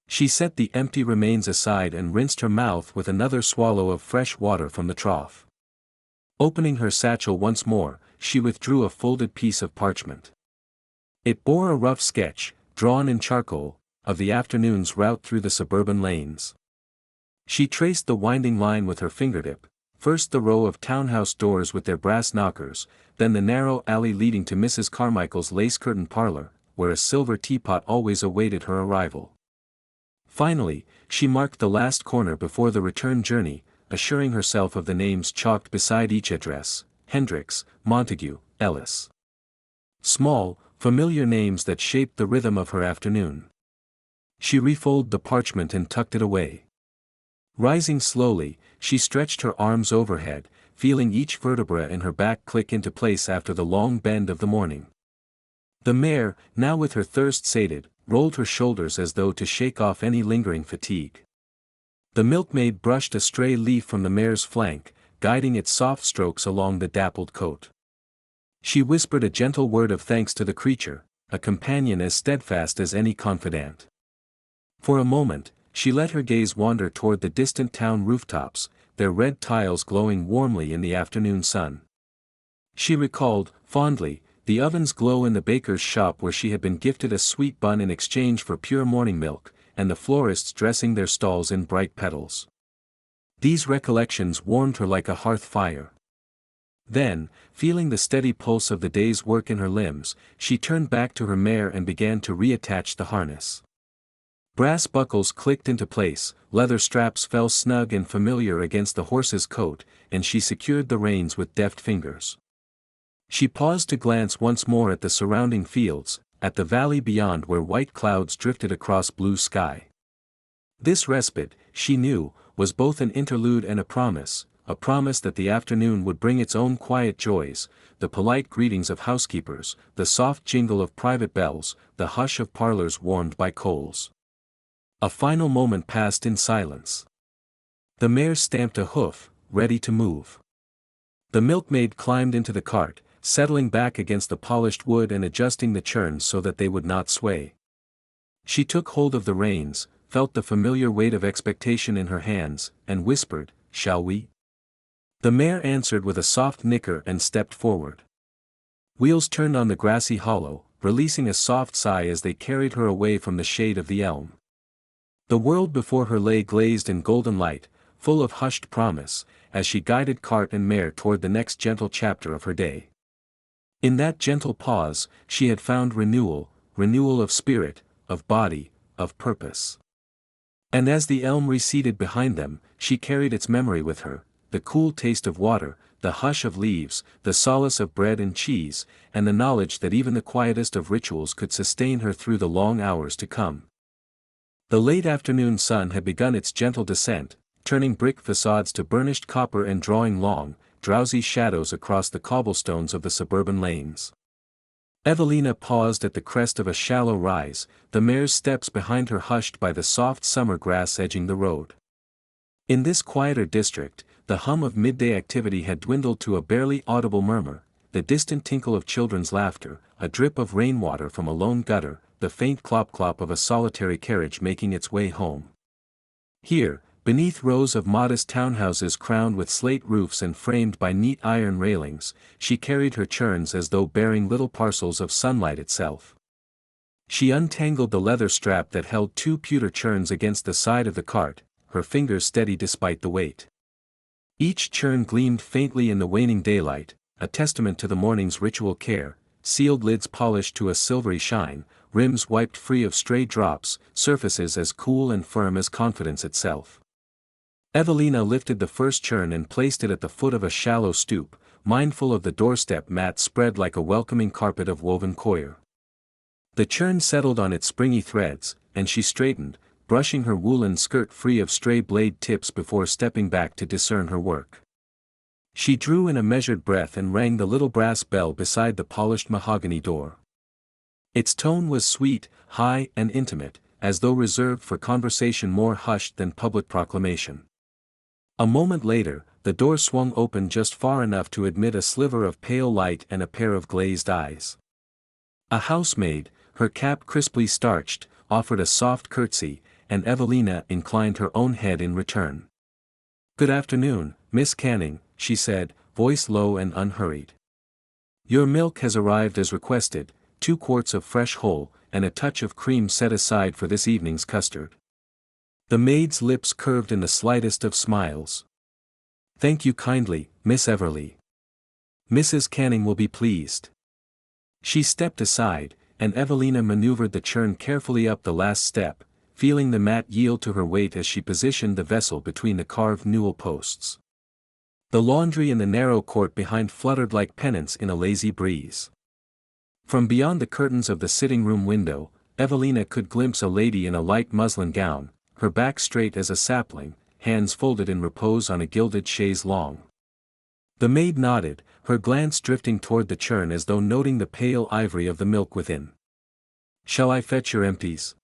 She set the empty remains aside and rinsed her mouth with another swallow of fresh water from the trough. Opening her satchel once more, she withdrew a folded piece of parchment. It bore a rough sketch, drawn in charcoal, of the afternoon's route through the suburban lanes. She traced the winding line with her fingertip, first the row of townhouse doors with their brass knockers, then the narrow alley leading to Mrs. Carmichael's lace-curtained parlor, where a silver teapot always awaited her arrival. Finally, she marked the last corner before the return journey, assuring herself of the names chalked beside each address: Hendricks, Montague, Ellis. Small, familiar names that shaped the rhythm of her afternoon. She refolded the parchment and tucked it away. Rising slowly, she stretched her arms overhead, feeling each vertebra in her back click into place after the long bend of the morning. The mare, now with her thirst sated, rolled her shoulders as though to shake off any lingering fatigue. The milkmaid brushed a stray leaf from the mare's flank, guiding its soft strokes along the dappled coat. She whispered a gentle word of thanks to the creature, a companion as steadfast as any confidant. For a moment, she let her gaze wander toward the distant town rooftops, their red tiles glowing warmly in the afternoon sun. She recalled, fondly, the oven's glow in the baker's shop where she had been gifted a sweet bun in exchange for pure morning milk, and the florists dressing their stalls in bright petals. These recollections warmed her like a hearth fire. Then, feeling the steady pulse of the day's work in her limbs, she turned back to her mare and began to reattach the harness. Brass buckles clicked into place, leather straps fell snug and familiar against the horse's coat, and she secured the reins with deft fingers. She paused to glance once more at the surrounding fields, at the valley beyond where white clouds drifted across blue sky. This respite, she knew, was both an interlude and a promise that the afternoon would bring its own quiet joys, the polite greetings of housekeepers, the soft jingle of private bells, the hush of parlors warmed by coals. A final moment passed in silence. The mare stamped a hoof, ready to move. The milkmaid climbed into the cart, settling back against the polished wood and adjusting the churns so that they would not sway. She took hold of the reins, felt the familiar weight of expectation in her hands, and whispered, "Shall we?" The mare answered with a soft nicker and stepped forward. Wheels turned on the grassy hollow, releasing a soft sigh as they carried her away from the shade of the elm. The world before her lay glazed in golden light, full of hushed promise, as she guided cart and mare toward the next gentle chapter of her day. In that gentle pause, she had found renewal of spirit, of body, of purpose. And as the elm receded behind them, she carried its memory with her, the cool taste of water, the hush of leaves, the solace of bread and cheese, and the knowledge that even the quietest of rituals could sustain her through the long hours to come. The late afternoon sun had begun its gentle descent, turning brick facades to burnished copper and drawing long, drowsy shadows across the cobblestones of the suburban lanes. Evelina paused at the crest of a shallow rise, the mare's steps behind her hushed by the soft summer grass edging the road. In this quieter district, the hum of midday activity had dwindled to a barely audible murmur, the distant tinkle of children's laughter, a drip of rainwater from a lone gutter, the faint clop-clop of a solitary carriage making its way home. Here, beneath rows of modest townhouses crowned with slate roofs and framed by neat iron railings, she carried her churns as though bearing little parcels of sunlight itself. She untangled the leather strap that held 2 pewter churns against the side of the cart, her fingers steady despite the weight. Each churn gleamed faintly in the waning daylight, a testament to the morning's ritual care, sealed lids polished to a silvery shine, rims wiped free of stray drops, surfaces as cool and firm as confidence itself. Evelina lifted the first churn and placed it at the foot of a shallow stoop, mindful of the doorstep mat spread like a welcoming carpet of woven coir. The churn settled on its springy threads, and she straightened, brushing her woolen skirt free of stray blade tips before stepping back to discern her work. She drew in a measured breath and rang the little brass bell beside the polished mahogany door. Its tone was sweet, high, and intimate, as though reserved for conversation more hushed than public proclamation. A moment later, the door swung open just far enough to admit a sliver of pale light and a pair of glazed eyes. A housemaid, her cap crisply starched, offered a soft curtsy, and Evelina inclined her own head in return. "Good afternoon, Miss Canning," she said, voice low and unhurried. "Your milk has arrived as requested, 2 quarts of fresh whole, and a touch of cream set aside for this evening's custard." The maid's lips curved in the slightest of smiles. "Thank you kindly, Miss Everleigh. Mrs. Canning will be pleased." She stepped aside, and Evelina maneuvered the churn carefully up the last step, feeling the mat yield to her weight as she positioned the vessel between the carved newel posts. The laundry in the narrow court behind fluttered like pennants in a lazy breeze. From beyond the curtains of the sitting-room window, Evelina could glimpse a lady in a light muslin gown, her back straight as a sapling, hands folded in repose on a gilded chaise longue. The maid nodded, her glance drifting toward the churn as though noting the pale ivory of the milk within. "Shall I fetch your empties?"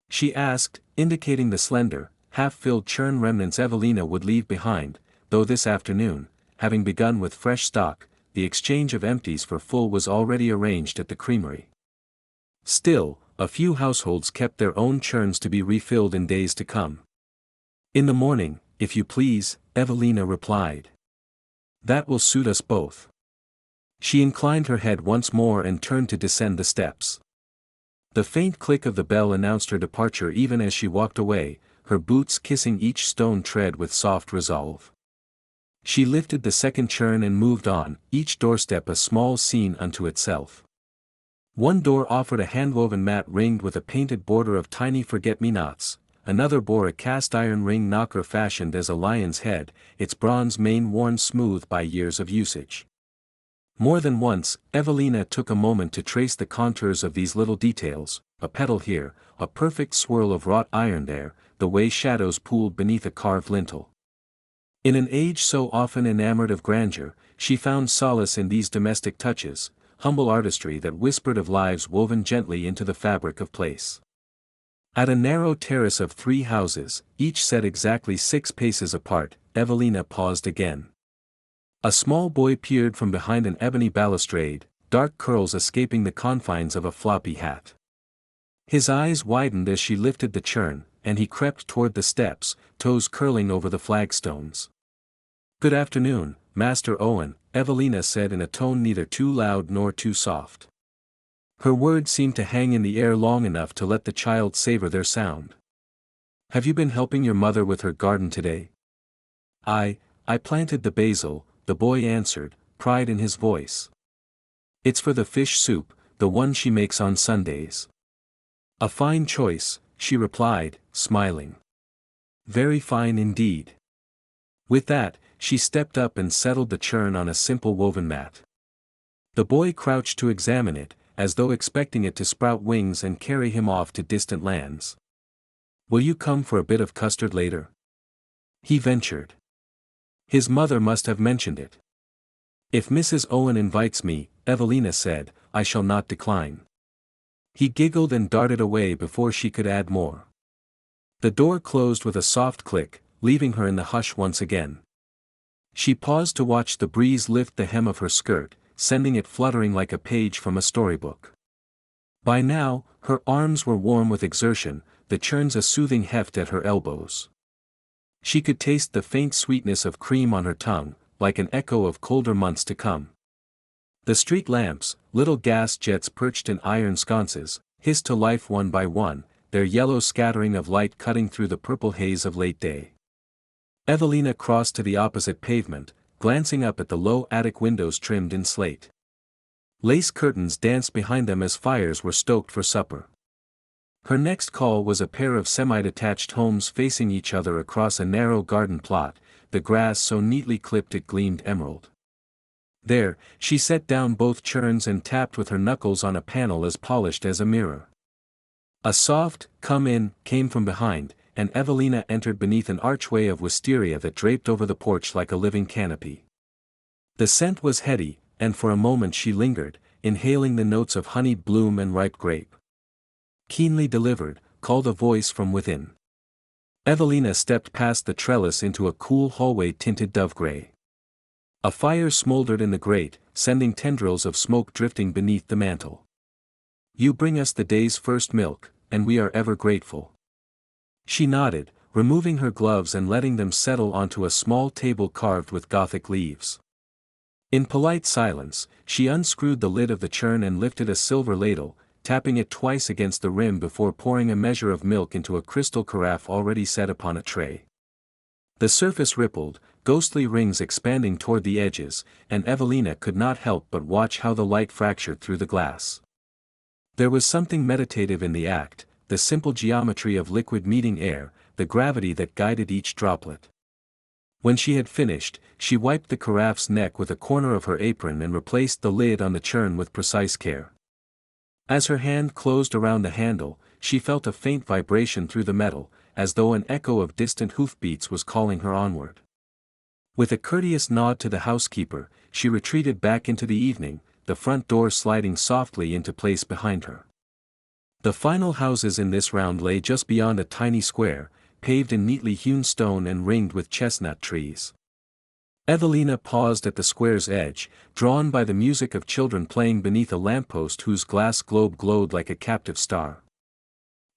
she asked, indicating the slender, half-filled churn remnants Evelina would leave behind, though this afternoon, having begun with fresh stock, the exchange of empties for full was already arranged at the creamery. Still, a few households kept their own churns to be refilled in days to come. "In the morning, if you please," Evelina replied. "That will suit us both." She inclined her head once more and turned to descend the steps. The faint click of the bell announced her departure even as she walked away, her boots kissing each stone tread with soft resolve. She lifted the second churn and moved on, each doorstep a small scene unto itself. One door offered a hand-woven mat ringed with a painted border of tiny forget-me-nots, another bore a cast-iron ring knocker fashioned as a lion's head, its bronze mane worn smooth by years of usage. More than once, Evelina took a moment to trace the contours of these little details, a petal here, a perfect swirl of wrought iron there, the way shadows pooled beneath a carved lintel. In an age so often enamored of grandeur, she found solace in these domestic touches, humble artistry that whispered of lives woven gently into the fabric of place. At a narrow terrace of 3 houses, each set exactly 6 paces apart, Evelina paused again. A small boy peered from behind an ebony balustrade, dark curls escaping the confines of a floppy hat. His eyes widened as she lifted the churn, and he crept toward the steps, toes curling over the flagstones. "Good afternoon, Master Owen," Evelina said in a tone neither too loud nor too soft. Her words seemed to hang in the air long enough to let the child savor their sound. "Have you been helping your mother with her garden today?" I planted the basil," the boy answered, pride in his voice. "It's for the fish soup, the one she makes on Sundays." "A fine choice," she replied, smiling. "Very fine indeed." With that, she stepped up and settled the churn on a simple woven mat. The boy crouched to examine it, as though expecting it to sprout wings and carry him off to distant lands. "Will you come for a bit of custard later?" he ventured. His mother must have mentioned it. "If Mrs. Owen invites me," Evelina said, "I shall not decline." He giggled and darted away before she could add more. The door closed with a soft click, leaving her in the hush once again. She paused to watch the breeze lift the hem of her skirt, sending it fluttering like a page from a storybook. By now, her arms were warm with exertion, the churns a soothing heft at her elbows. She could taste the faint sweetness of cream on her tongue, like an echo of colder months to come. The street lamps, little gas jets perched in iron sconces, hissed to life one by one, their yellow scattering of light cutting through the purple haze of late day. Evelina crossed to the opposite pavement, glancing up at the low attic windows trimmed in slate. Lace curtains danced behind them as fires were stoked for supper. Her next call was a pair of semi-detached homes facing each other across a narrow garden plot, the grass so neatly clipped it gleamed emerald. There, she set down both churns and tapped with her knuckles on a panel as polished as a mirror. A soft, "Come in," came from behind, and Evelina entered beneath an archway of wisteria that draped over the porch like a living canopy. The scent was heady, and for a moment she lingered, inhaling the notes of honeyed bloom and ripe grape. "Keenly delivered," called a voice from within. Evelina stepped past the trellis into a cool hallway tinted dove-gray. A fire smoldered in the grate, sending tendrils of smoke drifting beneath the mantel. "You bring us the day's first milk, and we are ever grateful." She nodded, removing her gloves and letting them settle onto a small table carved with Gothic leaves. In polite silence, she unscrewed the lid of the churn and lifted a silver ladle, tapping it twice against the rim before pouring a measure of milk into a crystal carafe already set upon a tray. The surface rippled, ghostly rings expanding toward the edges, and Evelina could not help but watch how the light fractured through the glass. There was something meditative in the act, the simple geometry of liquid meeting air, the gravity that guided each droplet. When she had finished, she wiped the carafe's neck with a corner of her apron and replaced the lid on the churn with precise care. As her hand closed around the handle, she felt a faint vibration through the metal, as though an echo of distant hoofbeats was calling her onward. With a courteous nod to the housekeeper, she retreated back into the evening, the front door sliding softly into place behind her. The final houses in this round lay just beyond a tiny square, paved in neatly hewn stone and ringed with chestnut trees. Evelina paused at the square's edge, drawn by the music of children playing beneath a lamppost whose glass globe glowed like a captive star.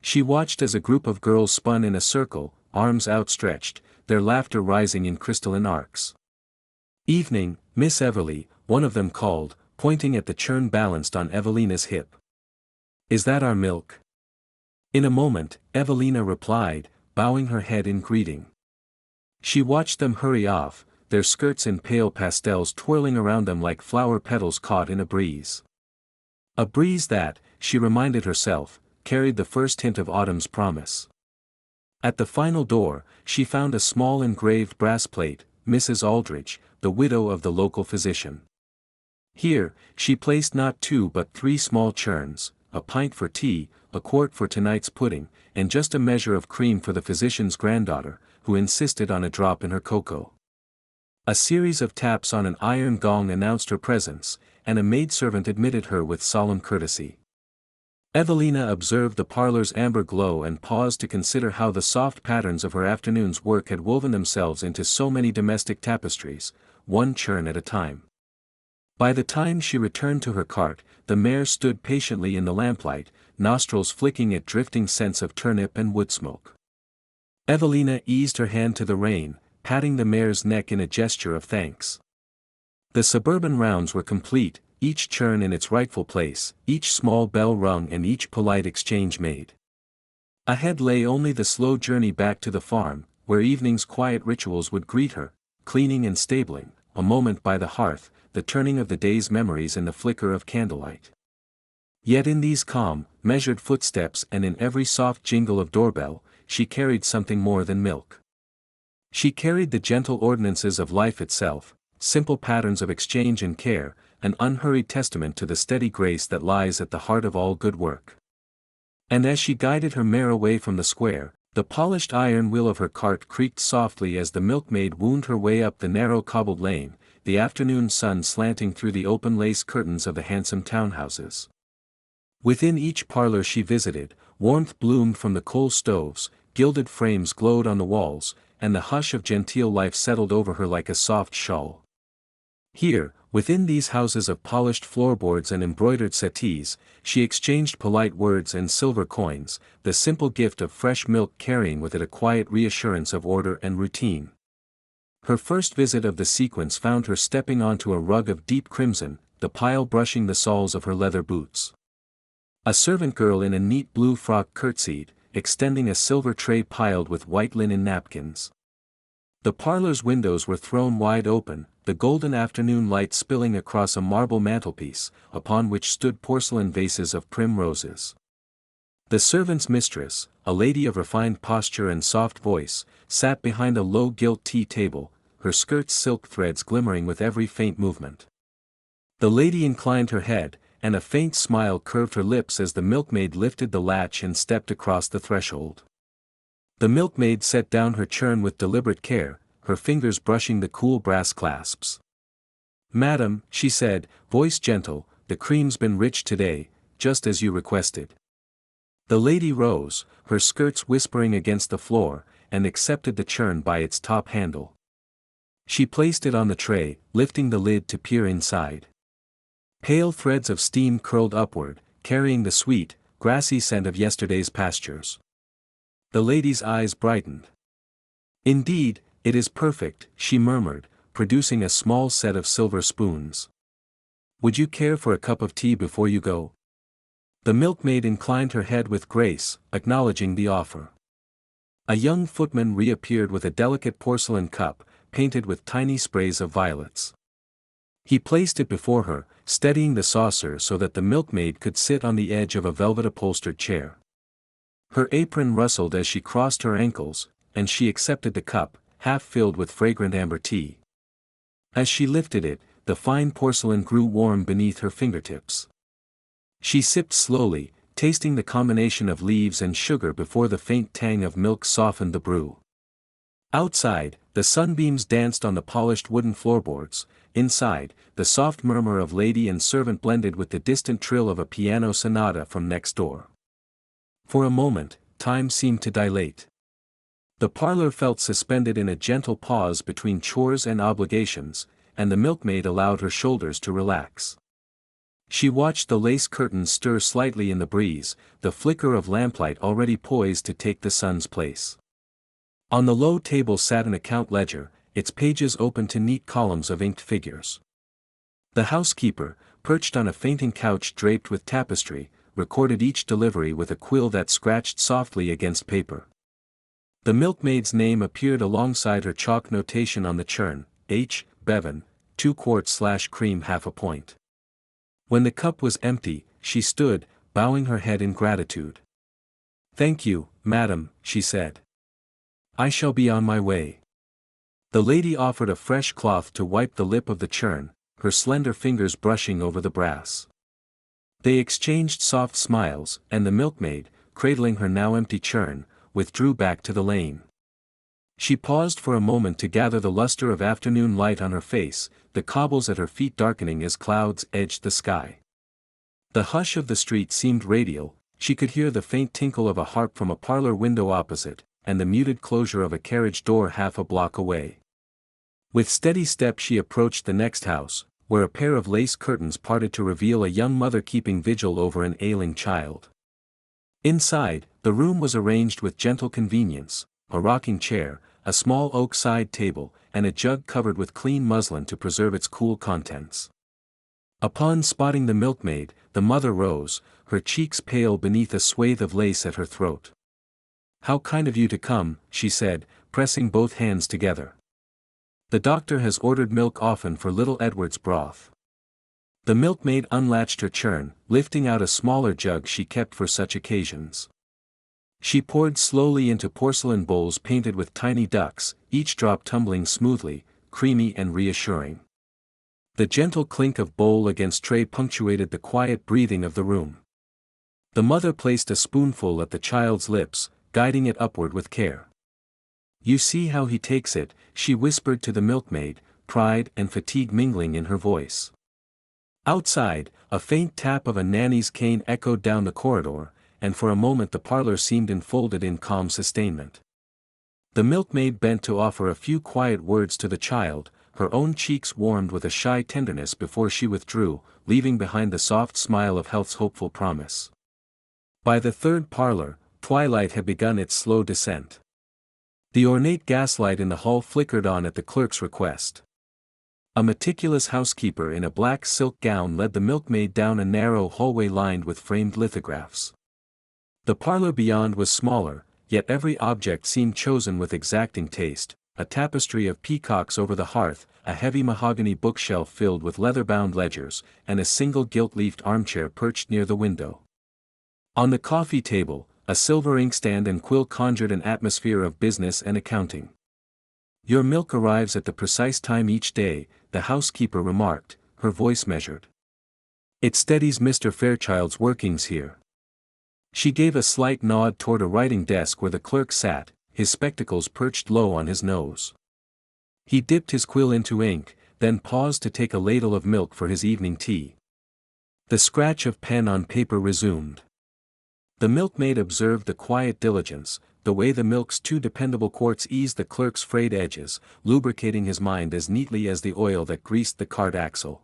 She watched as a group of girls spun in a circle, arms outstretched, their laughter rising in crystalline arcs. "Evening, Miss Everly," one of them called, pointing at the churn balanced on Evelina's hip. "Is that our milk?" In a moment, Evelina replied, bowing her head in greeting. She watched them hurry off, their skirts in pale pastels twirling around them like flower petals caught in a breeze. A breeze that, she reminded herself, carried the first hint of autumn's promise. At the final door, she found a small engraved brass plate, "Mrs. Aldridge, the widow of the local physician." Here, she placed not 2 but 3 small churns, a pint for tea, a quart for tonight's pudding, and just a measure of cream for the physician's granddaughter, who insisted on a drop in her cocoa. A series of taps on an iron gong announced her presence, and a maidservant admitted her with solemn courtesy. Evelina observed the parlor's amber glow and paused to consider how the soft patterns of her afternoon's work had woven themselves into so many domestic tapestries, one churn at a time. By the time she returned to her cart, the mare stood patiently in the lamplight, nostrils flicking at drifting scents of turnip and wood smoke. Evelina eased her hand to the rein, patting the mare's neck in a gesture of thanks. The suburban rounds were complete, each churn in its rightful place, each small bell rung and each polite exchange made. Ahead lay only the slow journey back to the farm, where evening's quiet rituals would greet her, cleaning and stabling, a moment by the hearth, the turning of the day's memories and the flicker of candlelight. Yet in these calm, measured footsteps and in every soft jingle of doorbell, she carried something more than milk. She carried the gentle ordinances of life itself, simple patterns of exchange and care, an unhurried testament to the steady grace that lies at the heart of all good work. And as she guided her mare away from the square, the polished iron wheel of her cart creaked softly as the milkmaid wound her way up the narrow cobbled lane, the afternoon sun slanting through the open lace curtains of the handsome townhouses. Within each parlor she visited, warmth bloomed from the coal stoves, gilded frames glowed on the walls, and the hush of genteel life settled over her like a soft shawl. Here, Within these houses of polished floorboards and embroidered settees, she exchanged polite words and silver coins, the simple gift of fresh milk carrying with it a quiet reassurance of order and routine. Her first visit of the sequence found her stepping onto a rug of deep crimson, the pile brushing the soles of her leather boots. A servant girl in a neat blue frock curtsied, extending a silver tray piled with white linen napkins. The parlor's windows were thrown wide open, the golden afternoon light spilling across a marble mantelpiece, upon which stood porcelain vases of prim roses. The servant's mistress, a lady of refined posture and soft voice, sat behind a low gilt tea table, her skirt's silk threads glimmering with every faint movement. The lady inclined her head, and a faint smile curved her lips as the milkmaid lifted the latch and stepped across the threshold. The milkmaid set down her churn with deliberate care, her fingers brushing the cool brass clasps. "Madam," she said, voice gentle, "the cream's been rich today, just as you requested." The lady rose, her skirts whispering against the floor, and accepted the churn by its top handle. She placed it on the tray, lifting the lid to peer inside. Pale threads of steam curled upward, carrying the sweet, grassy scent of yesterday's pastures. The lady's eyes brightened. "Indeed, it is perfect," she murmured, producing a small set of silver spoons. "Would you care for a cup of tea before you go?" The milkmaid inclined her head with grace, acknowledging the offer. A young footman reappeared with a delicate porcelain cup, painted with tiny sprays of violets. He placed it before her, steadying the saucer so that the milkmaid could sit on the edge of a velvet-upholstered chair. Her apron rustled as she crossed her ankles, and she accepted the cup, half filled with fragrant amber tea. As she lifted it, the fine porcelain grew warm beneath her fingertips. She sipped slowly, tasting the combination of leaves and sugar before the faint tang of milk softened the brew. Outside, the sunbeams danced on the polished wooden floorboards. Inside, the soft murmur of lady and servant blended with the distant trill of a piano sonata from next door. For a moment, time seemed to dilate. The parlor felt suspended in a gentle pause between chores and obligations, and the milkmaid allowed her shoulders to relax. She watched the lace curtains stir slightly in the breeze, the flicker of lamplight already poised to take the sun's place. On the low table sat an account ledger, its pages open to neat columns of inked figures. The housekeeper, perched on a fainting couch draped with tapestry, recorded each delivery with a quill that scratched softly against paper. The milkmaid's name appeared alongside her chalk notation on the churn, H. Bevan, 2 quarts/cream half a point. When the cup was empty, she stood, bowing her head in gratitude. "Thank you, madam," she said. "I shall be on my way." The lady offered a fresh cloth to wipe the lip of the churn, her slender fingers brushing over the brass. They exchanged soft smiles, and the milkmaid, cradling her now empty churn, withdrew back to the lane. She paused for a moment to gather the luster of afternoon light on her face, the cobbles at her feet darkening as clouds edged the sky. The hush of the street seemed radial, she could hear the faint tinkle of a harp from a parlor window opposite, and the muted closure of a carriage door half a block away. With steady step she approached the next house, where a pair of lace curtains parted to reveal a young mother keeping vigil over an ailing child. Inside, the room was arranged with gentle convenience, a rocking chair, a small oak side table, and a jug covered with clean muslin to preserve its cool contents. Upon spotting the milkmaid, the mother rose, her cheeks pale beneath a swathe of lace at her throat. "How kind of you to come," she said, pressing both hands together. "The doctor has ordered milk often for little Edward's broth." The milkmaid unlatched her churn, lifting out a smaller jug she kept for such occasions. She poured slowly into porcelain bowls painted with tiny ducks, each drop tumbling smoothly, creamy and reassuring. The gentle clink of bowl against tray punctuated the quiet breathing of the room. The mother placed a spoonful at the child's lips, guiding it upward with care. "You see how he takes it," she whispered to the milkmaid, pride and fatigue mingling in her voice. Outside, a faint tap of a nanny's cane echoed down the corridor, and for a moment the parlor seemed enfolded in calm sustainment. The milkmaid bent to offer a few quiet words to the child, her own cheeks warmed with a shy tenderness before she withdrew, leaving behind the soft smile of health's hopeful promise. By the third parlor, twilight had begun its slow descent. The ornate gaslight in the hall flickered on at the clerk's request. A meticulous housekeeper in a black silk gown led the milkmaid down a narrow hallway lined with framed lithographs. The parlor beyond was smaller, yet every object seemed chosen with exacting taste: a tapestry of peacocks over the hearth, a heavy mahogany bookshelf filled with leather-bound ledgers, and a single gilt-leafed armchair perched near the window. On the coffee table, a silver inkstand and quill conjured an atmosphere of business and accounting. "Your milk arrives at the precise time each day," the housekeeper remarked, her voice measured. "It steadies Mr. Fairchild's workings here." She gave a slight nod toward a writing desk where the clerk sat, his spectacles perched low on his nose. He dipped his quill into ink, then paused to take a ladle of milk for his evening tea. The scratch of pen on paper resumed. The milkmaid observed the quiet diligence, the way the milk's two dependable quarts eased the clerk's frayed edges, lubricating his mind as neatly as the oil that greased the cart axle.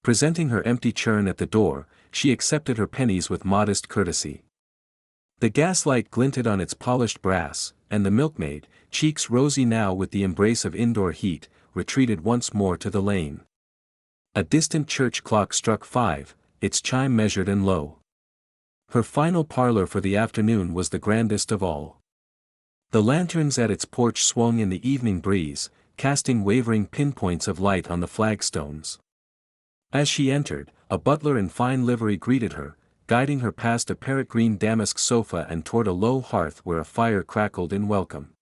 Presenting her empty churn at the door, she accepted her pennies with modest courtesy. The gaslight glinted on its polished brass, and the milkmaid, cheeks rosy now with the embrace of indoor heat, retreated once more to the lane. A distant church clock struck 5, its chime measured and low. Her final parlor for the afternoon was the grandest of all. The lanterns at its porch swung in the evening breeze, casting wavering pinpoints of light on the flagstones. As she entered, a butler in fine livery greeted her, guiding her past a parrot green damask sofa and toward a low hearth where a fire crackled in welcome.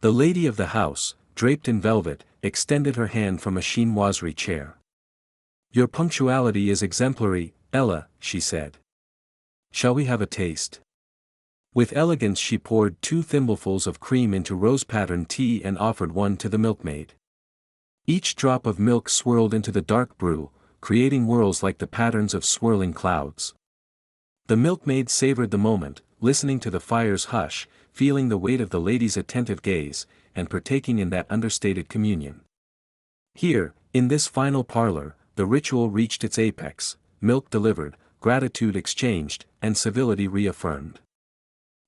The lady of the house, draped in velvet, extended her hand from a chinoiserie chair. "Your punctuality is exemplary, Ella," she said. "Shall we have a taste?" With elegance she poured 2 thimblefuls of cream into rose-patterned tea and offered one to the milkmaid. Each drop of milk swirled into the dark brew, creating whirls like the patterns of swirling clouds. The milkmaid savored the moment, listening to the fire's hush, feeling the weight of the lady's attentive gaze, and partaking in that understated communion. Here, in this final parlor, the ritual reached its apex: milk delivered, gratitude exchanged, and civility reaffirmed.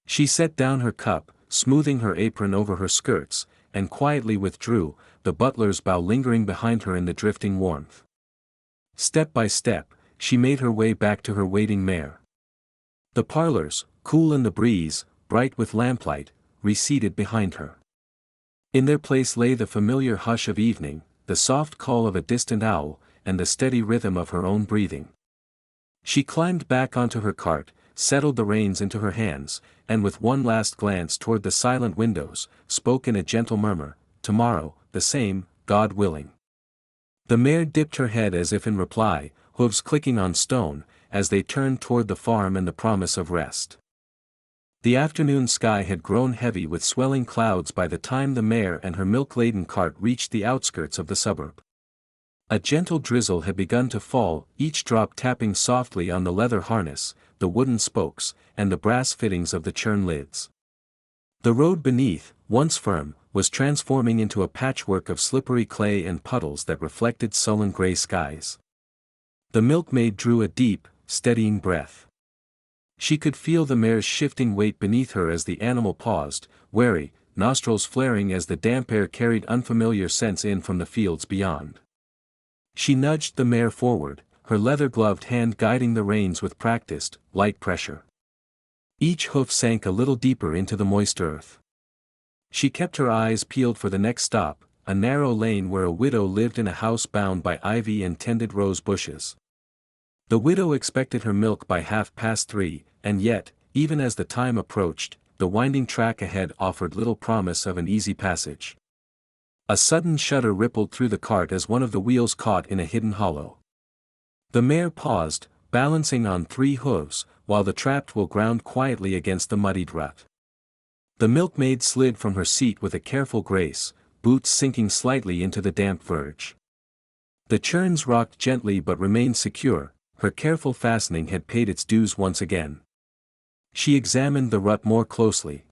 She set down her cup, smoothing her apron over her skirts, and quietly withdrew, the butler's bow lingering behind her in the drifting warmth. Step by step, she made her way back to her waiting mare. The parlors, cool in the breeze, bright with lamplight, receded behind her. In their place lay the familiar hush of evening, the soft call of a distant owl, and the steady rhythm of her own breathing. She climbed back onto her cart, settled the reins into her hands, and with one last glance toward the silent windows, spoke in a gentle murmur, "Tomorrow, the same, God willing." The mare dipped her head as if in reply, hooves clicking on stone, as they turned toward the farm and the promise of rest. The afternoon sky had grown heavy with swelling clouds by the time the mare and her milk-laden cart reached the outskirts of the suburb. A gentle drizzle had begun to fall, each drop tapping softly on the leather harness, the wooden spokes, and the brass fittings of the churn lids. The road beneath, once firm, was transforming into a patchwork of slippery clay and puddles that reflected sullen gray skies. The milkmaid drew a deep, steadying breath. She could feel the mare's shifting weight beneath her as the animal paused, wary, nostrils flaring as the damp air carried unfamiliar scents in from the fields beyond. She nudged the mare forward, her leather-gloved hand guiding the reins with practiced, light pressure. Each hoof sank a little deeper into the moist earth. She kept her eyes peeled for the next stop, a narrow lane where a widow lived in a house bound by ivy and tended rose bushes. The widow expected her milk by 3:30, and yet, even as the time approached, the winding track ahead offered little promise of an easy passage. A sudden shudder rippled through the cart as one of the wheels caught in a hidden hollow. The mare paused, balancing on 3 hooves, while the trapped wheel ground quietly against the muddied rut. The milkmaid slid from her seat with a careful grace, boots sinking slightly into the damp verge. The churns rocked gently but remained secure, her careful fastening had paid its dues once again. She examined the rut more closely.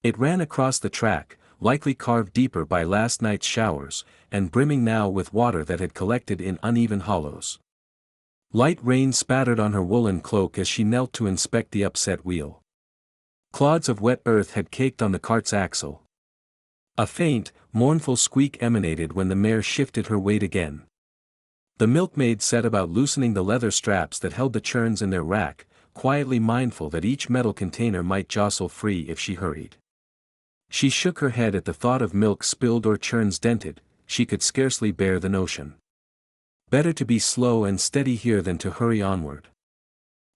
It ran across the track, likely carved deeper by last night's showers, and brimming now with water that had collected in uneven hollows. Light rain spattered on her woolen cloak as she knelt to inspect the upset wheel. Clods of wet earth had caked on the cart's axle. A faint, mournful squeak emanated when the mare shifted her weight again. The milkmaid set about loosening the leather straps that held the churns in their rack, quietly mindful that each metal container might jostle free if she hurried. She shook her head at the thought of milk spilled or churns dented. She could scarcely bear the notion. Better to be slow and steady here than to hurry onward.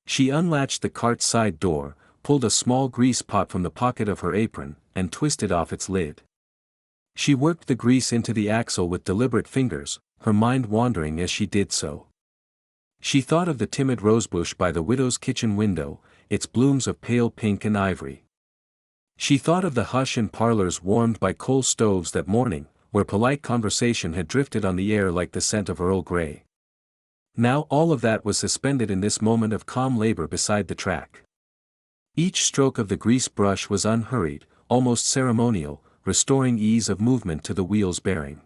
She unlatched the cart's side door, pulled a small grease pot from the pocket of her apron, and twisted off its lid. She worked the grease into the axle with deliberate fingers, her mind wandering as she did so. She thought of the timid rosebush by the widow's kitchen window, its blooms of pale pink and ivory. She thought of the hush in parlors warmed by coal stoves that morning, where polite conversation had drifted on the air like the scent of Earl Grey. Now all of that was suspended in this moment of calm labor beside the track. Each stroke of the grease brush was unhurried, almost ceremonial, restoring ease of movement to the wheel's bearing.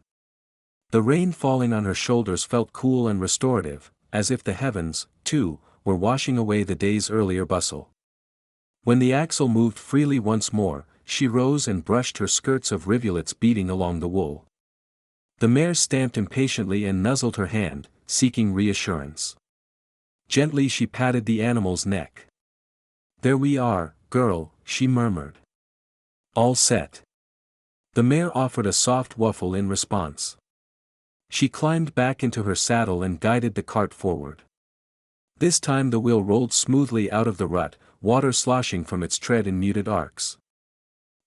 The rain falling on her shoulders felt cool and restorative, as if the heavens, too, were washing away the day's earlier bustle. When the axle moved freely once more, she rose and brushed her skirts of rivulets beating along the wool. The mare stamped impatiently and nuzzled her hand, seeking reassurance. Gently she patted the animal's neck. "There we are, girl," she murmured. "All set." The mare offered a soft whuffle in response. She climbed back into her saddle and guided the cart forward. This time the wheel rolled smoothly out of the rut, water sloshing from its tread in muted arcs.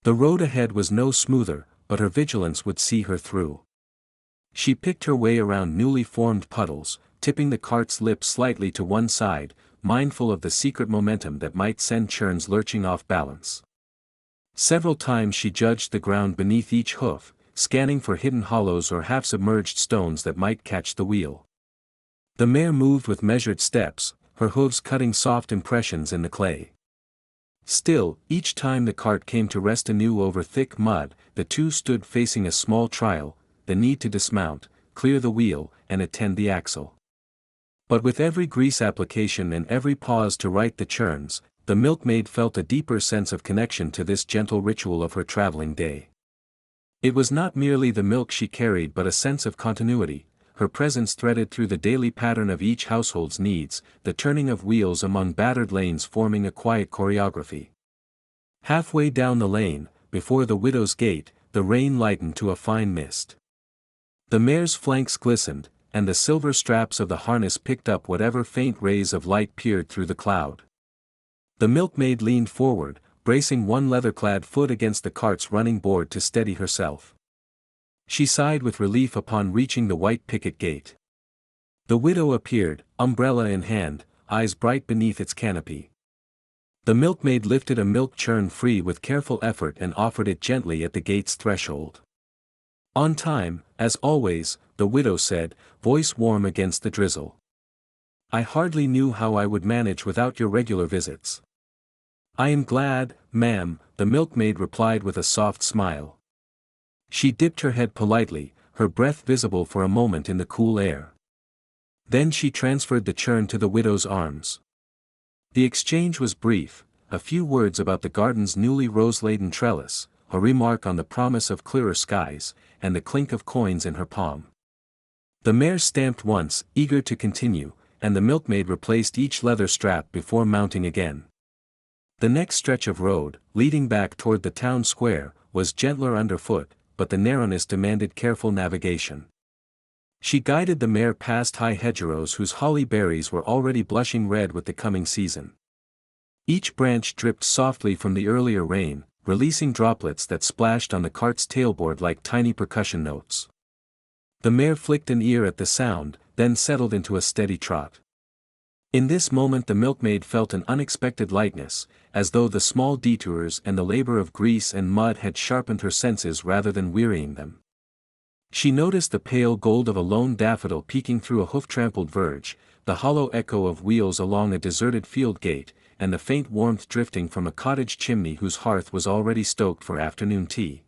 The road ahead was no smoother, but her vigilance would see her through. She picked her way around newly formed puddles, tipping the cart's lip slightly to one side, mindful of the secret momentum that might send churns lurching off balance. Several times she judged the ground beneath each hoof, scanning for hidden hollows or half-submerged stones that might catch the wheel. The mare moved with measured steps, her hooves cutting soft impressions in the clay. Still, each time the cart came to rest anew over thick mud, the two stood facing a small trial, the need to dismount, clear the wheel, and attend the axle. But with every grease application and every pause to right the churns, the milkmaid felt a deeper sense of connection to this gentle ritual of her traveling day. It was not merely the milk she carried but a sense of continuity, her presence threaded through the daily pattern of each household's needs, the turning of wheels among battered lanes forming a quiet choreography. Halfway down the lane, before the widow's gate, the rain lightened to a fine mist. The mare's flanks glistened, and the silver straps of the harness picked up whatever faint rays of light peered through the cloud. The milkmaid leaned forward, bracing one leather-clad foot against the cart's running board to steady herself. She sighed with relief upon reaching the white picket gate. The widow appeared, umbrella in hand, eyes bright beneath its canopy. The milkmaid lifted a milk churn free with careful effort and offered it gently at the gate's threshold. "On time, as always," the widow said, voice warm against the drizzle. "I hardly knew how I would manage without your regular visits." "I am glad, ma'am," the milkmaid replied with a soft smile. She dipped her head politely, her breath visible for a moment in the cool air. Then she transferred the churn to the widow's arms. The exchange was brief, a few words about the garden's newly rose-laden trellis, a remark on the promise of clearer skies, and the clink of coins in her palm. The mare stamped once, eager to continue, and the milkmaid replaced each leather strap before mounting again. The next stretch of road, leading back toward the town square, was gentler underfoot, but the narrowness demanded careful navigation. She guided the mare past high hedgerows whose holly berries were already blushing red with the coming season. Each branch dripped softly from the earlier rain, releasing droplets that splashed on the cart's tailboard like tiny percussion notes. The mare flicked an ear at the sound, then settled into a steady trot. In this moment the milkmaid felt an unexpected lightness, as though the small detours and the labor of grease and mud had sharpened her senses rather than wearying them. She noticed the pale gold of a lone daffodil peeking through a hoof-trampled verge, the hollow echo of wheels along a deserted field gate, and the faint warmth drifting from a cottage chimney whose hearth was already stoked for afternoon tea.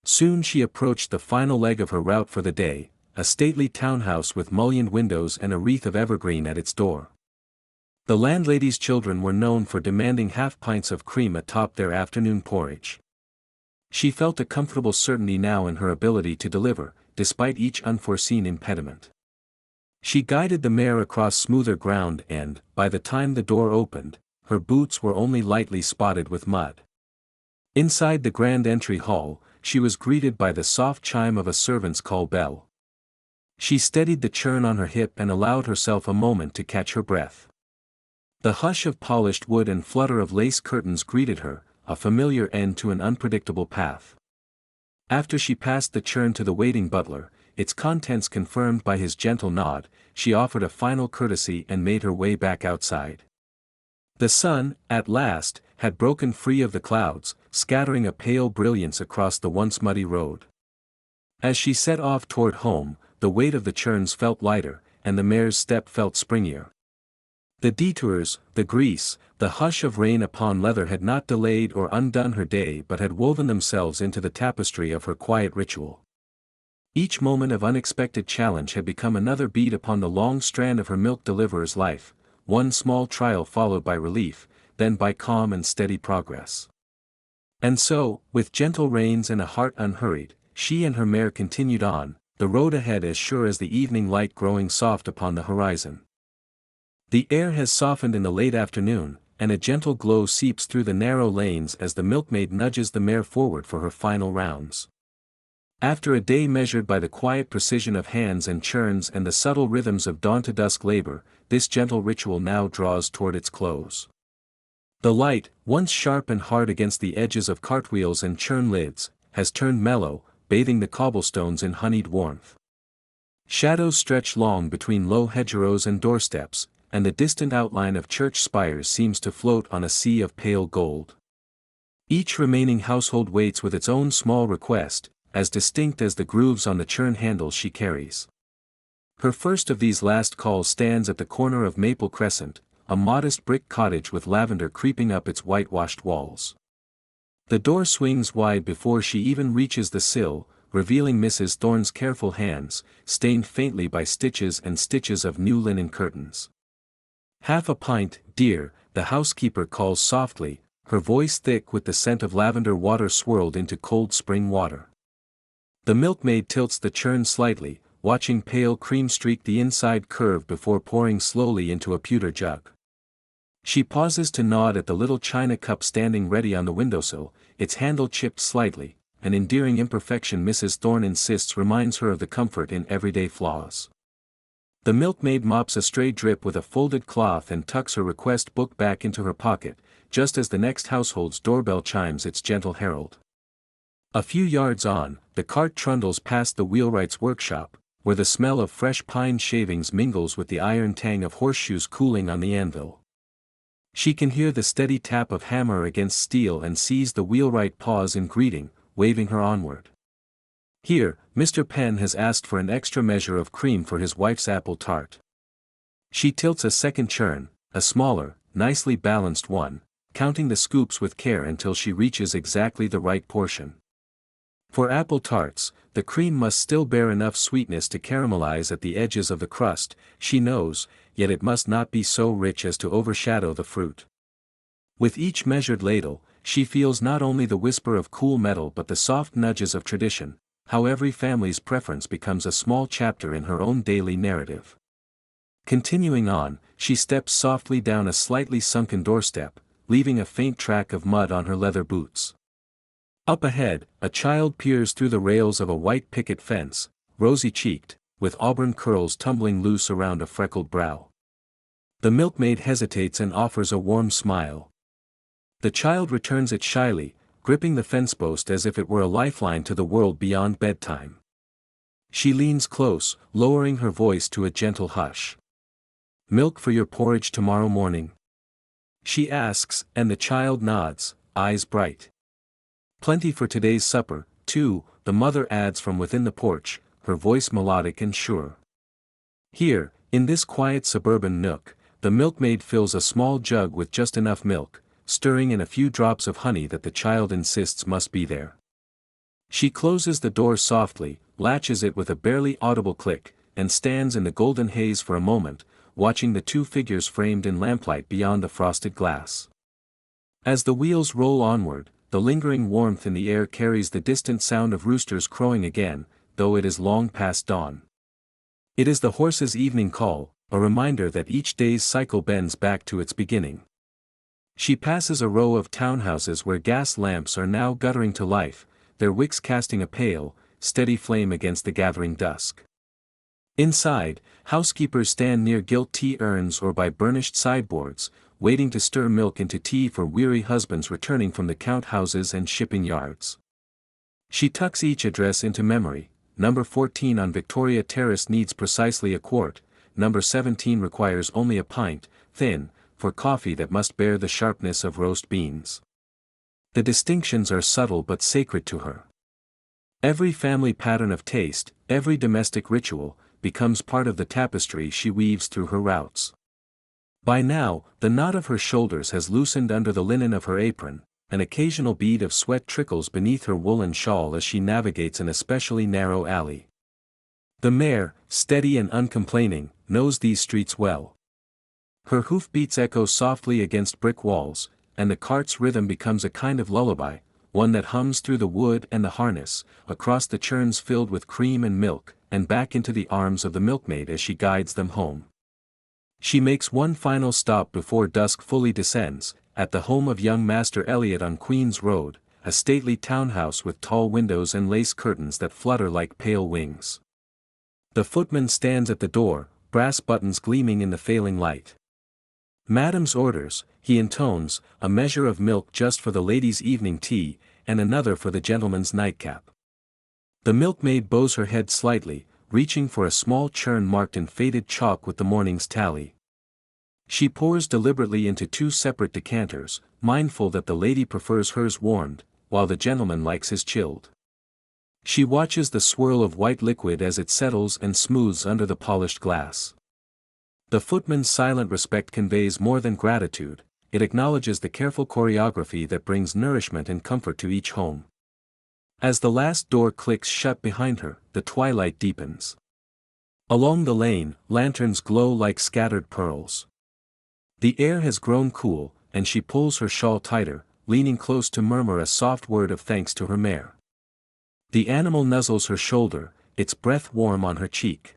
Soon she approached the final leg of her route for the day, a stately townhouse with mullioned windows and a wreath of evergreen at its door. The landlady's children were known for demanding half-pints of cream atop their afternoon porridge. She felt a comfortable certainty now in her ability to deliver, despite each unforeseen impediment. She guided the mare across smoother ground and, by the time the door opened, her boots were only lightly spotted with mud. Inside the grand entry hall, she was greeted by the soft chime of a servant's call bell. She steadied the churn on her hip and allowed herself a moment to catch her breath. The hush of polished wood and flutter of lace curtains greeted her, a familiar end to an unpredictable path. After she passed the churn to the waiting butler, its contents confirmed by his gentle nod, she offered a final courtesy and made her way back outside. The sun, at last, had broken free of the clouds, scattering a pale brilliance across the once muddy road. As she set off toward home, the weight of the churns felt lighter, and the mare's step felt springier. The detours, the grease, the hush of rain upon leather had not delayed or undone her day but had woven themselves into the tapestry of her quiet ritual. Each moment of unexpected challenge had become another bead upon the long strand of her milk deliverer's life, one small trial followed by relief, then by calm and steady progress. And so, with gentle reins and a heart unhurried, she and her mare continued on, the road ahead as sure as the evening light growing soft upon the horizon. The air has softened in the late afternoon, and a gentle glow seeps through the narrow lanes as the milkmaid nudges the mare forward for her final rounds. After a day measured by the quiet precision of hands and churns and the subtle rhythms of dawn-to-dusk labor, this gentle ritual now draws toward its close. The light, once sharp and hard against the edges of cartwheels and churn lids, has turned mellow, bathing the cobblestones in honeyed warmth. Shadows stretch long between low hedgerows and doorsteps, and the distant outline of church spires seems to float on a sea of pale gold. Each remaining household waits with its own small request, as distinct as the grooves on the churn handles she carries. Her first of these last calls stands at the corner of Maple Crescent, a modest brick cottage with lavender creeping up its whitewashed walls. The door swings wide before she even reaches the sill, revealing Mrs. Thorne's careful hands, stained faintly by stitches and stitches of new linen curtains. "Half a pint, dear," the housekeeper calls softly, her voice thick with the scent of lavender water swirled into cold spring water. The milkmaid tilts the churn slightly, watching pale cream streak the inside curve before pouring slowly into a pewter jug. She pauses to nod at the little china cup standing ready on the windowsill, its handle chipped slightly, an endearing imperfection Mrs. Thorne insists reminds her of the comfort in everyday flaws. The milkmaid mops a stray drip with a folded cloth and tucks her request book back into her pocket, just as the next household's doorbell chimes its gentle herald. A few yards on, the cart trundles past the wheelwright's workshop, where the smell of fresh pine shavings mingles with the iron tang of horseshoes cooling on the anvil. She can hear the steady tap of hammer against steel and sees the wheelwright pause in greeting, waving her onward. "Here, Mr. Penn has asked for an extra measure of cream for his wife's apple tart." She tilts a second churn, a smaller, nicely balanced one, counting the scoops with care until she reaches exactly the right portion. For apple tarts, the cream must still bear enough sweetness to caramelize at the edges of the crust, she knows, yet it must not be so rich as to overshadow the fruit. With each measured ladle, she feels not only the whisper of cool metal but the soft nudges of tradition, how every family's preference becomes a small chapter in her own daily narrative. Continuing on, she steps softly down a slightly sunken doorstep, leaving a faint track of mud on her leather boots. Up ahead, a child peers through the rails of a white picket fence, rosy-cheeked, with auburn curls tumbling loose around a freckled brow. The milkmaid hesitates and offers a warm smile. The child returns it shyly, gripping the fence post as if it were a lifeline to the world beyond bedtime. She leans close, lowering her voice to a gentle hush. "Milk for your porridge tomorrow morning?" she asks, and the child nods, eyes bright. "Plenty for today's supper, too," the mother adds from within the porch, her voice melodic and sure. Here, in this quiet suburban nook, the milkmaid fills a small jug with just enough milk, stirring in a few drops of honey that the child insists must be there. She closes the door softly, latches it with a barely audible click, and stands in the golden haze for a moment, watching the two figures framed in lamplight beyond the frosted glass. As the wheels roll onward, the lingering warmth in the air carries the distant sound of roosters crowing again, though it is long past dawn. It is the horse's evening call, a reminder that each day's cycle bends back to its beginning. She passes a row of townhouses where gas lamps are now guttering to life, their wicks casting a pale, steady flame against the gathering dusk. Inside, housekeepers stand near gilt tea urns or by burnished sideboards, waiting to stir milk into tea for weary husbands returning from the count houses and shipping yards. She tucks each address into memory. Number 14 on Victoria Terrace needs precisely a quart, number 17 requires only a pint, thin, for coffee that must bear the sharpness of roast beans. The distinctions are subtle but sacred to her. Every family pattern of taste, every domestic ritual, becomes part of the tapestry she weaves through her routes. By now, the knot of her shoulders has loosened under the linen of her apron, an occasional bead of sweat trickles beneath her woolen shawl as she navigates an especially narrow alley. The mare, steady and uncomplaining, knows these streets well. Her hoofbeats echo softly against brick walls, and the cart's rhythm becomes a kind of lullaby, one that hums through the wood and the harness, across the churns filled with cream and milk, and back into the arms of the milkmaid as she guides them home. She makes one final stop before dusk fully descends, at the home of young Master Elliot on Queen's Road, a stately townhouse with tall windows and lace curtains that flutter like pale wings. The footman stands at the door, brass buttons gleaming in the failing light. "Madam's orders," he intones, "a measure of milk just for the lady's evening tea, and another for the gentleman's nightcap." The milkmaid bows her head slightly, reaching for a small churn marked in faded chalk with the morning's tally. She pours deliberately into two separate decanters, mindful that the lady prefers hers warmed, while the gentleman likes his chilled. She watches the swirl of white liquid as it settles and smooths under the polished glass. The footman's silent respect conveys more than gratitude, it acknowledges the careful choreography that brings nourishment and comfort to each home. As the last door clicks shut behind her, the twilight deepens. Along the lane, lanterns glow like scattered pearls. The air has grown cool, and she pulls her shawl tighter, leaning close to murmur a soft word of thanks to her mare. The animal nuzzles her shoulder, its breath warm on her cheek.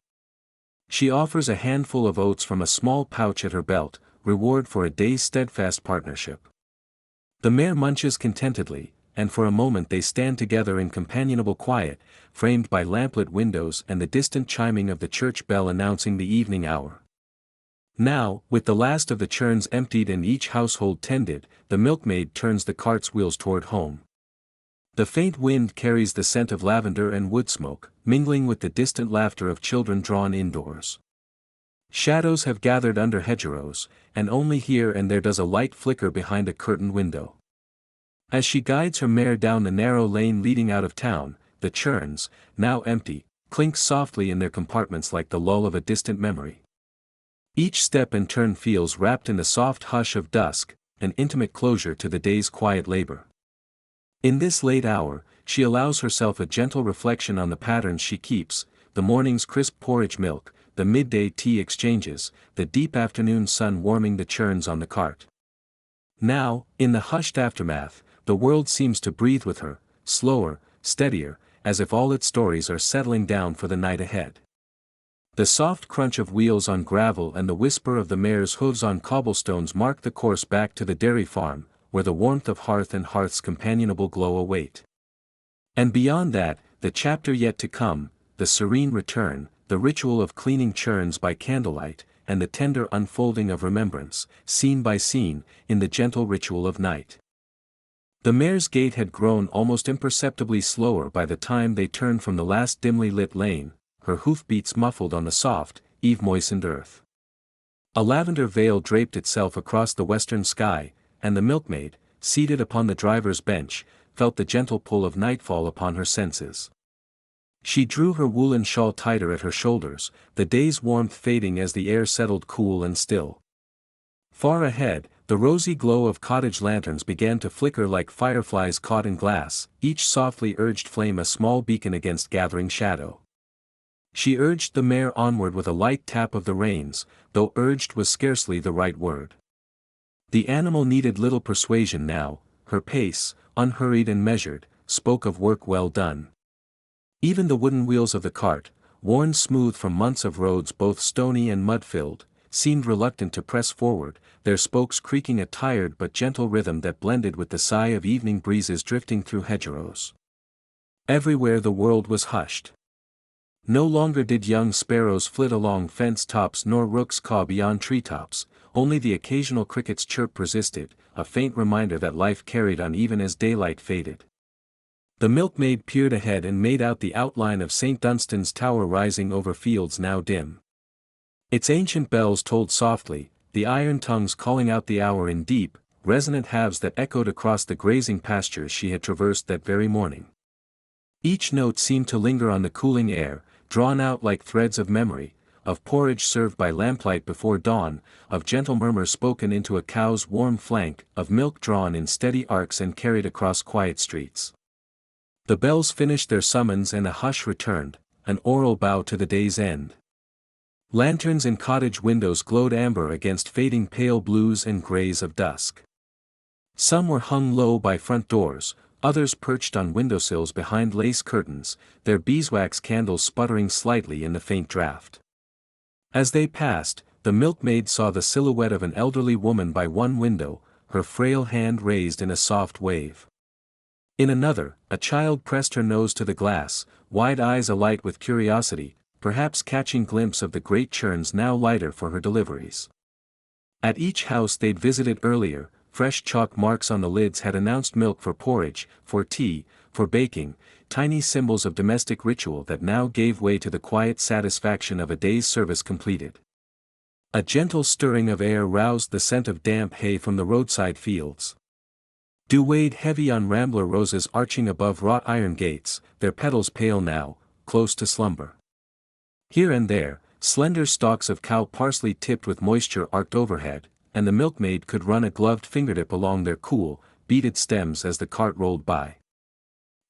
She offers a handful of oats from a small pouch at her belt, reward for a day's steadfast partnership. The mare munches contentedly, and for a moment they stand together in companionable quiet, framed by lamplit windows and the distant chiming of the church bell announcing the evening hour. Now, with the last of the churns emptied and each household tended, the milkmaid turns the cart's wheels toward home. The faint wind carries the scent of lavender and wood smoke, mingling with the distant laughter of children drawn indoors. Shadows have gathered under hedgerows, and only here and there does a light flicker behind a curtained window. As she guides her mare down the narrow lane leading out of town, the churns, now empty, clink softly in their compartments like the lull of a distant memory. Each step and turn feels wrapped in the soft hush of dusk, an intimate closure to the day's quiet labor. In this late hour, she allows herself a gentle reflection on the patterns she keeps, the morning's crisp porridge milk, the midday tea exchanges, the deep afternoon sun warming the churns on the cart. Now, in the hushed aftermath, the world seems to breathe with her, slower, steadier, as if all its stories are settling down for the night ahead. The soft crunch of wheels on gravel and the whisper of the mare's hooves on cobblestones mark the course back to the dairy farm, where the warmth of hearth and hearth's companionable glow await. And beyond that, the chapter yet to come, the serene return, the ritual of cleaning churns by candlelight, and the tender unfolding of remembrance, scene by scene, in the gentle ritual of night. The mare's gait had grown almost imperceptibly slower by the time they turned from the last dimly lit lane, her hoofbeats muffled on the soft, eve-moistened earth. A lavender veil draped itself across the western sky, and the milkmaid, seated upon the driver's bench, felt the gentle pull of nightfall upon her senses. She drew her woolen shawl tighter at her shoulders, the day's warmth fading as the air settled cool and still. Far ahead, The rosy glow of cottage lanterns began to flicker like fireflies caught in glass, each softly urged flame a small beacon against gathering shadow. She urged the mare onward with a light tap of the reins, though urged was scarcely the right word. The animal needed little persuasion now, her pace, unhurried and measured, spoke of work well done. Even the wooden wheels of the cart, worn smooth from months of roads both stony and mud-filled, seemed reluctant to press forward, their spokes creaking a tired but gentle rhythm that blended with the sigh of evening breezes drifting through hedgerows. Everywhere the world was hushed. No longer did young sparrows flit along fence tops nor rooks caw beyond treetops, only the occasional cricket's chirp persisted, a faint reminder that life carried on even as daylight faded. The milkmaid peered ahead and made out the outline of St. Dunstan's tower rising over fields now dim. Its ancient bells tolled softly, the iron tongues calling out the hour in deep, resonant halves that echoed across the grazing pastures she had traversed that very morning. Each note seemed to linger on the cooling air, drawn out like threads of memory, of porridge served by lamplight before dawn, of gentle murmurs spoken into a cow's warm flank, of milk drawn in steady arcs and carried across quiet streets. The bells finished their summons and a hush returned, an oral bow to the day's end. Lanterns in cottage windows glowed amber against fading pale blues and grays of dusk. Some were hung low by front doors, others perched on windowsills behind lace curtains, their beeswax candles sputtering slightly in the faint draught. As they passed, the milkmaid saw the silhouette of an elderly woman by one window, her frail hand raised in a soft wave. In another, a child pressed her nose to the glass, wide eyes alight with curiosity, perhaps catching glimpse of the great churns now lighter for her deliveries. At each house they'd visited earlier, fresh chalk marks on the lids had announced milk for porridge, for tea, for baking, tiny symbols of domestic ritual that now gave way to the quiet satisfaction of a day's service completed. A gentle stirring of air roused the scent of damp hay from the roadside fields. Dew weighed heavy on rambler roses arching above wrought iron gates, their petals pale now, close to slumber. Here and there, slender stalks of cow parsley tipped with moisture arced overhead, and the milkmaid could run a gloved fingertip along their cool, beaded stems as the cart rolled by.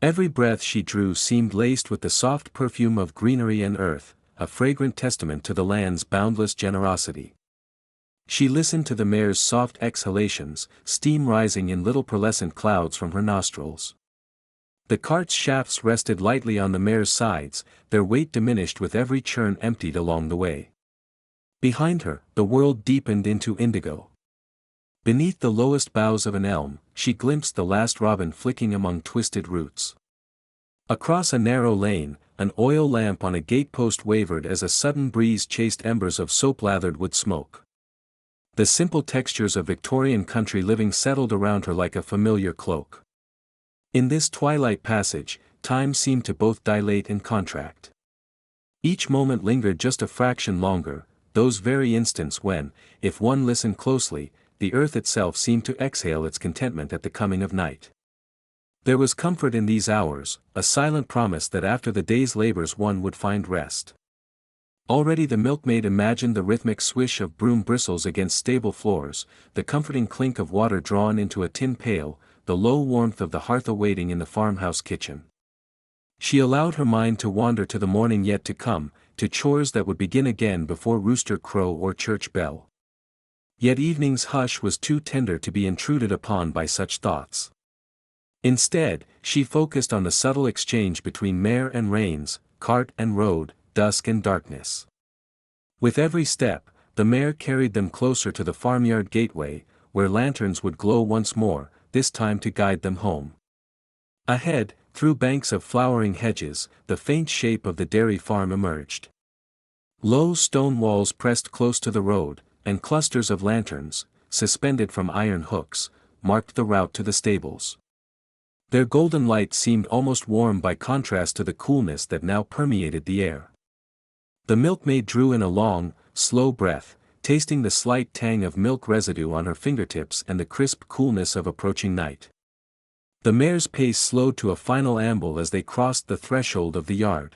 Every breath she drew seemed laced with the soft perfume of greenery and earth, a fragrant testament to the land's boundless generosity. She listened to the mare's soft exhalations, steam rising in little pearlescent clouds from her nostrils. The cart's shafts rested lightly on the mare's sides, their weight diminished with every churn emptied along the way. Behind her, the world deepened into indigo. Beneath the lowest boughs of an elm, she glimpsed the last robin flicking among twisted roots. Across a narrow lane, an oil lamp on a gatepost wavered as a sudden breeze chased embers of soap-lathered wood smoke. The simple textures of Victorian country living settled around her like a familiar cloak. In this twilight passage, time seemed to both dilate and contract. Each moment lingered just a fraction longer, those very instants when, if one listened closely, the earth itself seemed to exhale its contentment at the coming of night. There was comfort in these hours, a silent promise that after the day's labors one would find rest. Already the milkmaid imagined the rhythmic swish of broom bristles against stable floors, the comforting clink of water drawn into a tin pail, the low warmth of the hearth awaiting in the farmhouse kitchen. She allowed her mind to wander to the morning yet to come, to chores that would begin again before rooster crow or church bell. Yet evening's hush was too tender to be intruded upon by such thoughts. Instead, she focused on the subtle exchange between mare and reins, cart and road, dusk and darkness. With every step, the mare carried them closer to the farmyard gateway, where lanterns would glow once more, this time to guide them home. Ahead, through banks of flowering hedges, the faint shape of the dairy farm emerged. Low stone walls pressed close to the road, and clusters of lanterns, suspended from iron hooks, marked the route to the stables. Their golden light seemed almost warm by contrast to the coolness that now permeated the air. The milkmaid drew in a long, slow breath, tasting the slight tang of milk residue on her fingertips and the crisp coolness of approaching night. The mare's pace slowed to a final amble as they crossed the threshold of the yard.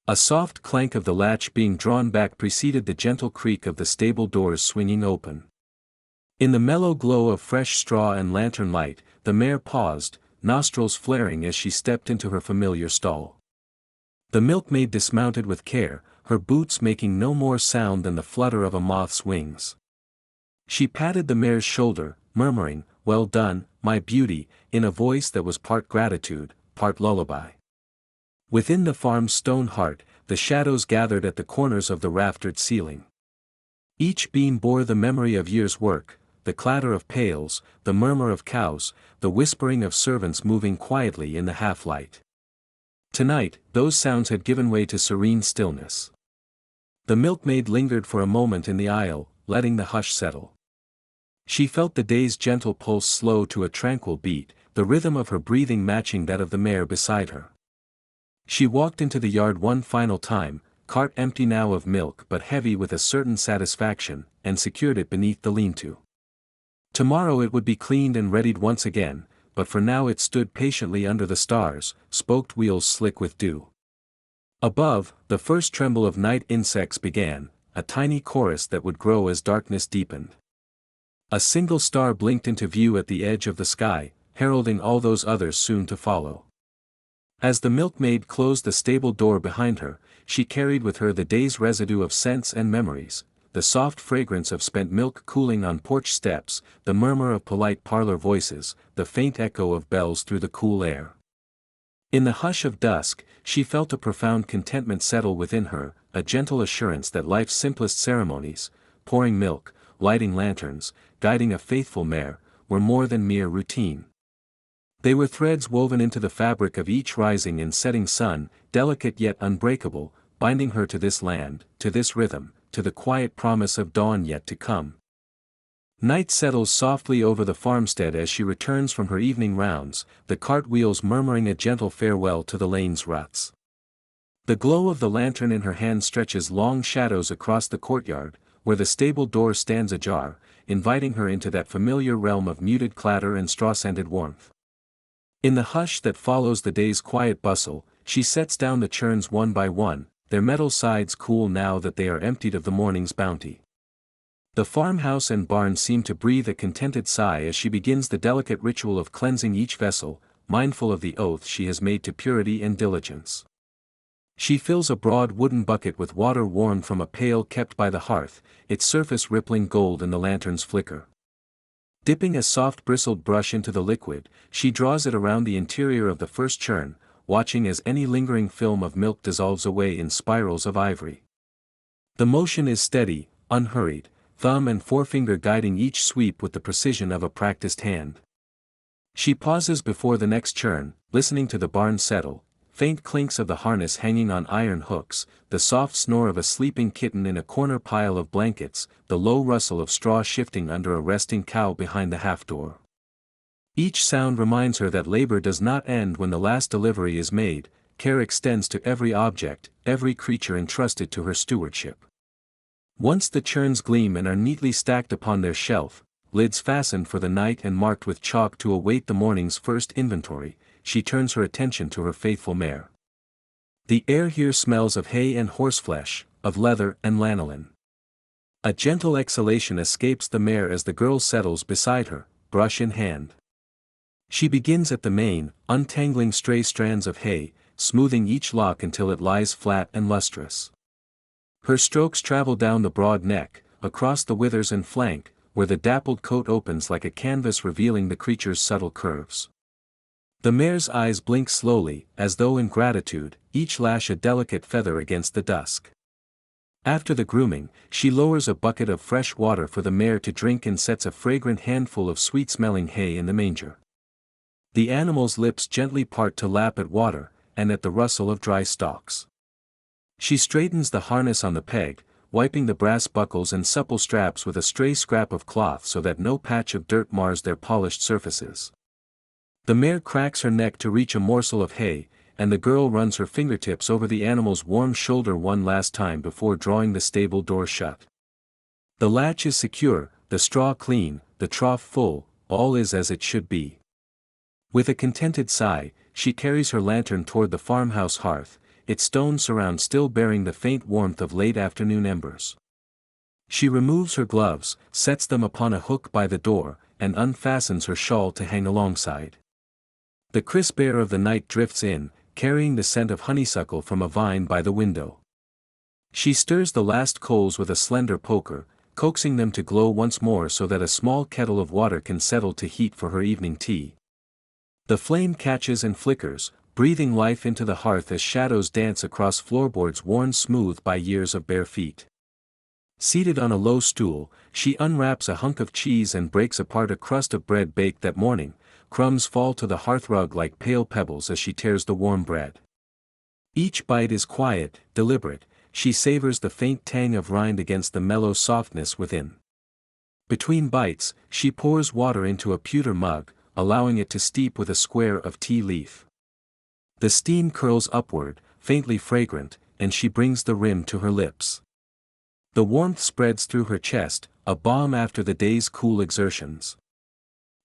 A soft clank of the latch being drawn back preceded the gentle creak of the stable doors swinging open. In the mellow glow of fresh straw and lantern light, the mare paused, nostrils flaring as she stepped into her familiar stall. The milkmaid dismounted with care, her boots making no more sound than the flutter of a moth's wings. She patted the mare's shoulder, murmuring, "Well done, my beauty," in a voice that was part gratitude, part lullaby. Within the farm's stone heart, the shadows gathered at the corners of the raftered ceiling. Each beam bore the memory of years' work, the clatter of pails, the murmur of cows, the whispering of servants moving quietly in the half-light. Tonight, those sounds had given way to serene stillness. The milkmaid lingered for a moment in the aisle, letting the hush settle. She felt the day's gentle pulse slow to a tranquil beat, the rhythm of her breathing matching that of the mare beside her. She walked into the yard one final time, cart empty now of milk but heavy with a certain satisfaction, and secured it beneath the lean-to. Tomorrow it would be cleaned and readied once again, but for now it stood patiently under the stars, spoked wheels slick with dew. Above, the first tremble of night insects began, a tiny chorus that would grow as darkness deepened. A single star blinked into view at the edge of the sky, heralding all those others soon to follow. As the milkmaid closed the stable door behind her, she carried with her the day's residue of scents and memories, the soft fragrance of spent milk cooling on porch steps, the murmur of polite parlor voices, the faint echo of bells through the cool air. In the hush of dusk, she felt a profound contentment settle within her, a gentle assurance that life's simplest ceremonies, pouring milk, lighting lanterns, guiding a faithful mare, were more than mere routine. They were threads woven into the fabric of each rising and setting sun, delicate yet unbreakable, binding her to this land, to this rhythm, to the quiet promise of dawn yet to come. Night settles softly over the farmstead as she returns from her evening rounds, the cart wheels murmuring a gentle farewell to the lane's ruts. The glow of the lantern in her hand stretches long shadows across the courtyard, where the stable door stands ajar, inviting her into that familiar realm of muted clatter and straw-scented warmth. In the hush that follows the day's quiet bustle, she sets down the churns one by one, their metal sides cool now that they are emptied of the morning's bounty. The farmhouse and barn seem to breathe a contented sigh as she begins the delicate ritual of cleansing each vessel, mindful of the oath she has made to purity and diligence. She fills a broad wooden bucket with water warmed from a pail kept by the hearth, its surface rippling gold in the lantern's flicker. Dipping a soft bristled brush into the liquid, she draws it around the interior of the first churn, watching as any lingering film of milk dissolves away in spirals of ivory. The motion is steady, unhurried, thumb and forefinger guiding each sweep with the precision of a practiced hand. She pauses before the next churn, listening to the barn settle, faint clinks of the harness hanging on iron hooks, the soft snore of a sleeping kitten in a corner pile of blankets, the low rustle of straw shifting under a resting cow behind the half-door. Each sound reminds her that labor does not end when the last delivery is made, care extends to every object, every creature entrusted to her stewardship. Once the churns gleam and are neatly stacked upon their shelf, lids fastened for the night and marked with chalk to await the morning's first inventory, she turns her attention to her faithful mare. The air here smells of hay and horseflesh, of leather and lanolin. A gentle exhalation escapes the mare as the girl settles beside her, brush in hand. She begins at the mane, untangling stray strands of hay, smoothing each lock until it lies flat and lustrous. Her strokes travel down the broad neck, across the withers and flank, where the dappled coat opens like a canvas revealing the creature's subtle curves. The mare's eyes blink slowly, as though in gratitude, each lash a delicate feather against the dusk. After the grooming, she lowers a bucket of fresh water for the mare to drink and sets a fragrant handful of sweet-smelling hay in the manger. The animal's lips gently part to lap at water, and at the rustle of dry stalks. She straightens the harness on the peg, wiping the brass buckles and supple straps with a stray scrap of cloth so that no patch of dirt mars their polished surfaces. The mare cracks her neck to reach a morsel of hay, and the girl runs her fingertips over the animal's warm shoulder one last time before drawing the stable door shut. The latch is secure, the straw clean, the trough full, all is as it should be. With a contented sigh, she carries her lantern toward the farmhouse hearth, its stone surround still bearing the faint warmth of late afternoon embers. She removes her gloves, sets them upon a hook by the door, and unfastens her shawl to hang alongside. The crisp air of the night drifts in, carrying the scent of honeysuckle from a vine by the window. She stirs the last coals with a slender poker, coaxing them to glow once more so that a small kettle of water can settle to heat for her evening tea. The flame catches and flickers, breathing life into the hearth as shadows dance across floorboards worn smooth by years of bare feet. Seated on a low stool, she unwraps a hunk of cheese and breaks apart a crust of bread baked that morning. Crumbs fall to the hearthrug like pale pebbles as she tears the warm bread. Each bite is quiet, deliberate. She savors the faint tang of rind against the mellow softness within. Between bites, she pours water into a pewter mug, allowing it to steep with a square of tea leaf. The steam curls upward, faintly fragrant, and she brings the rim to her lips. The warmth spreads through her chest, a balm after the day's cool exertions.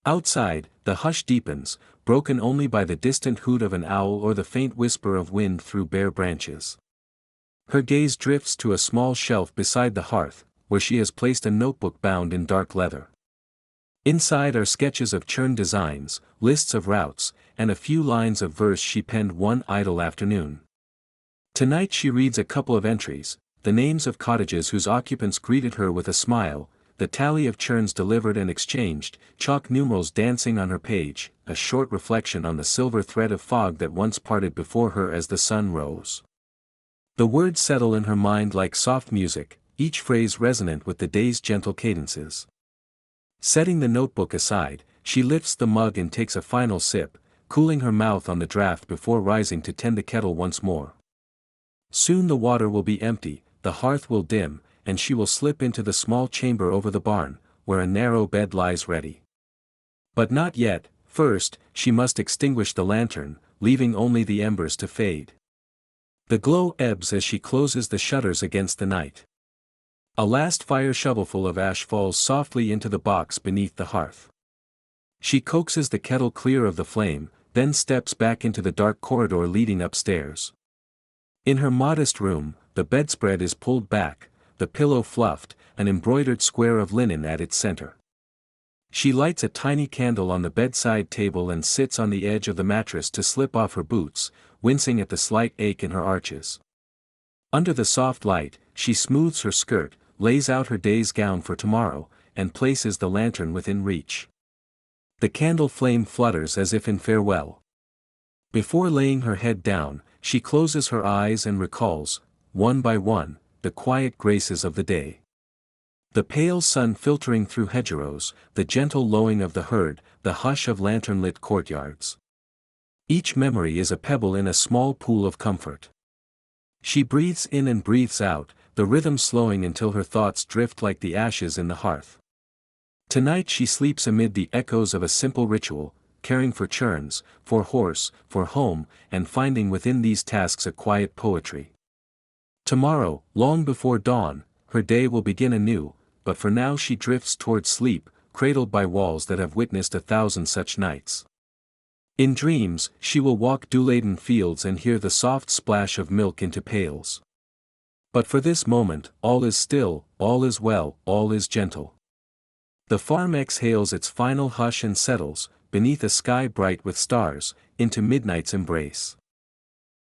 Outside, the hush deepens, broken only by the distant hoot of an owl or the faint whisper of wind through bare branches. Her gaze drifts to a small shelf beside the hearth, where she has placed a notebook bound in dark leather. Inside are sketches of churned designs, lists of routes, and a few lines of verse she penned one idle afternoon. Tonight she reads a couple of entries, the names of cottages whose occupants greeted her with a smile, the tally of churns delivered and exchanged, chalk numerals dancing on her page, a short reflection on the silver thread of fog that once parted before her as the sun rose. The words settle in her mind like soft music, each phrase resonant with the day's gentle cadences. Setting the notebook aside, she lifts the mug and takes a final sip, cooling her mouth on the draught before rising to tend the kettle once more. Soon the water will be empty, the hearth will dim, and she will slip into the small chamber over the barn, where a narrow bed lies ready. But not yet. First, she must extinguish the lantern, leaving only the embers to fade. The glow ebbs as she closes the shutters against the night. A last fire shovelful of ash falls softly into the box beneath the hearth. She coaxes the kettle clear of the flame, then steps back into the dark corridor leading upstairs. In her modest room, the bedspread is pulled back, the pillow fluffed, an embroidered square of linen at its center. She lights a tiny candle on the bedside table and sits on the edge of the mattress to slip off her boots, wincing at the slight ache in her arches. Under the soft light, she smooths her skirt, lays out her day's gown for tomorrow, and places the lantern within reach. The candle flame flutters as if in farewell. Before laying her head down, she closes her eyes and recalls, one by one, the quiet graces of the day. The pale sun filtering through hedgerows, the gentle lowing of the herd, the hush of lantern-lit courtyards. Each memory is a pebble in a small pool of comfort. She breathes in and breathes out, the rhythm slowing until her thoughts drift like the ashes in the hearth. Tonight she sleeps amid the echoes of a simple ritual, caring for churns, for horse, for home, and finding within these tasks a quiet poetry. Tomorrow, long before dawn, her day will begin anew, but for now she drifts towards sleep, cradled by walls that have witnessed 1,000 such nights. In dreams, she will walk dew-laden fields and hear the soft splash of milk into pails. But for this moment, all is still, all is well, all is gentle. The farm exhales its final hush and settles, beneath a sky bright with stars, into midnight's embrace.